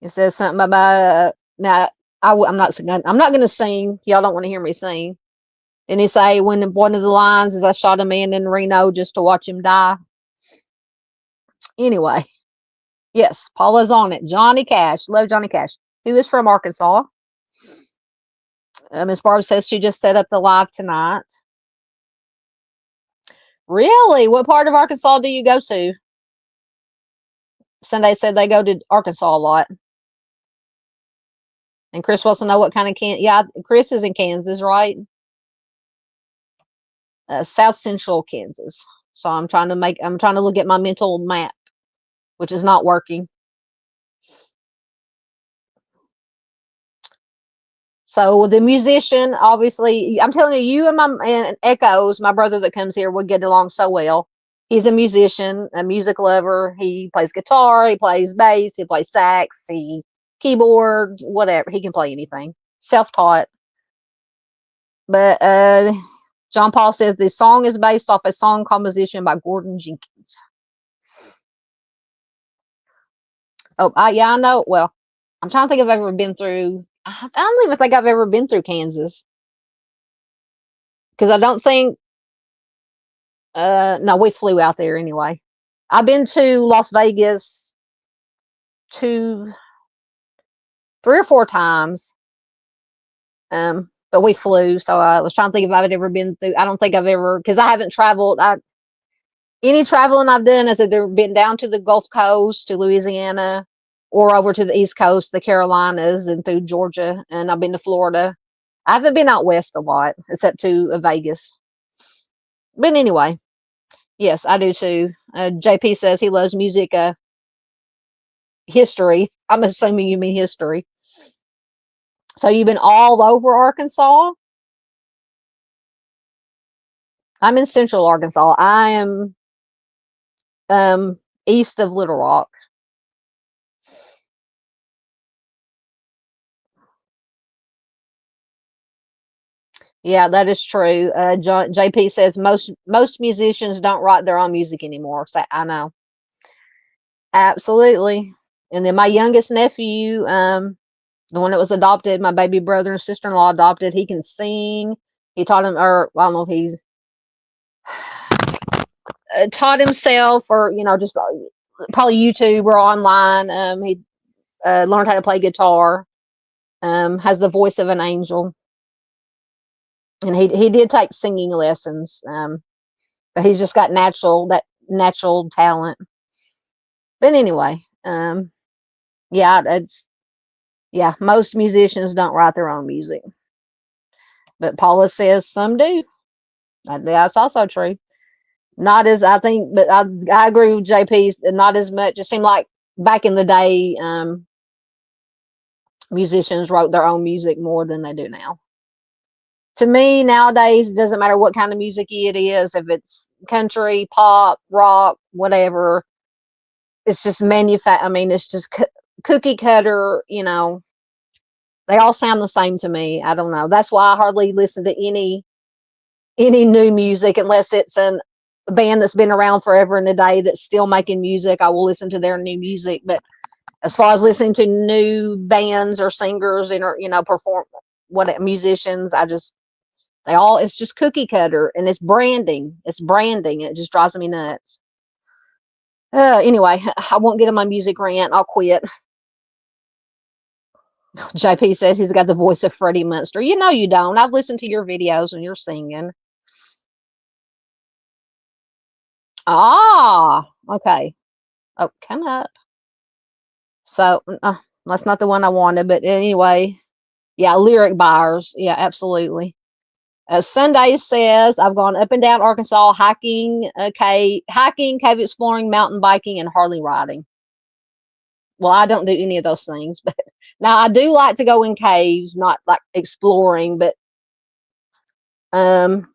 Speaker 1: It says something about, now, I'm not going to sing. Y'all don't want to hear me sing. And he say, when one of the lines is, I shot a man in Reno just to watch him die. Anyway, yes, Paula's on it. Johnny Cash. Love Johnny Cash. Who is from Arkansas. Miss Barb says she just set up the live tonight. Really? What part of Arkansas do you go to? Sunday said they go to Arkansas a lot. And Chris wants to know what kind of yeah, Chris is in Kansas, right? South Central Kansas. So I'm trying to look at my mental map, which is not working. So the musician, obviously, I'm telling you, and Echoes, my brother that comes here, would get along so well. He's a musician, a music lover. He plays guitar, he plays bass, he plays sax, keyboard, whatever. He can play anything. Self-taught. But John Paul says the song is based off a song composition by Gordon Jenkins. Oh, yeah, I know. Well, I'm trying to think if I've ever been through. I don't even think I've ever been through Kansas. Because I don't think. No, we flew out there anyway. I've been to Las Vegas 3 or 4 times. But we flew, so I was trying to think if I've ever been through. I don't think I've ever, because I haven't traveled. Any traveling I've done has either been down to the Gulf Coast, to Louisiana, or over to the East Coast, the Carolinas, and through Georgia. And I've been to Florida. I haven't been out west a lot, except to Vegas. But anyway, yes, I do too. JP says he loves music, history. I'm assuming you mean history. So you've been all over Arkansas? I'm in central Arkansas. I am east of Little Rock. Yeah, that is true. JP says most musicians don't write their own music anymore. So I know. Absolutely. And then my youngest nephew, the one that was adopted, my baby brother and sister-in-law adopted, he can sing. He taught him, or I don't know if he's taught himself, or just probably YouTube or online. He learned how to play guitar. Has the voice of an angel, and he did take singing lessons. But he's just got natural talent. But anyway, yeah, most musicians don't write their own music. But Paula says some do. That's also true. Not as I think, but I agree with JP. Not as much. It seemed like back in the day, musicians wrote their own music more than they do now. To me, nowadays, it doesn't matter what kind of music it is, if it's country, pop, rock, whatever, it's just I mean, it's just cookie cutter, you know, they all sound the same to me. I don't know. That's why I hardly listen to any new music unless it's a band that's been around forever and a day that's still making music. I will listen to their new music. But as far as listening to new bands or singers and, or, you know, musicians, it's just cookie cutter, and it's branding. It's branding. It just drives me nuts. Anyway, I won't get in my music rant. I'll quit. JP says he's got the voice of Freddie Munster. You know you don't. I've listened to your videos when you're singing. Ah, okay. Oh, come up. So that's not the one I wanted, but anyway, yeah, lyric buyers. Yeah, absolutely. Sunday says I've gone up and down Arkansas hiking, cave exploring, mountain biking, and Harley riding. Well, I don't do any of those things, but now I do like to go in caves, not like exploring, but have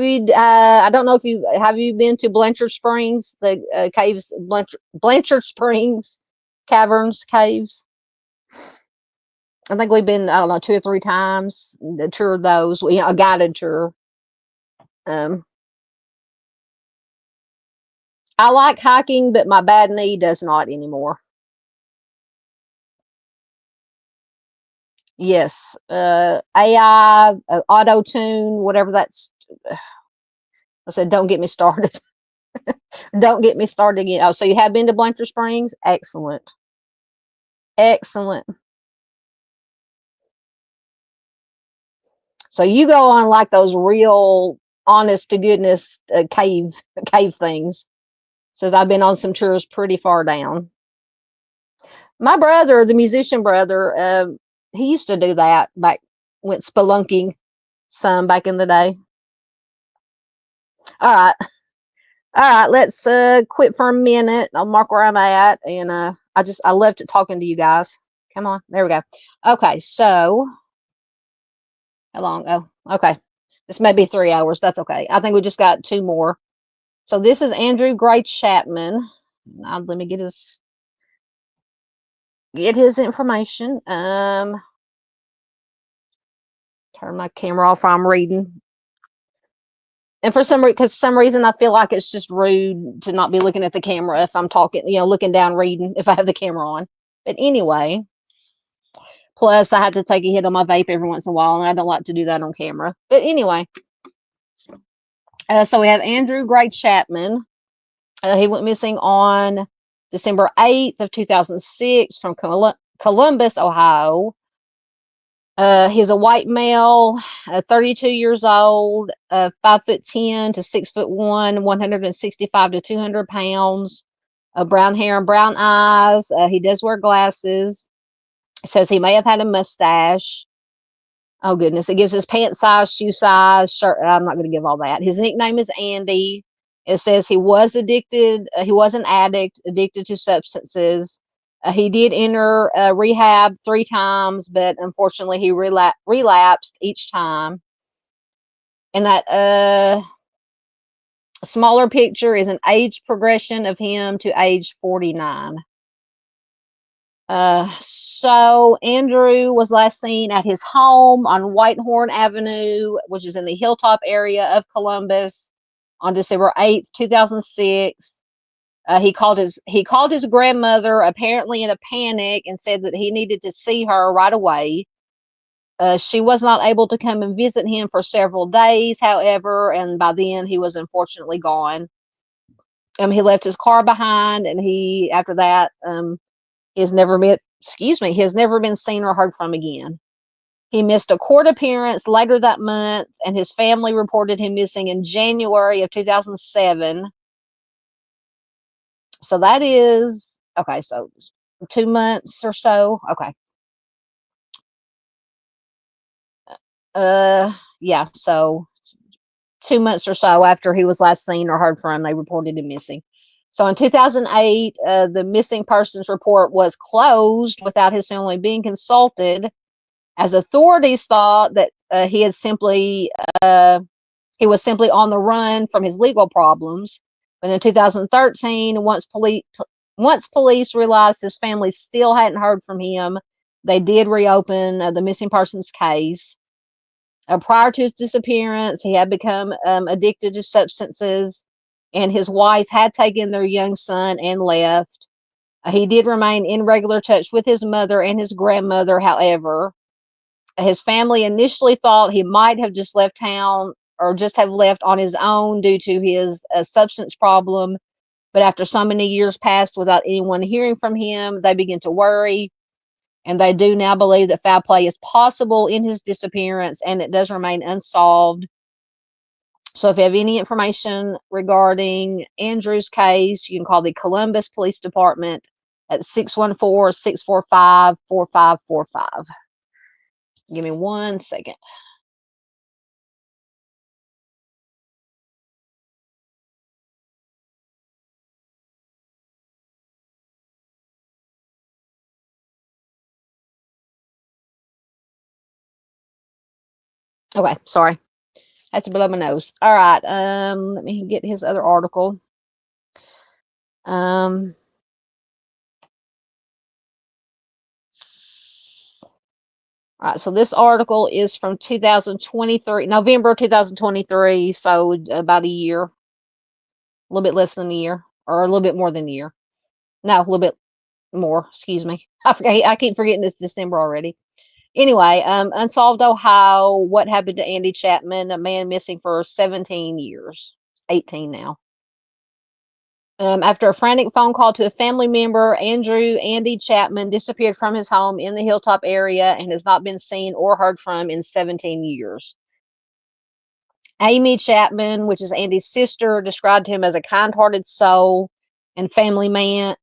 Speaker 1: you I don't know if you been to Blanchard Springs, the caves, Blanchard Springs caverns, caves? I think we've been, I don't know, 2 or 3 times, the tour of those, you know, a guided tour. I like hiking, but my bad knee does not anymore. Yes, AI, auto tune, whatever that's. I said, don't get me started. Don't get me started again. Oh, so you have been to Blanchard Springs? Excellent. Excellent. So you go on like those real honest to goodness cave things. Says I've been on some tours pretty far down. My brother, the musician brother, he used to do that went spelunking some back in the day. All right. All right, let's quit for a minute. I'll mark where I'm at, and I left it talking to you guys. Come on, there we go. Okay, so how long? Oh, okay. This may be 3 hours. That's okay. I think we just got 2 more. So this is Andrew Gray Chapman. Now, let me get his information. Turn my camera off while I'm reading. And for some reason, I feel like it's just rude to not be looking at the camera if I'm talking, you know, looking down, reading, if I have the camera on. But anyway, plus I have to take a hit on my vape every once in a while, and I don't like to do that on camera. But anyway, so we have Andrew Gray Chapman. He went missing on December 8th of 2006 from Columbus, Ohio. He's a white male, 32 years old, 5'10" to 6'1", 165 to 200 pounds, brown hair and brown eyes. He does wear glasses. It says he may have had a mustache. Oh goodness! It gives his pant size, shoe size, shirt. I'm not going to give all that. His nickname is Andy. It says he was addicted. He was an addict, addicted to substances. He did enter rehab 3 times, but unfortunately he relapsed each time. And that smaller picture is an age progression of him to age 49. So Andrew was last seen at his home on Whitehorn Avenue, which is in the Hilltop area of Columbus, on December 8th, 2006. He called his grandmother, apparently in a panic, and said that he needed to see her right away. She was not able to come and visit him for several days, however, and by then he was unfortunately gone. He left his car behind, and after that, has never been seen or heard from again. He missed a court appearance later that month, and his family reported him missing in January of 2007. So that is, okay, so 2 months or so. Okay. Yeah, so 2 months or so after he was last seen or heard from, they reported him missing. So in 2008, the missing persons report was closed without his family being consulted, as authorities thought that he was simply on the run from his legal problems. But in 2013, once police realized his family still hadn't heard from him, they did reopen the missing persons case. Prior to his disappearance, he had become addicted to substances, and his wife had taken their young son and left. He did remain in regular touch with his mother and his grandmother, however. His family initially thought he might have just left town or just have left on his own due to his substance problem. But after so many years passed without anyone hearing from him, they began to worry. And they do now believe that foul play is possible in his disappearance, and it does remain unsolved. So if you have any information regarding Andrew's case, you can call the Columbus Police Department at 614-645-4545. Give me 1 second. Okay, sorry. That's below my nose. All right. Let me get his other article. All right, so this article is from 2023, November 2023, so about a year, a little bit less than a year, or a little bit more than a year. No, a little bit more, excuse me. I keep forgetting it's December already. Anyway, Unsolved Ohio, what happened to Andy Chapman, a man missing for 17 years, 18 now. After a frantic phone call to a family member, Andy Chapman disappeared from his home in the Hilltop area and has not been seen or heard from in 17 years. Amy Chapman, which is Andy's sister, described him as a kind-hearted soul and family man.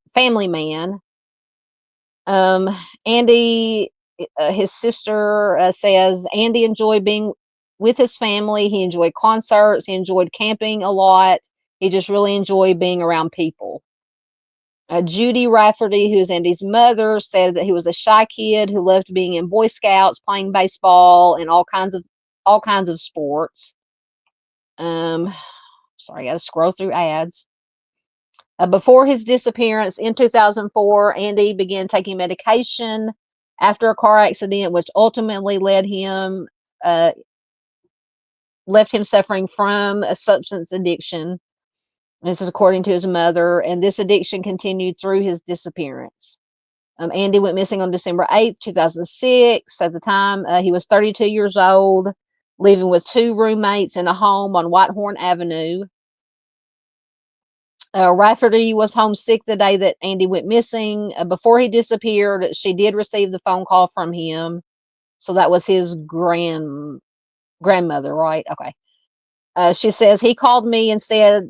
Speaker 1: Andy, his sister, says Andy enjoyed being with his family. He enjoyed concerts. He enjoyed camping a lot. He just really enjoyed being around people. Judy Rafferty, who's Andy's mother, said that he was a shy kid who loved being in Boy Scouts, playing baseball, and all kinds of sports. Sorry, I got to scroll through ads. Before his disappearance in 2004, Andy began taking medication after a car accident, which ultimately left him suffering from a substance addiction. This is according to his mother, and this addiction continued through his disappearance. Andy went missing on December 8th, 2006. At the time, he was 32 years old, living with 2 roommates in a home on Whitehorn Avenue. Rafferty was homesick the day that Andy went missing. Before he disappeared, she did receive the phone call from him. So that was his grandmother, right? Okay. She says, he called me and said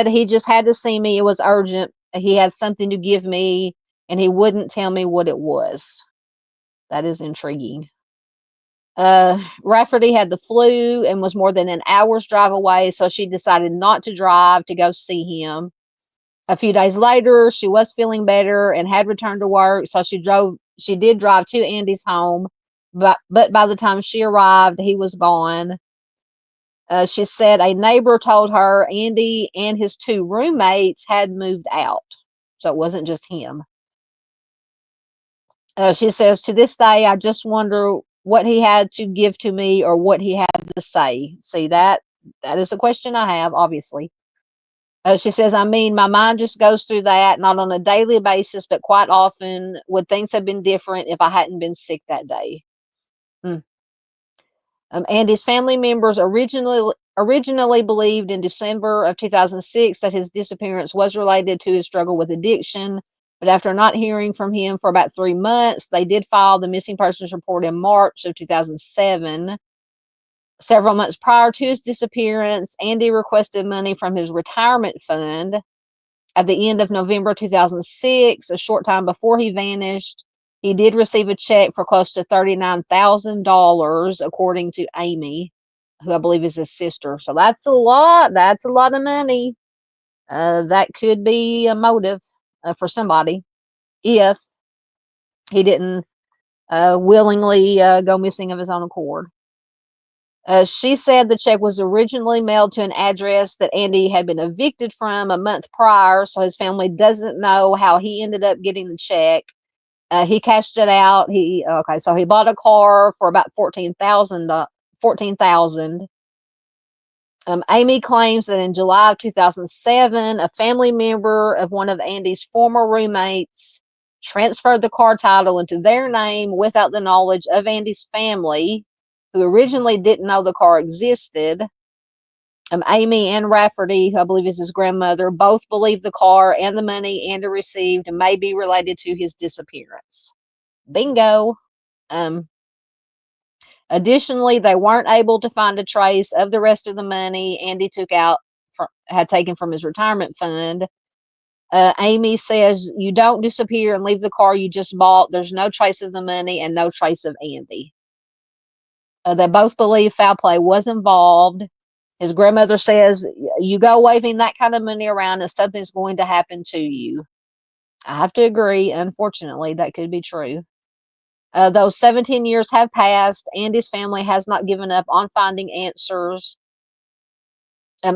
Speaker 1: he just had to see me. It was urgent. He had something to give me, and he wouldn't tell me what it was. That is intriguing. Rafferty had the flu and was more than an hour's drive away, so she decided not to drive to go see him. A few days later, she was feeling better and had returned to work, so she did drive to Andy's home, but by the time she arrived, he was gone. She said a neighbor told her Andy and his 2 roommates had moved out, so it wasn't just him. She says, to this day, I just wonder what he had to give to me or what he had to say. See, that is a question I have, obviously. She says, I mean, my mind just goes through that, not on a daily basis, but quite often. Would things have been different if I hadn't been sick that day? Andy's family members originally believed in December of 2006 that his disappearance was related to his struggle with addiction. But after not hearing from him for about 3 months, they did file the missing persons report in March of 2007. Several months prior to his disappearance, Andy requested money from his retirement fund. At the end of November 2006, a short time before he vanished, he did receive a check for close to $39,000, according to Amy, who I believe is his sister. So that's a lot. That's a lot of money. That could be a motive for somebody if he didn't willingly go missing of his own accord. She said the check was originally mailed to an address that Andy had been evicted from a month prior, so his family doesn't know how he ended up getting the check. He cashed it out. So he bought a car for about $14,000. Amy claims that in July of 2007, a family member of one of Andy's former roommates transferred the car title into their name without the knowledge of Andy's family, who originally didn't know the car existed. Amy and Rafferty, who I believe is his grandmother, both believe the car and the money Andy received may be related to his disappearance. Bingo. Additionally, they weren't able to find a trace of the rest of the money Andy had taken from his retirement fund. Amy says, you don't disappear and leave the car you just bought. There's no trace of the money and no trace of Andy. They both believe foul play was involved. His grandmother says, you go waving that kind of money around and something's going to happen to you. I have to agree. Unfortunately, that could be true. Those 17 years have passed. Andy's family has not given up on finding answers.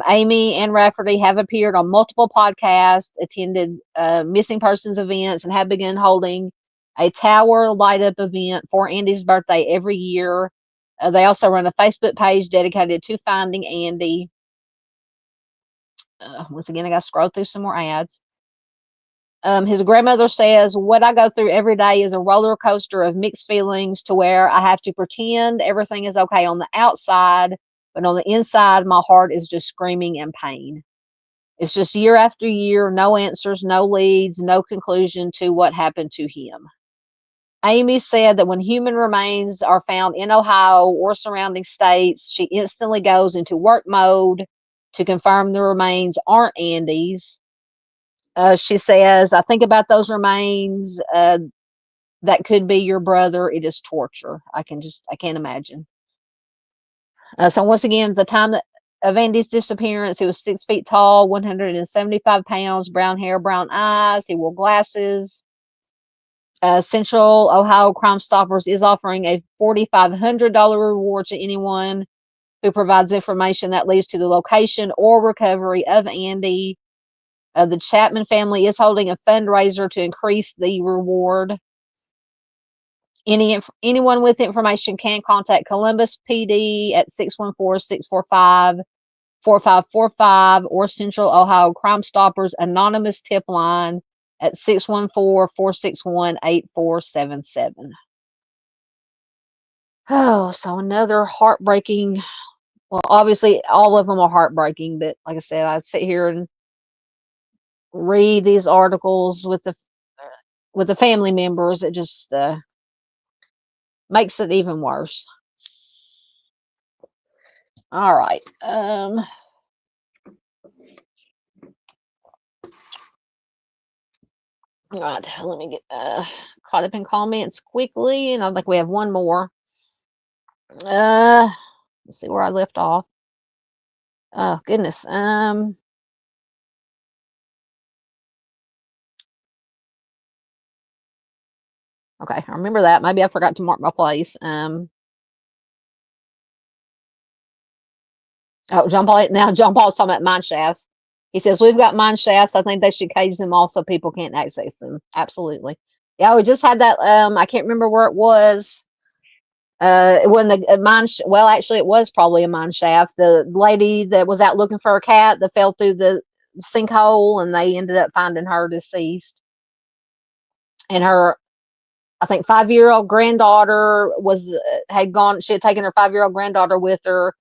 Speaker 1: Amy and Rafferty have appeared on multiple podcasts, attended missing persons events, and have begun holding a tower light up event for Andy's birthday every year. They also run a Facebook page dedicated to finding Andy. Once again, I got to scroll through some more ads. His grandmother says, what I go through every day is a roller coaster of mixed feelings to where I have to pretend everything is okay on the outside, but on the inside, my heart is just screaming in pain. It's just year after year, no answers, no leads, no conclusion to what happened to him. Amy said that when human remains are found in Ohio or surrounding states, she instantly goes into work mode to confirm the remains aren't Andy's. She says, I think about those remains. That could be your brother. It is torture. I can't imagine. So once again, at the time of Andy's disappearance, he was 6 feet tall, 175 pounds, brown hair, brown eyes. He wore glasses. Central Ohio Crime Stoppers is offering a $4,500 reward to anyone who provides information that leads to the location or recovery of Andy. The Chapman family is holding a fundraiser to increase the reward. Anyone with information can contact Columbus PD at 614-645-4545 or Central Ohio Crime Stoppers anonymous tip line at 614-461-8477. Oh, so another heartbreaking. Well, obviously all of them are heartbreaking, but like I said, I sit here and read these articles with the family members. It just makes it even worse. All right. All right, let me get caught up in comments quickly, and I think we have one more. Let's see where I left off. Oh goodness. Okay, I remember that. Maybe I forgot to mark my place. Oh, John Paul's talking about mine shafts. He says, we've got mine shafts. I think they should cage them off so people can't access them. Absolutely. Yeah, we just had that. I can't remember where it was. It wasn't a mine. Well, actually, it was probably a mine shaft. The lady that was out looking for a cat that fell through the sinkhole, and they ended up finding her deceased. And her, I think, 5-year-old granddaughter had gone. She had taken her 5-year-old granddaughter with her,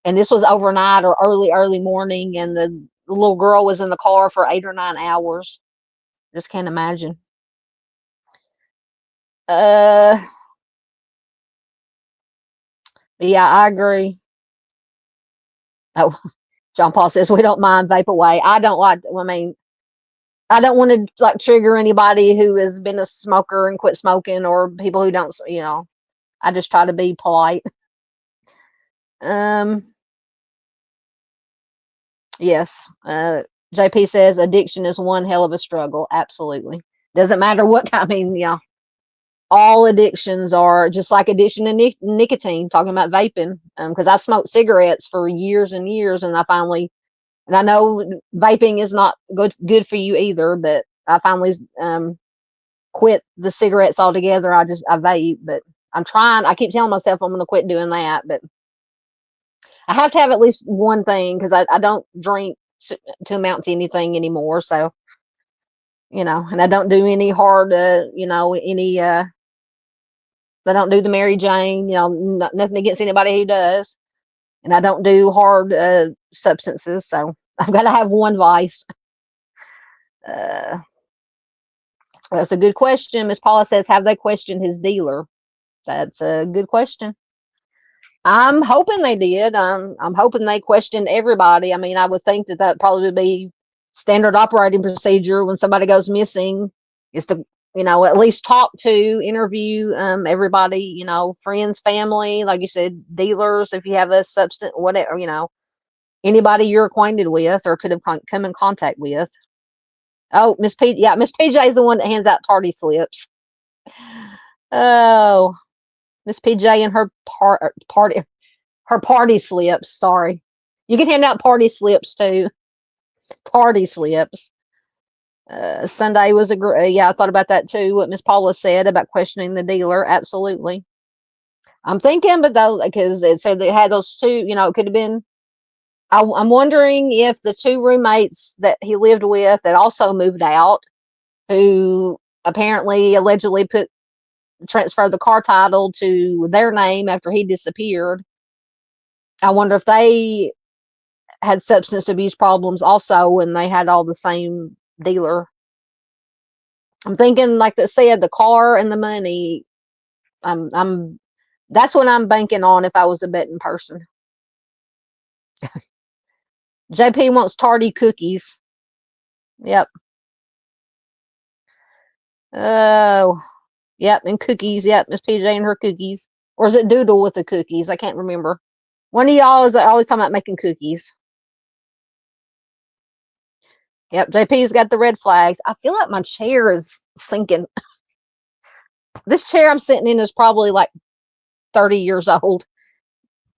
Speaker 1: and this was overnight or early morning, and the little girl was in the car for 8 or 9 hours. Just can't imagine. Yeah, I agree. Oh, John Paul says we don't mind vaporwave. I don't like. I mean, I don't want to like trigger anybody who has been a smoker and quit smoking, or people who don't. I just try to be polite. Yes. JP says addiction is one hell of a struggle. Absolutely. Doesn't matter what I mean, yeah. All addictions are just like addiction to nicotine, talking about vaping. Because I smoked cigarettes for years and years, and I know vaping is not good for you either, but I finally quit the cigarettes altogether. I vape, but I keep telling myself I'm going to quit doing that, but I have to have at least one thing because I don't drink to amount to anything anymore. So, and I don't do any hard, I don't do the Mary Jane, nothing against anybody who does. And I don't do hard substances. So I've got to have one vice. That's a good question. Miss Paula says, have they questioned his dealer? That's a good question. I'm hoping they did. I'm hoping they questioned everybody. I mean, I would think that probably would be standard operating procedure when somebody goes missing, is to, at least talk to, interview everybody, friends, family, like you said, dealers, if you have a substance, whatever, anybody you're acquainted with or could have come in contact with. Oh, Miss PJ is the one that hands out tardy slips. Oh, Miss PJ and her party slips. Sorry, you can hand out party slips too. Tardy slips. Sunday was yeah, I thought about that too. What Miss Paula said about questioning the dealer. Absolutely. I'm thinking, but though, because it said they had those two, it could have been. I'm wondering if the two roommates that he lived with that also moved out, who apparently allegedly transferred the car title to their name after he disappeared. I wonder if they had substance abuse problems also, and they had all the same dealer. I'm thinking, like they said, the car and the money. That's what I'm banking on if I was a betting person. JP wants tardy cookies. Yep. Oh, yep, and cookies. Yep, Miss PJ and her cookies. Or is it Doodle with the cookies? I can't remember. One of y'all is always talking about making cookies. Yep, JP's got the red flags. I feel like my chair is sinking. This chair I'm sitting in is probably like 30 years old.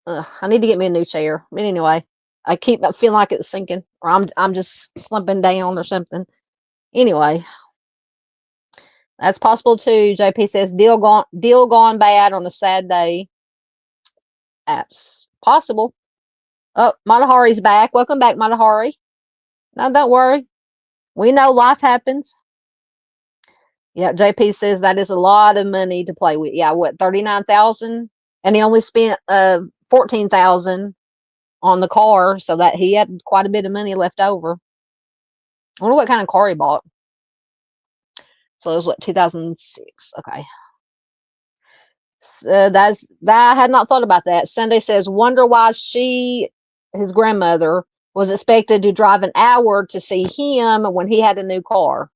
Speaker 1: I need to get me a new chair. But anyway, I keep feeling like it's sinking, or I'm just slumping down or something. Anyway, that's possible too. JP says deal gone bad on a sad day. That's possible. Oh, Matahari's back. Welcome back, Matahari. No, don't worry. We know life happens. Yeah, JP says that is a lot of money to play with. Yeah, what, 39,000? And he only spent 14,000 on the car, so that he had quite a bit of money left over. I wonder what kind of car he bought. So it was what, 2006. Okay. That I had not thought about that. Sunday says, wonder why his grandmother, was expected to drive an hour to see him when he had a new car.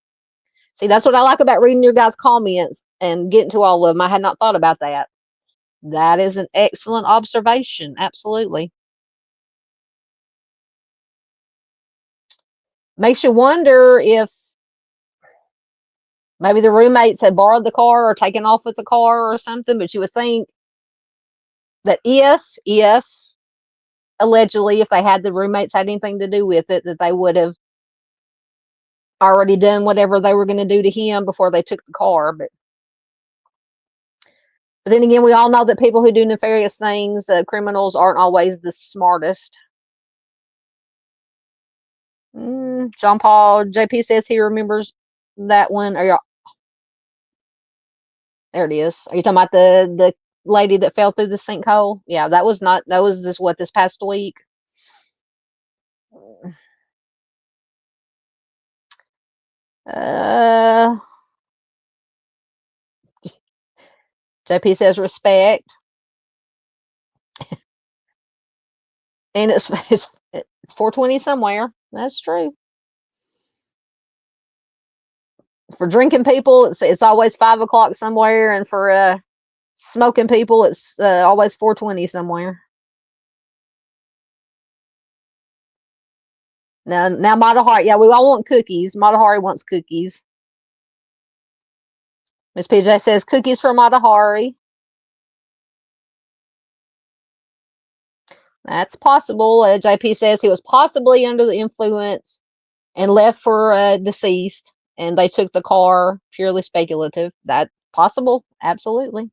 Speaker 1: See, that's what I like about reading your guys' comments and getting to all of them. I had not thought about that. That is an excellent observation. Absolutely. Makes you wonder if maybe the roommates had borrowed the car or taken off with the car or something, but you would think that if allegedly, if they had the roommates had anything to do with it, that they would have already done whatever they were going to do to him before they took the car. But then again, we all know that people who do nefarious things, criminals, aren't always the smartest. John Paul, JP says he remembers that one. There it is. Are you talking about the lady that fell through the sinkhole? Yeah, that was this past week. JP says respect. And it's 420 somewhere. That's true. For drinking people, it's always 5 o'clock somewhere, and for smoking people, it's always 420 somewhere. Now Matahari. Yeah, we all want cookies. Matahari wants cookies. Miss PJ says cookies for Matahari. That's possible. JP says he was possibly under the influence and left for deceased, and they took the car. Purely speculative. That possible? Absolutely.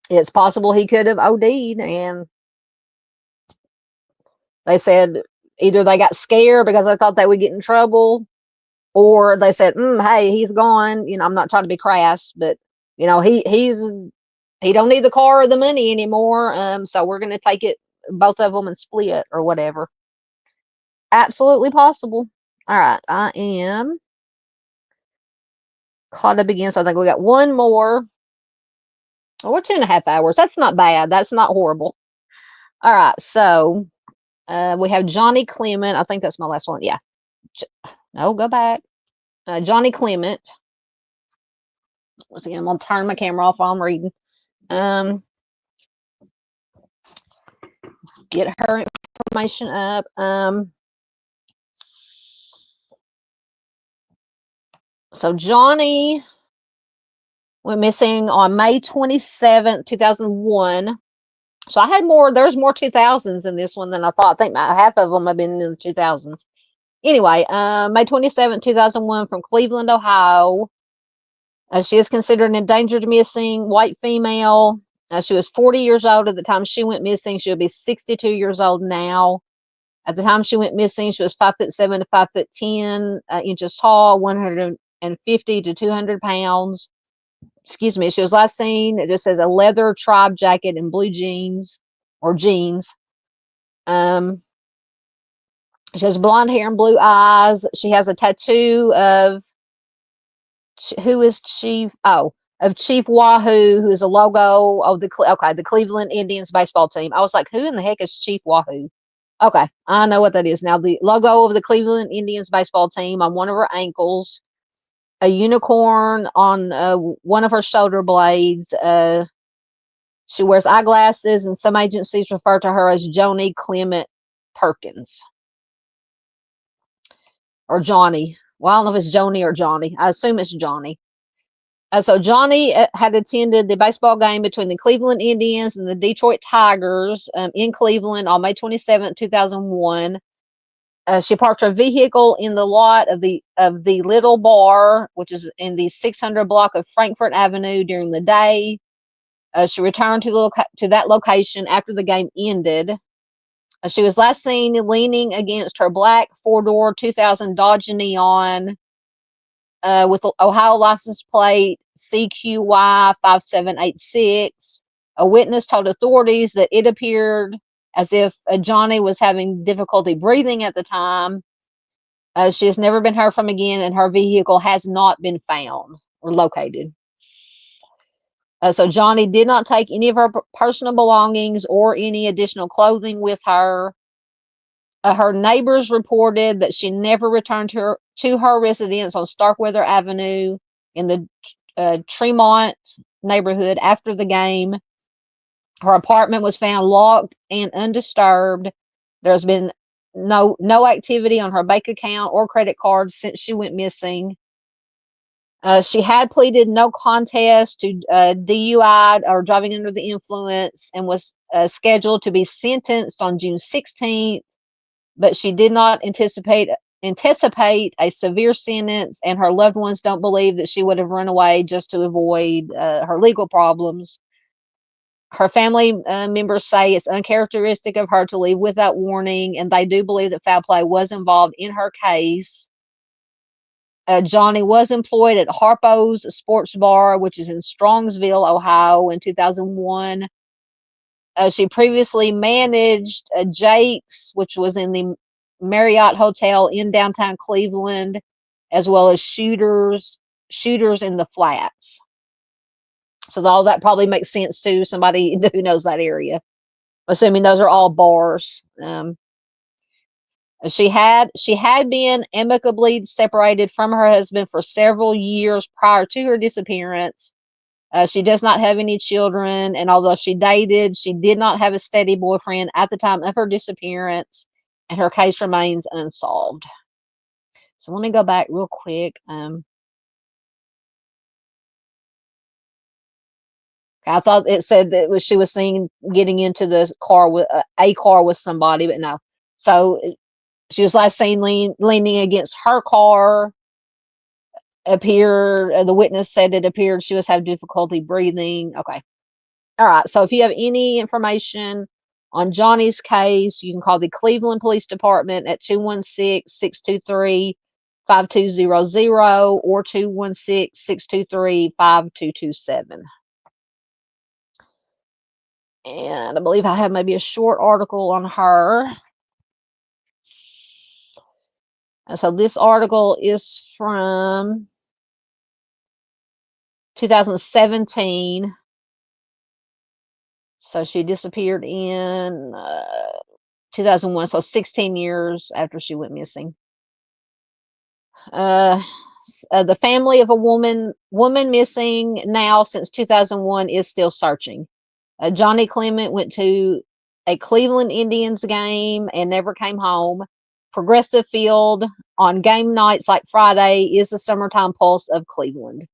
Speaker 1: It's possible he could have OD'd, and they said either they got scared because they thought they would get in trouble, or they said, "Hey, he's gone." I'm not trying to be crass, but he don't need the car or the money anymore. So we're gonna take it, both of them, and split or whatever. Absolutely possible. All right, I am caught up again. So I think we got one more. Oh, we're 2.5 hours. That's not bad. That's not horrible. All right, so we have Jonni Clemett. I think that's my last one. Yeah. No, go back. Jonni Clemett. Let's see. I'm gonna turn my camera off while I'm reading. Get her information up. So Jonni went missing on May 27th, 2001. So I had more. There's more 2000s in this one than I thought. I think half of them have been in the 2000s. Anyway, May 27th, 2001, from Cleveland, Ohio. She is considered an endangered missing white female. She was 40 years old at the time she went missing. She'll be 62 years old now. At the time she went missing, she was 5'7" to 5'10" inches tall, 150 to 200 pounds. Excuse me. She was last seen, it just says, a leather tribe jacket and blue jeans or jeans. She has blonde hair and blue eyes. She has a tattoo of who is Chief? Oh, of Chief Wahoo, who is a logo of the Cleveland Indians baseball team. I was like, who in the heck is Chief Wahoo? Okay, I know what that is now. The logo of the Cleveland Indians baseball team on one of her ankles, a unicorn on one of her shoulder blades. She wears eyeglasses, and some agencies refer to her as Jonni Clemett Perkins. Or Johnny. Well, I don't know if it's Joni or Johnny. I assume it's Johnny. So Jonni had attended the baseball game between the Cleveland Indians and the Detroit Tigers in Cleveland on May 27, 2001. She parked her vehicle in the lot of the Little Bar, which is in the 600 block of Frankfort Avenue, during the day. She returned to that location after the game ended. She was last seen leaning against her black four-door 2000 Dodge Neon with Ohio license plate CQY 5786. A witness told authorities that it appeared as if Jonni was having difficulty breathing at the time. She has never been heard from again, and her vehicle has not been found or located. So Jonni did not take any of her personal belongings or any additional clothing with her. Her neighbors reported that she never returned to her residence on Starkweather Avenue in the Tremont neighborhood after the game. Her apartment was found locked and undisturbed. There's been no activity on her bank account or credit cards since she went missing. She had pleaded no contest to DUI or driving under the influence, and was scheduled to be sentenced on June 16th. But she did not anticipate a severe sentence, and her loved ones don't believe that she would have run away just to avoid her legal problems. Her family members say it's uncharacteristic of her to leave without warning, and they do believe that foul play was involved in her case. Jonni was employed at Harpo's Sports Bar, which is in Strongsville, Ohio, in 2001. She previously managed Jake's, which was in the Marriott Hotel in downtown Cleveland, as well as Shooters in the Flats. So all that probably makes sense to somebody who knows that area, assuming those are all bars. She had been amicably separated from her husband for several years prior to her disappearance. She does not have any children, and although she dated, she did not have a steady boyfriend at the time of her disappearance. and her case remains unsolved. So let me go back real quick. I thought it said that she was seen getting into the car with a car with somebody, but no. So she was last seen leaning against her car. The witness said it appeared she was having difficulty breathing. Okay. All right. So if you have any information on Jonni's case, you can call the Cleveland Police Department at 216-623-5200 or 216-623-5227. And I believe I have maybe a short article on her. And so this article is from 2017. So she disappeared in 2001, so 16 years after she went missing. The family of a woman missing now since 2001 is still searching. Jonni Clemett went to a Cleveland Indians game and never came home. Progressive Field on game nights like Friday is the summertime pulse of Cleveland.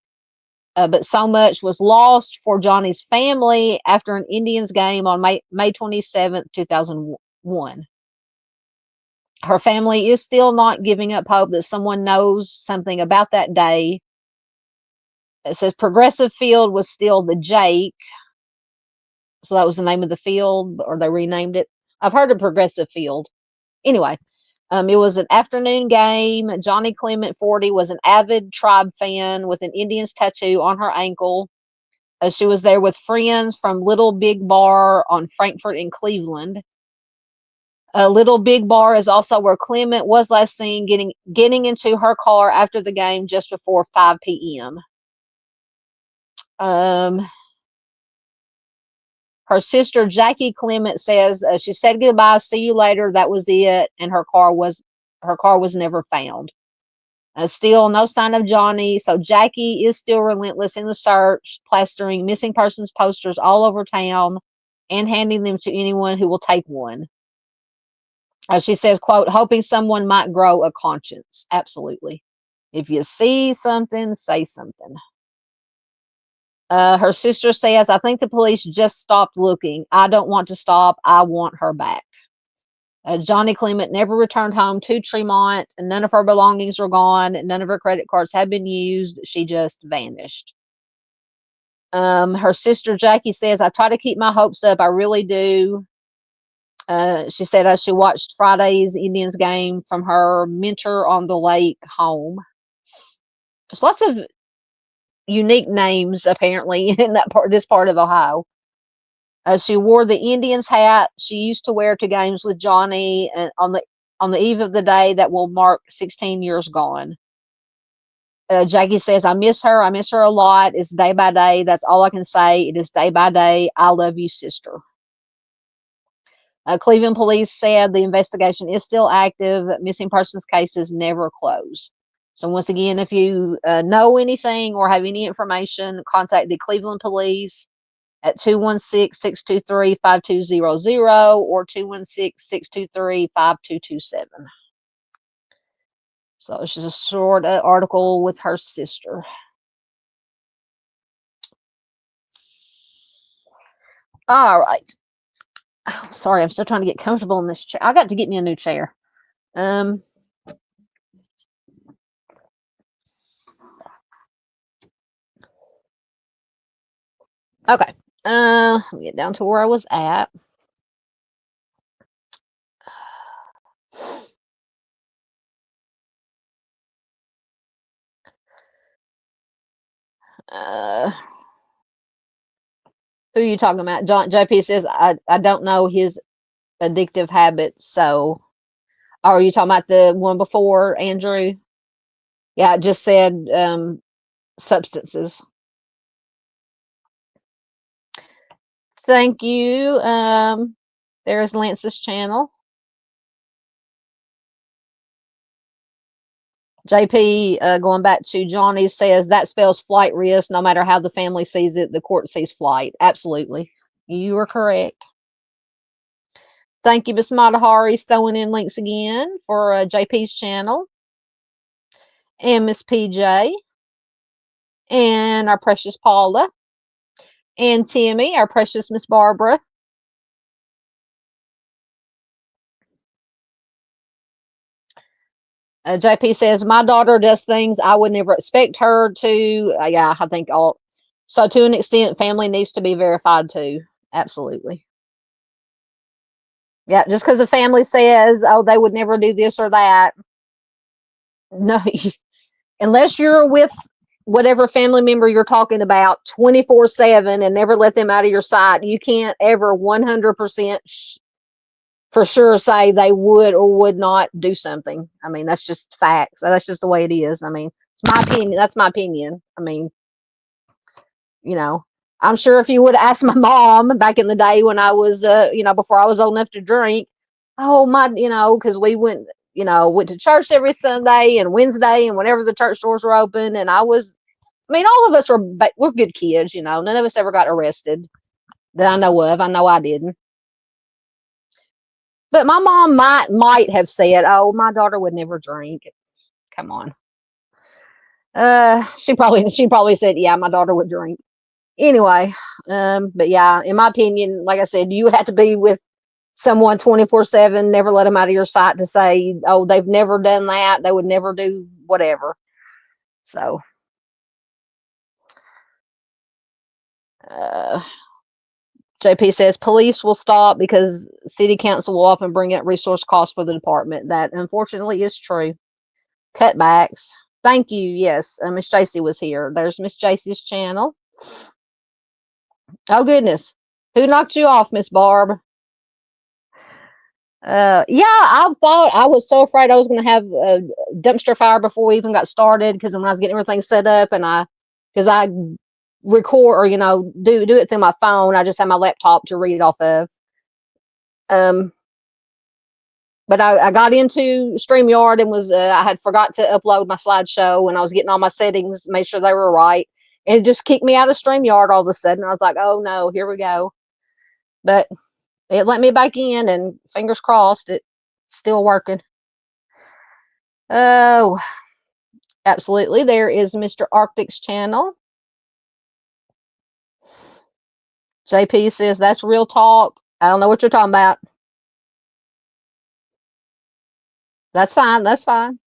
Speaker 1: But so much was lost for Jonni's family after an Indians game on May 27th, 2001. Her family is still not giving up hope that someone knows something about that day. It says Progressive Field was still the Jake. So that was the name of the field, or they renamed it. I've heard of Progressive Field. Anyway, it was an afternoon game. Jonni Clemett, 40, was an avid Tribe fan with an Indians tattoo on her ankle. She was there with friends from Little Big Bar on Frankfurt in Cleveland. Little Big Bar is also where Clemett was last seen getting into her car after the game just before 5 p.m. Her sister Jackie Clemett says she said goodbye, see you later. That was it, and her car was never found. Still no sign of Jonni, so Jackie is still relentless in the search, plastering missing persons posters all over town and handing them to anyone who will take one. She says, quote, hoping someone might grow a conscience. Absolutely. If you see something, say something. Her sister says, I think the police just stopped looking. I don't want to stop. I want her back. Jonni Clemett never returned home to Tremont, and none of her belongings were gone. None of her credit cards had been used. She just vanished. Her sister Jackie says, I try to keep my hopes up. I really do. She said she watched Friday's Indians game from her Mentor on the Lake home. There's lots of unique names apparently in this part of Ohio. She wore the Indians hat she used to wear to games with Jonni on the eve of the day that will mark 16 years gone. Jackie says, I miss her. I miss her a lot. It's day by day. That's all I can say. It is day by day. I love you, sister. Cleveland police said the investigation is still active. Missing persons cases never close. So once again, if you know anything or have any information, contact the Cleveland police at 216-623-5200 or 216-623-5227. So it's just a short article with her sister. All right. Oh, sorry, I'm still trying to get comfortable in this chair. I got to get me a new chair. Okay. Let me get down to where I was at. Who are you talking about? JP says, I don't know his addictive habits. So, are you talking about the one before, Andrew? Yeah, it just said substances. Thank you. There's Lance's channel. JP, going back to Jonni, says that spells flight risk. No matter how the family sees it, the court sees flight. Absolutely. You are correct. Thank you, Miss Matahari, throwing in links again for JP's channel. And Miss PJ. And our precious Paula. And Timmy, our precious Miss Barbara. JP says, my daughter does things I would never expect her to. Yeah, I think all. So to an extent, family needs to be verified too. Absolutely. Yeah, just because the family says, oh, they would never do this or that. No, unless you're with whatever family member you're talking about 24/7 and never let them out of your sight, you can't ever 100% for sure say they would or would not do something. I mean, that's just facts. That's just the way it is. I mean, it's my opinion. That's my opinion. I mean, I'm sure if you would ask my mom back in the day when I was, before I was old enough to drink, oh my, because we went to church every Sunday and Wednesday and whenever the church doors were open. And all of us we're good kids, none of us ever got arrested that I know of. I know I didn't. But my mom might have said, oh, my daughter would never drink. Come on. She probably said, yeah, my daughter would drink. Anyway, but yeah, in my opinion, like I said, you have to be with someone 24/7, never let them out of your sight to say, oh, they've never done that. They would never do whatever. So, JP says police will stop because city council will often bring up resource costs for the department. That unfortunately is true. Cutbacks. Thank you. Yes, Miss Jacy was here. There's Miss Jacy's channel. Oh goodness, who knocked you off, Miss Barb? Yeah, I thought I was so afraid I was going to have a dumpster fire before we even got started because when I was getting everything set up and because I record or do it through my phone, I just have my laptop to read off of. But I got into StreamYard and I had forgot to upload my slideshow and I was getting all my settings, made sure they were right, and it just kicked me out of StreamYard all of a sudden. I was like, oh no, here we go. But it let me back in, and fingers crossed, it's still working. Oh, absolutely. There is Mr. Arctic's channel. JP says, that's real talk. I don't know what you're talking about. That's fine. That's fine.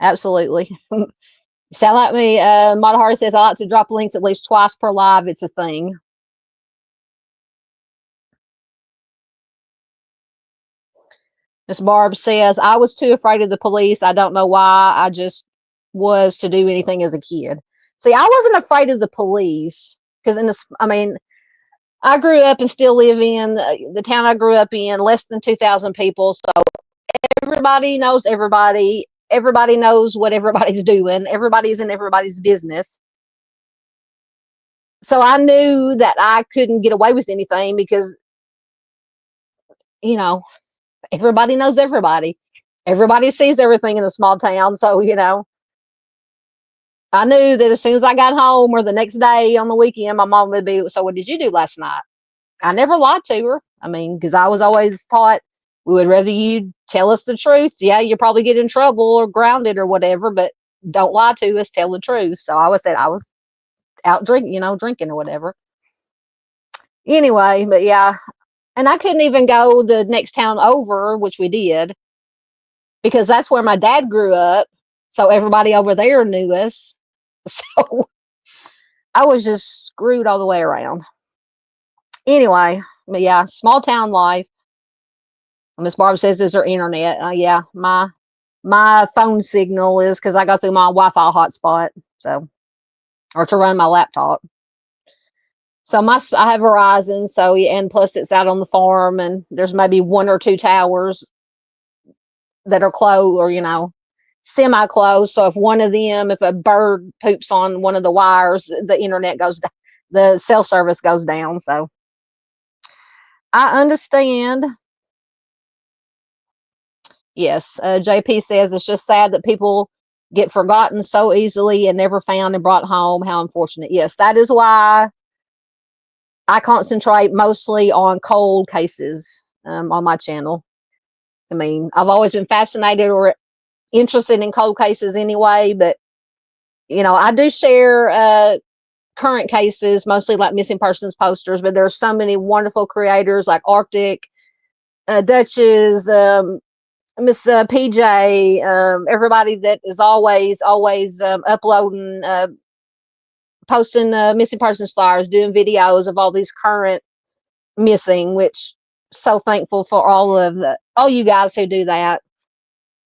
Speaker 1: Absolutely. Sound like me. Matahari says, I like to drop links at least twice per live. It's a thing. Miss Barb says, I was too afraid of the police. I don't know why. I just was to do anything as a kid. See, I wasn't afraid of the police because I grew up and still live in the town I grew up in, less than 2,000 people. So everybody knows everybody. Everybody knows what everybody's doing. Everybody's in everybody's business. So I knew that I couldn't get away with anything because, everybody knows everybody. Everybody sees everything in a small town. So, I knew that as soon as I got home or the next day on the weekend, my mom would be, so what did you do last night? I never lied to her. Because I was always taught we would rather you tell us the truth. Yeah, you probably get in trouble or grounded or whatever, but don't lie to us, tell the truth. So I always said I was out drinking or whatever. Anyway, but yeah. And I couldn't even go the next town over, which we did, because that's where my dad grew up. So everybody over there knew us. So I was just screwed all the way around. Anyway, but yeah, small town life. Miss Barb says, is there internet? Yeah, my phone signal is because I go through my Wi-Fi hotspot, or to run my laptop. So I have Verizon, so and plus it's out on the farm, and there's maybe 1 or 2 towers that are close or semi-close. So if a bird poops on one of the wires, the internet goes down, the cell service goes down. So I understand. Yes, JP says it's just sad that people get forgotten so easily and never found and brought home. How unfortunate. Yes, that is why I concentrate mostly on cold cases on my channel. I mean, I've always been fascinated or interested in cold cases anyway, but I do share current cases, mostly like missing persons posters, but there's so many wonderful creators like Arctic, Duchess, Miss PJ, everybody that is always uploading, posting missing persons flyers, doing videos of all these current missing, which so thankful for all you guys who do that.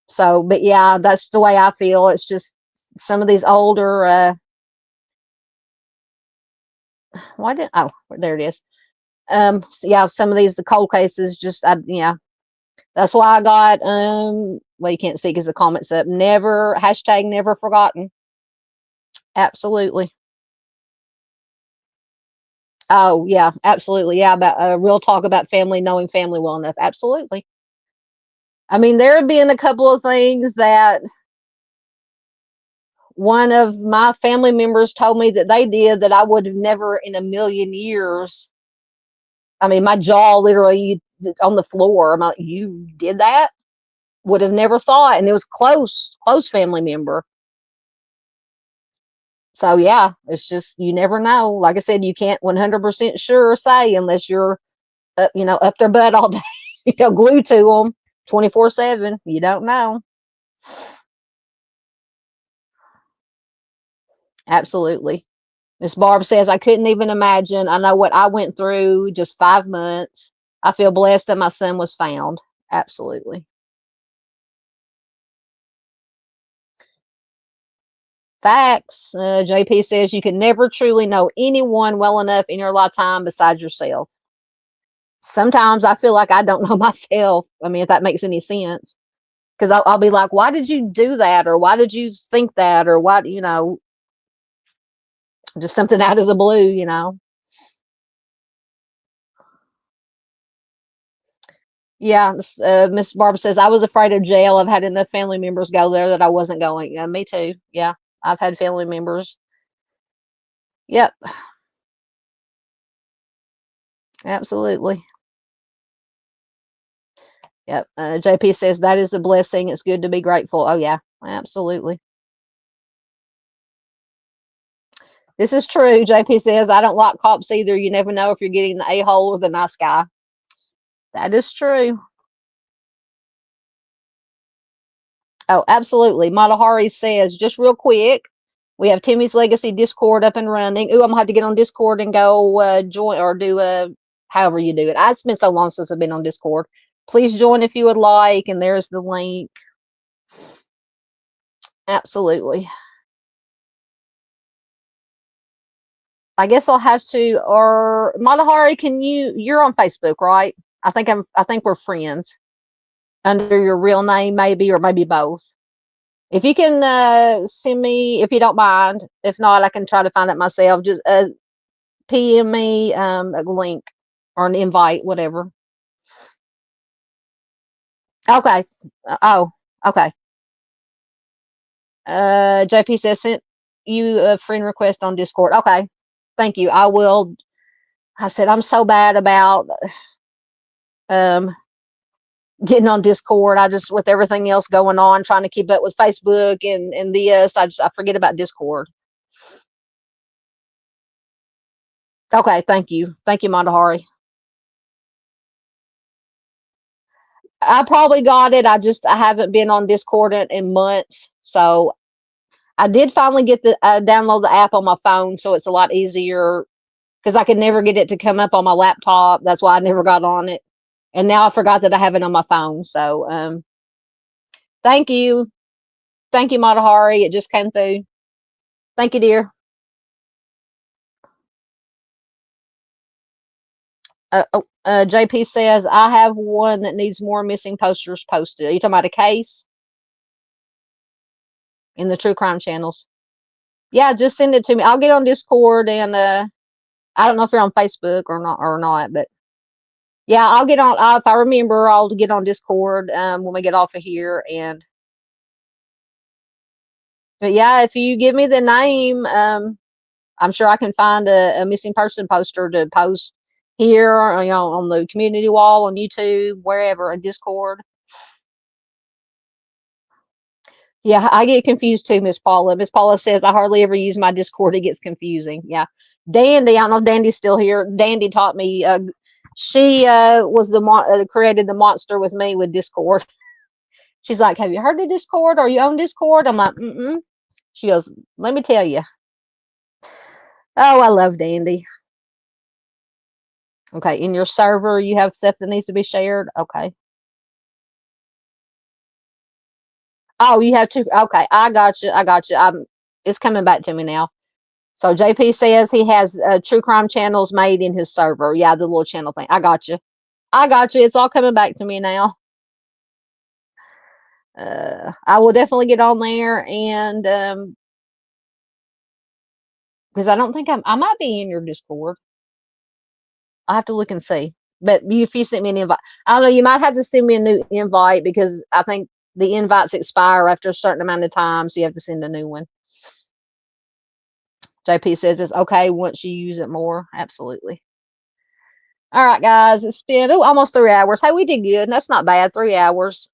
Speaker 1: So, but yeah, that's the way I feel. It's just some of these older, there it is. So yeah, some of these, the cold cases, yeah, that's why I got, well, you can't see because the comments up, #never forgotten. Absolutely. Oh yeah, absolutely. Yeah. About real talk about family, knowing family well enough. Absolutely. I mean, there have been a couple of things that one of my family members told me that they did that I would have never in a million years. I mean, my jaw literally on the floor. I'm like, you did that? Would have never thought. And it was close family member. So yeah, it's just, you never know. Like I said, you can't 100% sure say unless you're up their butt all day, glued to them 24/7. You don't know. Absolutely. Miss Barb says, I couldn't even imagine. I know what I went through, just 5 months. I feel blessed that my son was found. Absolutely. Facts. JP says, you can never truly know anyone well enough in your lifetime besides yourself. Sometimes I feel like I don't know myself. I mean, if that makes any sense. Because I'll be like, why did you do that? Or why did you think that? Or what, just something out of the blue. Yeah, Miss Barbara says, I was afraid of jail. I've had enough family members go there that I wasn't going. Yeah, me too. Yeah, I've had family members. Yep, absolutely. Yep. JP says, that is a blessing. It's good to be grateful. Oh, yeah, absolutely. This is true. JP says, I don't like cops either. You never know if you're getting the a-hole or the nice guy. That is true. Oh, absolutely. Matahari says, just real quick, we have Timmy's Legacy Discord up and running. Ooh, I'm gonna have to get on Discord and go join or do however you do it. It's been so long since I've been on Discord. Please join if you would like, and there's the link. Absolutely. I guess I'll have to, or Matahari, you're on Facebook, right? I think we're friends under your real name, maybe, or maybe both. If you can send me, if you don't mind. If not, I can try to find it myself. Just PM me a link or an invite, whatever. Okay. Oh, okay. JP says, sent you a friend request on Discord. Okay. Thank you. I will. I said, I'm so bad about um getting on Discord. I just, with everything else going on, trying to keep up with Facebook and this, I forget about Discord. Okay, thank you. Thank you, Matahari. I probably got it. I haven't been on Discord in months. So I did finally get the download the app on my phone, so it's a lot easier because I could never get it to come up on my laptop. That's why I never got on it. And now I forgot that I have it on my phone. So thank you. Thank you, Matahari. It just came through. Thank you, dear. JP says, I have one that needs more missing posters posted. Are you talking about a case in the true crime channels? Yeah, just send it to me. I'll get on Discord and I don't know if you're on Facebook or not, but yeah, I'll get on. If I remember, I'll get on Discord when we get off of here. But yeah, if you give me the name, I'm sure I can find a missing person poster to post here, or, on the community wall on YouTube, wherever, in Discord. Yeah, I get confused too, Miss Paula. Miss Paula says I hardly ever use my Discord. It gets confusing. Yeah. Dandy, I don't know if Dandy's still here. Dandy taught me. She was the created the monster with me with Discord. She's like, "Have you heard of Discord? Are you on Discord?" I'm like, "Mm-mm." She goes, "Let me tell you." Oh, I love Dandy. Okay, in your server, you have stuff that needs to be shared. Okay. Oh, you have to. Okay, I got you. I got you. It's coming back to me now. So JP says he has true crime channels made in his server. Yeah, the little channel thing. I got you. I got you. It's all coming back to me now. I will definitely get on there, and because I don't think I might be in your Discord. I'll have to look and see. But if you sent me an invite, I don't know, you might have to send me a new invite, because I think the invites expire after a certain amount of time, so you have to send a new one. JP says it's okay once you use it more. Absolutely. All right, guys, it's been almost 3 hours. Hey, we did good. That's not bad. 3 hours.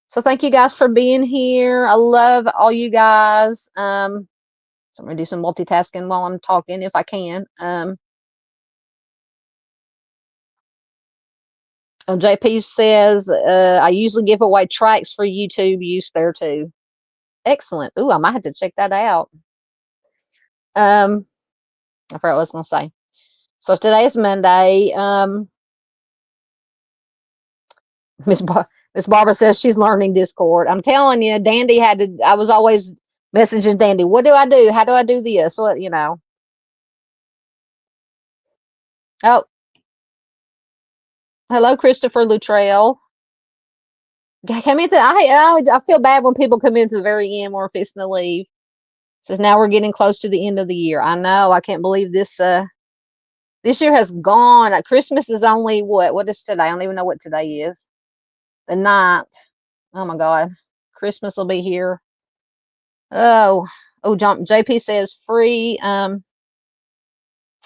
Speaker 1: So thank you guys for being here. I love all you guys. So I'm gonna do some multitasking while I'm talking if I can. JP says I usually give away tracks for YouTube use there too. Excellent. Ooh, I might have to check that out. I forgot what I was gonna say. So today's Monday. Miss Barbara says she's learning Discord. I'm telling you, Dandy had to. I was always messaging Dandy. What do I do? How do I do this? What Oh, hello, Christopher Luttrell. Come into. I feel bad when people come into the very end. We're fixing to leave. Says now we're getting close to the end of the year. I know. I can't believe this. This year has gone. Christmas is only what? What is today? I don't even know what today is. The 9th. Oh my God. Christmas will be here. Oh, JP says free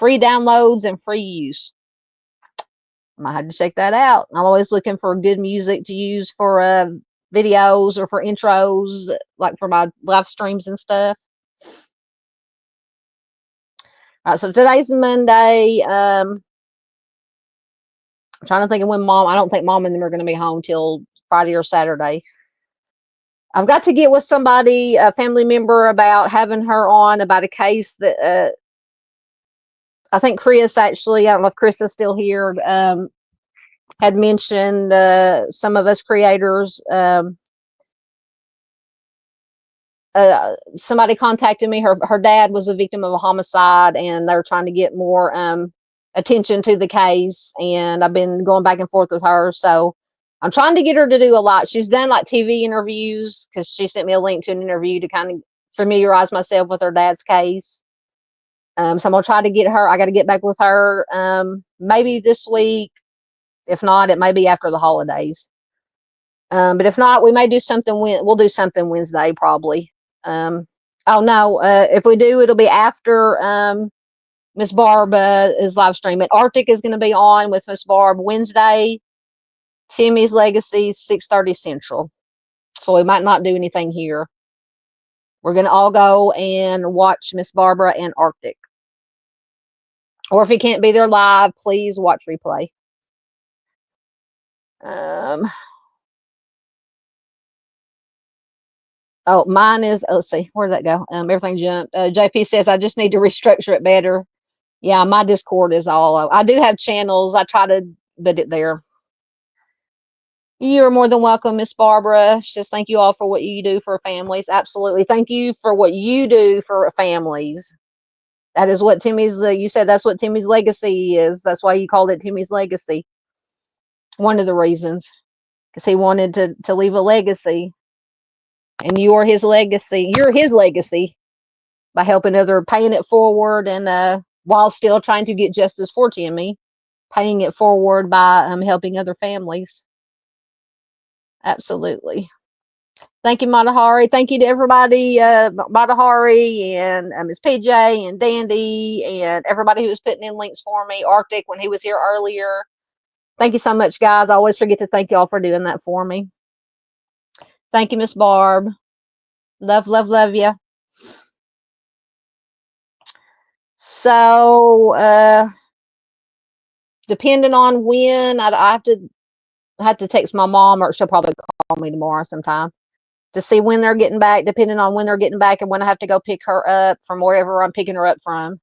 Speaker 1: downloads and free use. I might have to check that out. I'm always looking for good music to use for videos or for intros, like for my live streams and stuff. All right, so today's Monday. I'm trying to think of when I don't think Mom and them are going to be home till Friday or Saturday. I've got to get with somebody, a family member, about having her on about a case that I think Chris actually, I don't know if Chris is still here, had mentioned some of us creators. Somebody contacted me. Her dad was a victim of a homicide, and they're trying to get more attention to the case. And I've been going back and forth with her. So I'm trying to get her to do a lot. She's done like TV interviews, because she sent me a link to an interview to kind of familiarize myself with her dad's case. So I'm going to try to get her. I got to get back with her maybe this week. If not, it may be after the holidays. But if not, we may do something. We'll do something Wednesday probably. Oh no, if we do, it'll be after Miss Barb is live streaming. Arctic is going to be on with Miss Barb Wednesday. Timmy's Legacy 6:30 Central. So we might not do anything here. We're going to all go and watch Miss Barbara and Arctic. Or if you can't be there live, please watch replay. Oh, mine is, let's see, where did that go? Everything jumped. JP says, I just need to restructure it better. Yeah, my Discord is all, I do have channels. I try to put it there. You're more than welcome, Miss Barbara. She says, thank you all for what you do for families. Absolutely. Thank you for what you do for families. That is what Timmy's, you said that's what Timmy's Legacy is. That's why you called it Timmy's Legacy. One of the reasons, because he wanted to leave a legacy. And you are his legacy. You're his legacy by helping paying it forward, and while still trying to get justice for Timmy, paying it forward by helping other families. Absolutely. Thank you, Matahari. Thank you to everybody, Matahari and Miss PJ and Dandy and everybody who was putting in links for me. Arctic when he was here earlier. Thank you so much, guys. I always forget to thank y'all for doing that for me. Thank you, Miss Barb. Love, love, love you. So, depending on when, I have to text my mom, or she'll probably call me tomorrow sometime to see when they're getting back, depending on when they're getting back and when I have to go pick her up from wherever I'm picking her up from.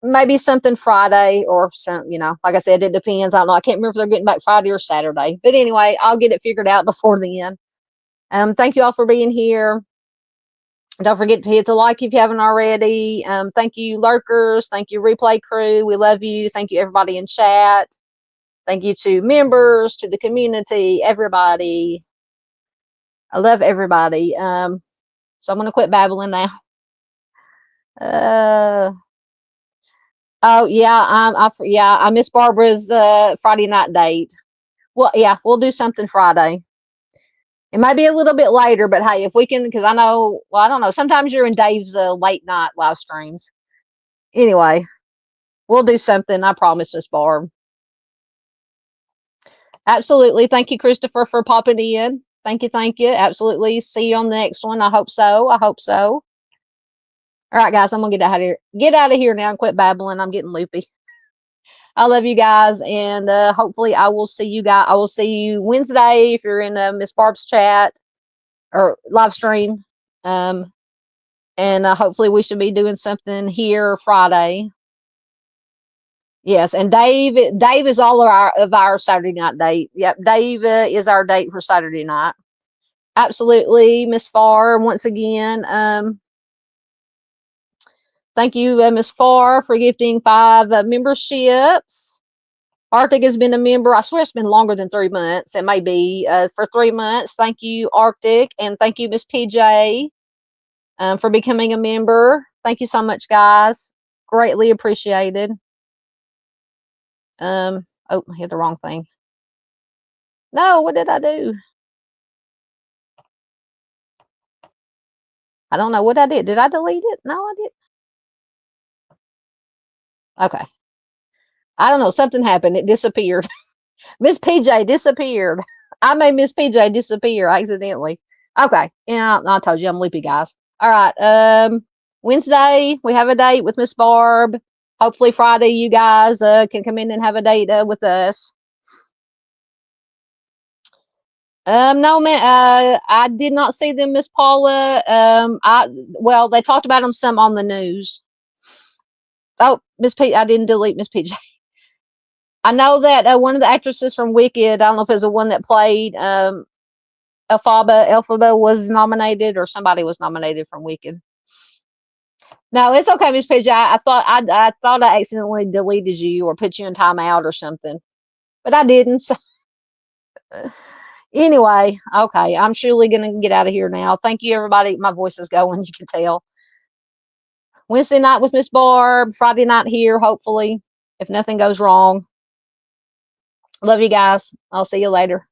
Speaker 1: Maybe something Friday or some, like I said, it depends. I don't know. I can't remember if they're getting back Friday or Saturday. But anyway, I'll get it figured out before then. Thank you all for being here. Don't forget to hit the like if you haven't already. Thank you, lurkers. Thank you, replay crew. We love you. Thank you, everybody in chat. Thank you to members, to the community, everybody. I love everybody. So I'm going to quit babbling now. Oh yeah, I miss Barbara's Friday night date. Well, yeah, we'll do something Friday. It might be a little bit later, but hey, if we can, because I know, well, I don't know. Sometimes you're in Dave's late night live streams. Anyway, we'll do something. I promise, Miss Barb. Absolutely. Thank you, Christopher, for popping in. Thank you. Thank you. Absolutely. See you on the next one. I hope so. I hope so. All right, guys, I'm gonna get out of here. Get out of here now and quit babbling. I'm getting loopy. I love you guys, and hopefully I will see you guys. I will see you Wednesday if you're in Miss Barb's chat or live stream. And hopefully we should be doing something here Friday. Yes, and Dave is all of our Saturday night date. Yep, Dave is our date for Saturday night. Absolutely, Miss Farr, once again. Thank you, Miss Farr, for gifting 5 memberships. Arctic has been a member. I swear it's been longer than 3 months. It may be for 3 months. Thank you, Arctic, and thank you, Miss PJ, for becoming a member. Thank you so much, guys. Greatly appreciated. Oh, I hit the wrong thing. No, what did I do? I don't know what I did. Did I delete it? No, I did. Okay. I don't know. Something happened. It disappeared. Miss PJ disappeared. I made Miss PJ disappear accidentally. Okay. Yeah, I told you I'm loopy, guys. All right. Wednesday we have a date with Miss Barb. Hopefully Friday you guys can come in and have a date with us. No, man. I did not see them, Miss Paula. Well, they talked about them some on the news. Oh, Miss P. I didn't delete Miss PJ. I know that one of the actresses from Wicked, I don't know if it was the one that played Elphaba was nominated, or somebody was nominated from Wicked. No, it's okay, Miss PJ. I thought I accidentally deleted you or put you in timeout or something, but I didn't. So. Anyway, okay, I'm surely gonna get out of here now. Thank you, everybody. My voice is going, you can tell. Wednesday night with Miss Barb, Friday night here, hopefully, if nothing goes wrong. Love you guys. I'll see you later.